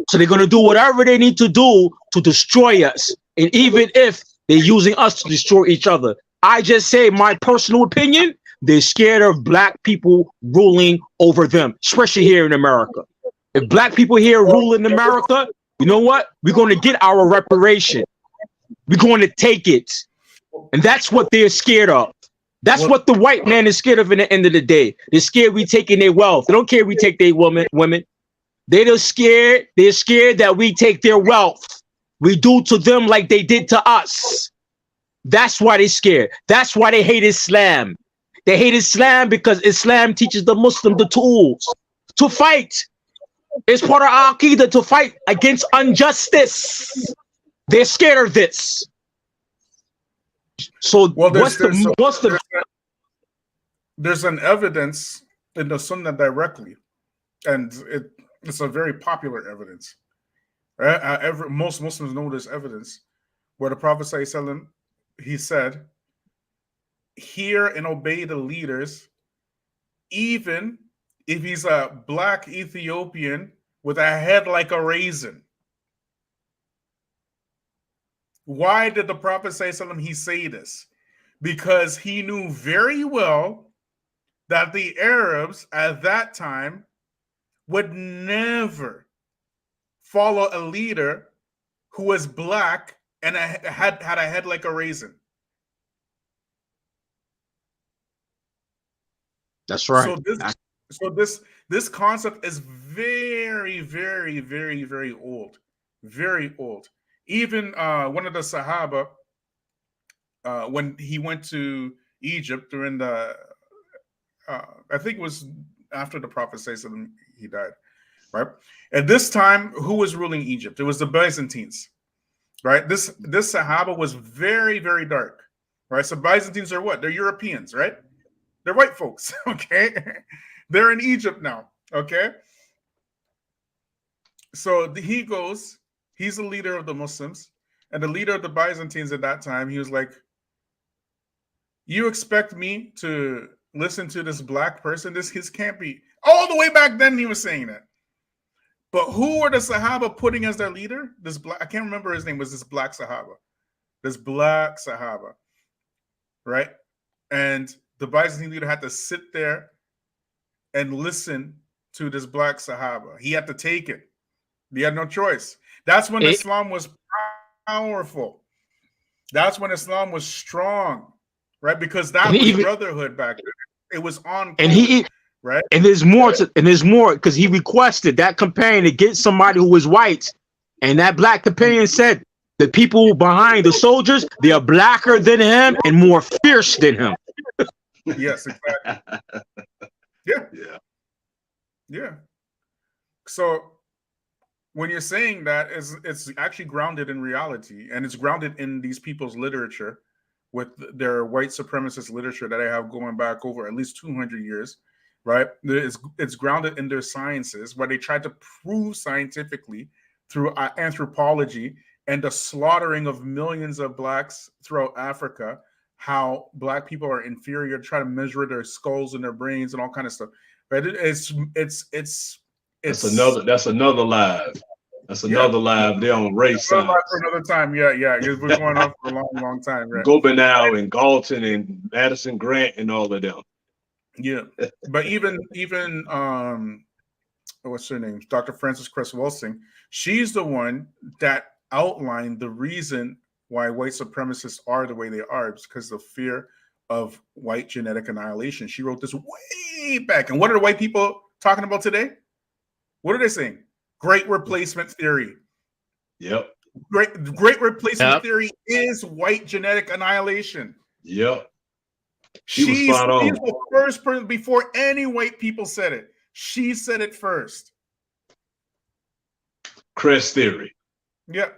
So they're going to do whatever they need to do to destroy us. And even if they're using us to destroy each other. I just say my personal opinion, they're scared of black people ruling over them, especially here in America. If black people here rule in America, you know what? We're going to get our reparation. We're going to take it. And that's what they're scared of. That's what the white man is scared of in the end of the day. They're scared we taking their wealth. They don't care if we take their women. They're just scared. They're scared that we take their wealth. We do to them like they did to us. That's why they're scared. That's why they hate Islam. They hate Islam because Islam teaches the Muslim the tools to fight. It's part of our aqidah to fight against injustice. They're scared of this. So there's an evidence in the Sunnah directly, and it's a very popular evidence. Right? Most Muslims know this evidence where the Prophet ﷺ, he said, hear and obey the leaders, even if he's a black Ethiopian with a head like a raisin. Why did the Prophet ﷺ say this? Because he knew very well that the Arabs at that time would never follow a leader who was black and had a head like a raisin. That's right. So this concept is very, very, very, very old. Very old. Even one of the Sahaba, when he went to Egypt during the, I think it was after the Prophet ﷺ, he died, right? At this time, who was ruling Egypt? It was the Byzantines, right? This Sahaba was very, very dark, right? So Byzantines are what? They're Europeans, right? They're white folks, okay? They're in Egypt now, okay? So he goes, he's the leader of the Muslims and the leader of the Byzantines at that time. He was like, you expect me to listen to this black person? His can't be. All the way back then he was saying that. But who were the Sahaba putting as their leader? This black, I can't remember his name, was this black Sahaba. This black Sahaba, right? And the Byzantine leader had to sit there and listen to this black Sahaba. He had to take it. He had no choice. That's when Islam was powerful. That's when Islam was strong, right? Because that was brotherhood back then. It was on. And right? And there's more because he requested that companion to get somebody who was white, and that black companion said the people behind the soldiers, they are blacker than him and more fierce than him. Yes, exactly. Yeah. So when you're saying that, it's actually grounded in reality, and it's grounded in these people's literature, with their white supremacist literature that I have going back over at least 200 years. Right, it's grounded in their sciences, where they tried to prove scientifically through anthropology and the slaughtering of millions of blacks throughout Africa, how black people are inferior. Try to measure their skulls and their brains and all kind of stuff. Right, it's that's another live. That's another live. They're on race science. For another time. Yeah. We're going on for a long time. Right? Gobenau and Galton and Madison Grant and all of them. Yeah, but even what's her name? Dr. Frances Cress Welsing. She's the one that outlined the reason why white supremacists are the way they are. It's because of fear of white genetic annihilation. She wrote this way back. And what are the white people talking about today? What are they saying? Great replacement theory. Yep. Great replacement theory is white genetic annihilation. Yep. She's the first person before any white people said it. She said it first. Crest theory. Yeah.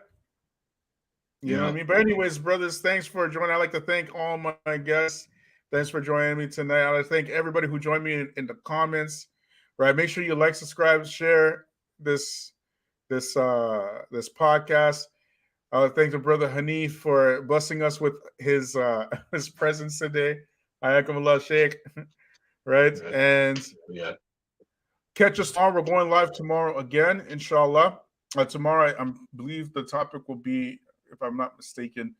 You know what I mean? But anyways, brothers, thanks for joining. I'd like to thank all my guests. Thanks for joining me tonight. I'd like to thank everybody who joined me in the comments. Right. Make sure you like, subscribe, share this podcast. I would thank the brother Hanif for blessing us with his presence today. Ayakumullah Sheikh. Right. And catch us on. We're going live tomorrow again, inshallah. Tomorrow, I believe the topic will be, if I'm not mistaken,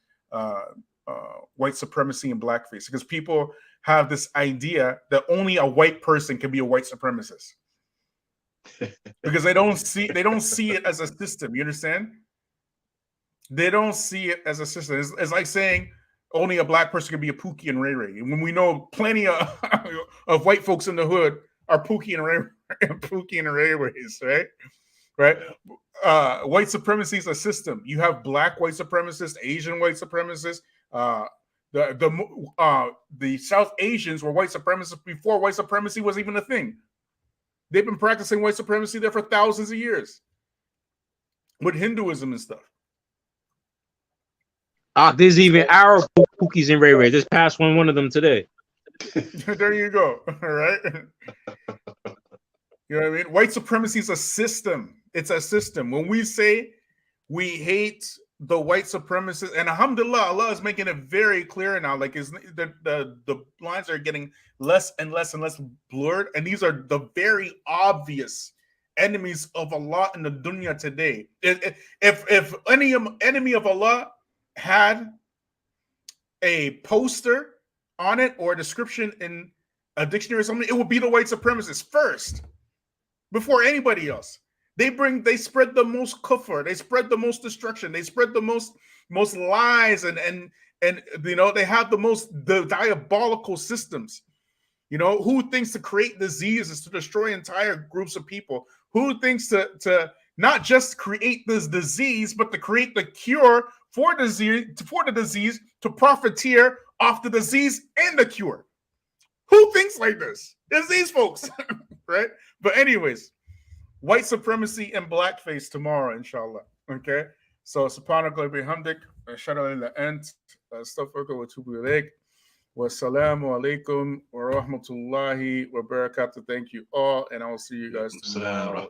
white supremacy and blackface, because people have this idea that only a white person can be a white supremacist because they don't see it as a system. You understand? They don't see it as a system. It's like saying only a black person can be a Pookie and Ray Ray, and when we know plenty of white folks in the hood are Pookie and Ray Rays, right? Right. White supremacy is a system. You have black white supremacists, Asian white supremacists. The South Asians were white supremacists before white supremacy was even a thing. They've been practicing white supremacy there for thousands of years with Hinduism and stuff. There's even our Pookies and Ray Ray. Just passed one of them today. There you go. All right. You know what I mean? White supremacy is a system. It's a system. When we say we hate the white supremacists, and alhamdulillah, Allah is making it very clear now. Like the lines are getting less and less and less blurred, and these are the very obvious enemies of Allah in the dunya today. If any enemy of Allah had a poster on it or a description in a dictionary or something, it would be the white supremacists first, before anybody else. They spread the most kufr, they spread the most destruction, they spread the most lies, and you know, they have the diabolical systems. You know, who thinks to create diseases to destroy entire groups of people? Who thinks to not just create this disease, but to create the cure for the disease to profiteer off the disease and the cure? Who thinks like this? It's these folks, right? But anyways, white supremacy and blackface tomorrow, inshallah. Okay? So, subhanallah bihamdik, ashhadu an la ant, astaghfiruka wa atubu ilayk. Wassalamu alaikum wa rahmatullahi wa barakatuh. Thank you all, and I will see you guys tomorrow.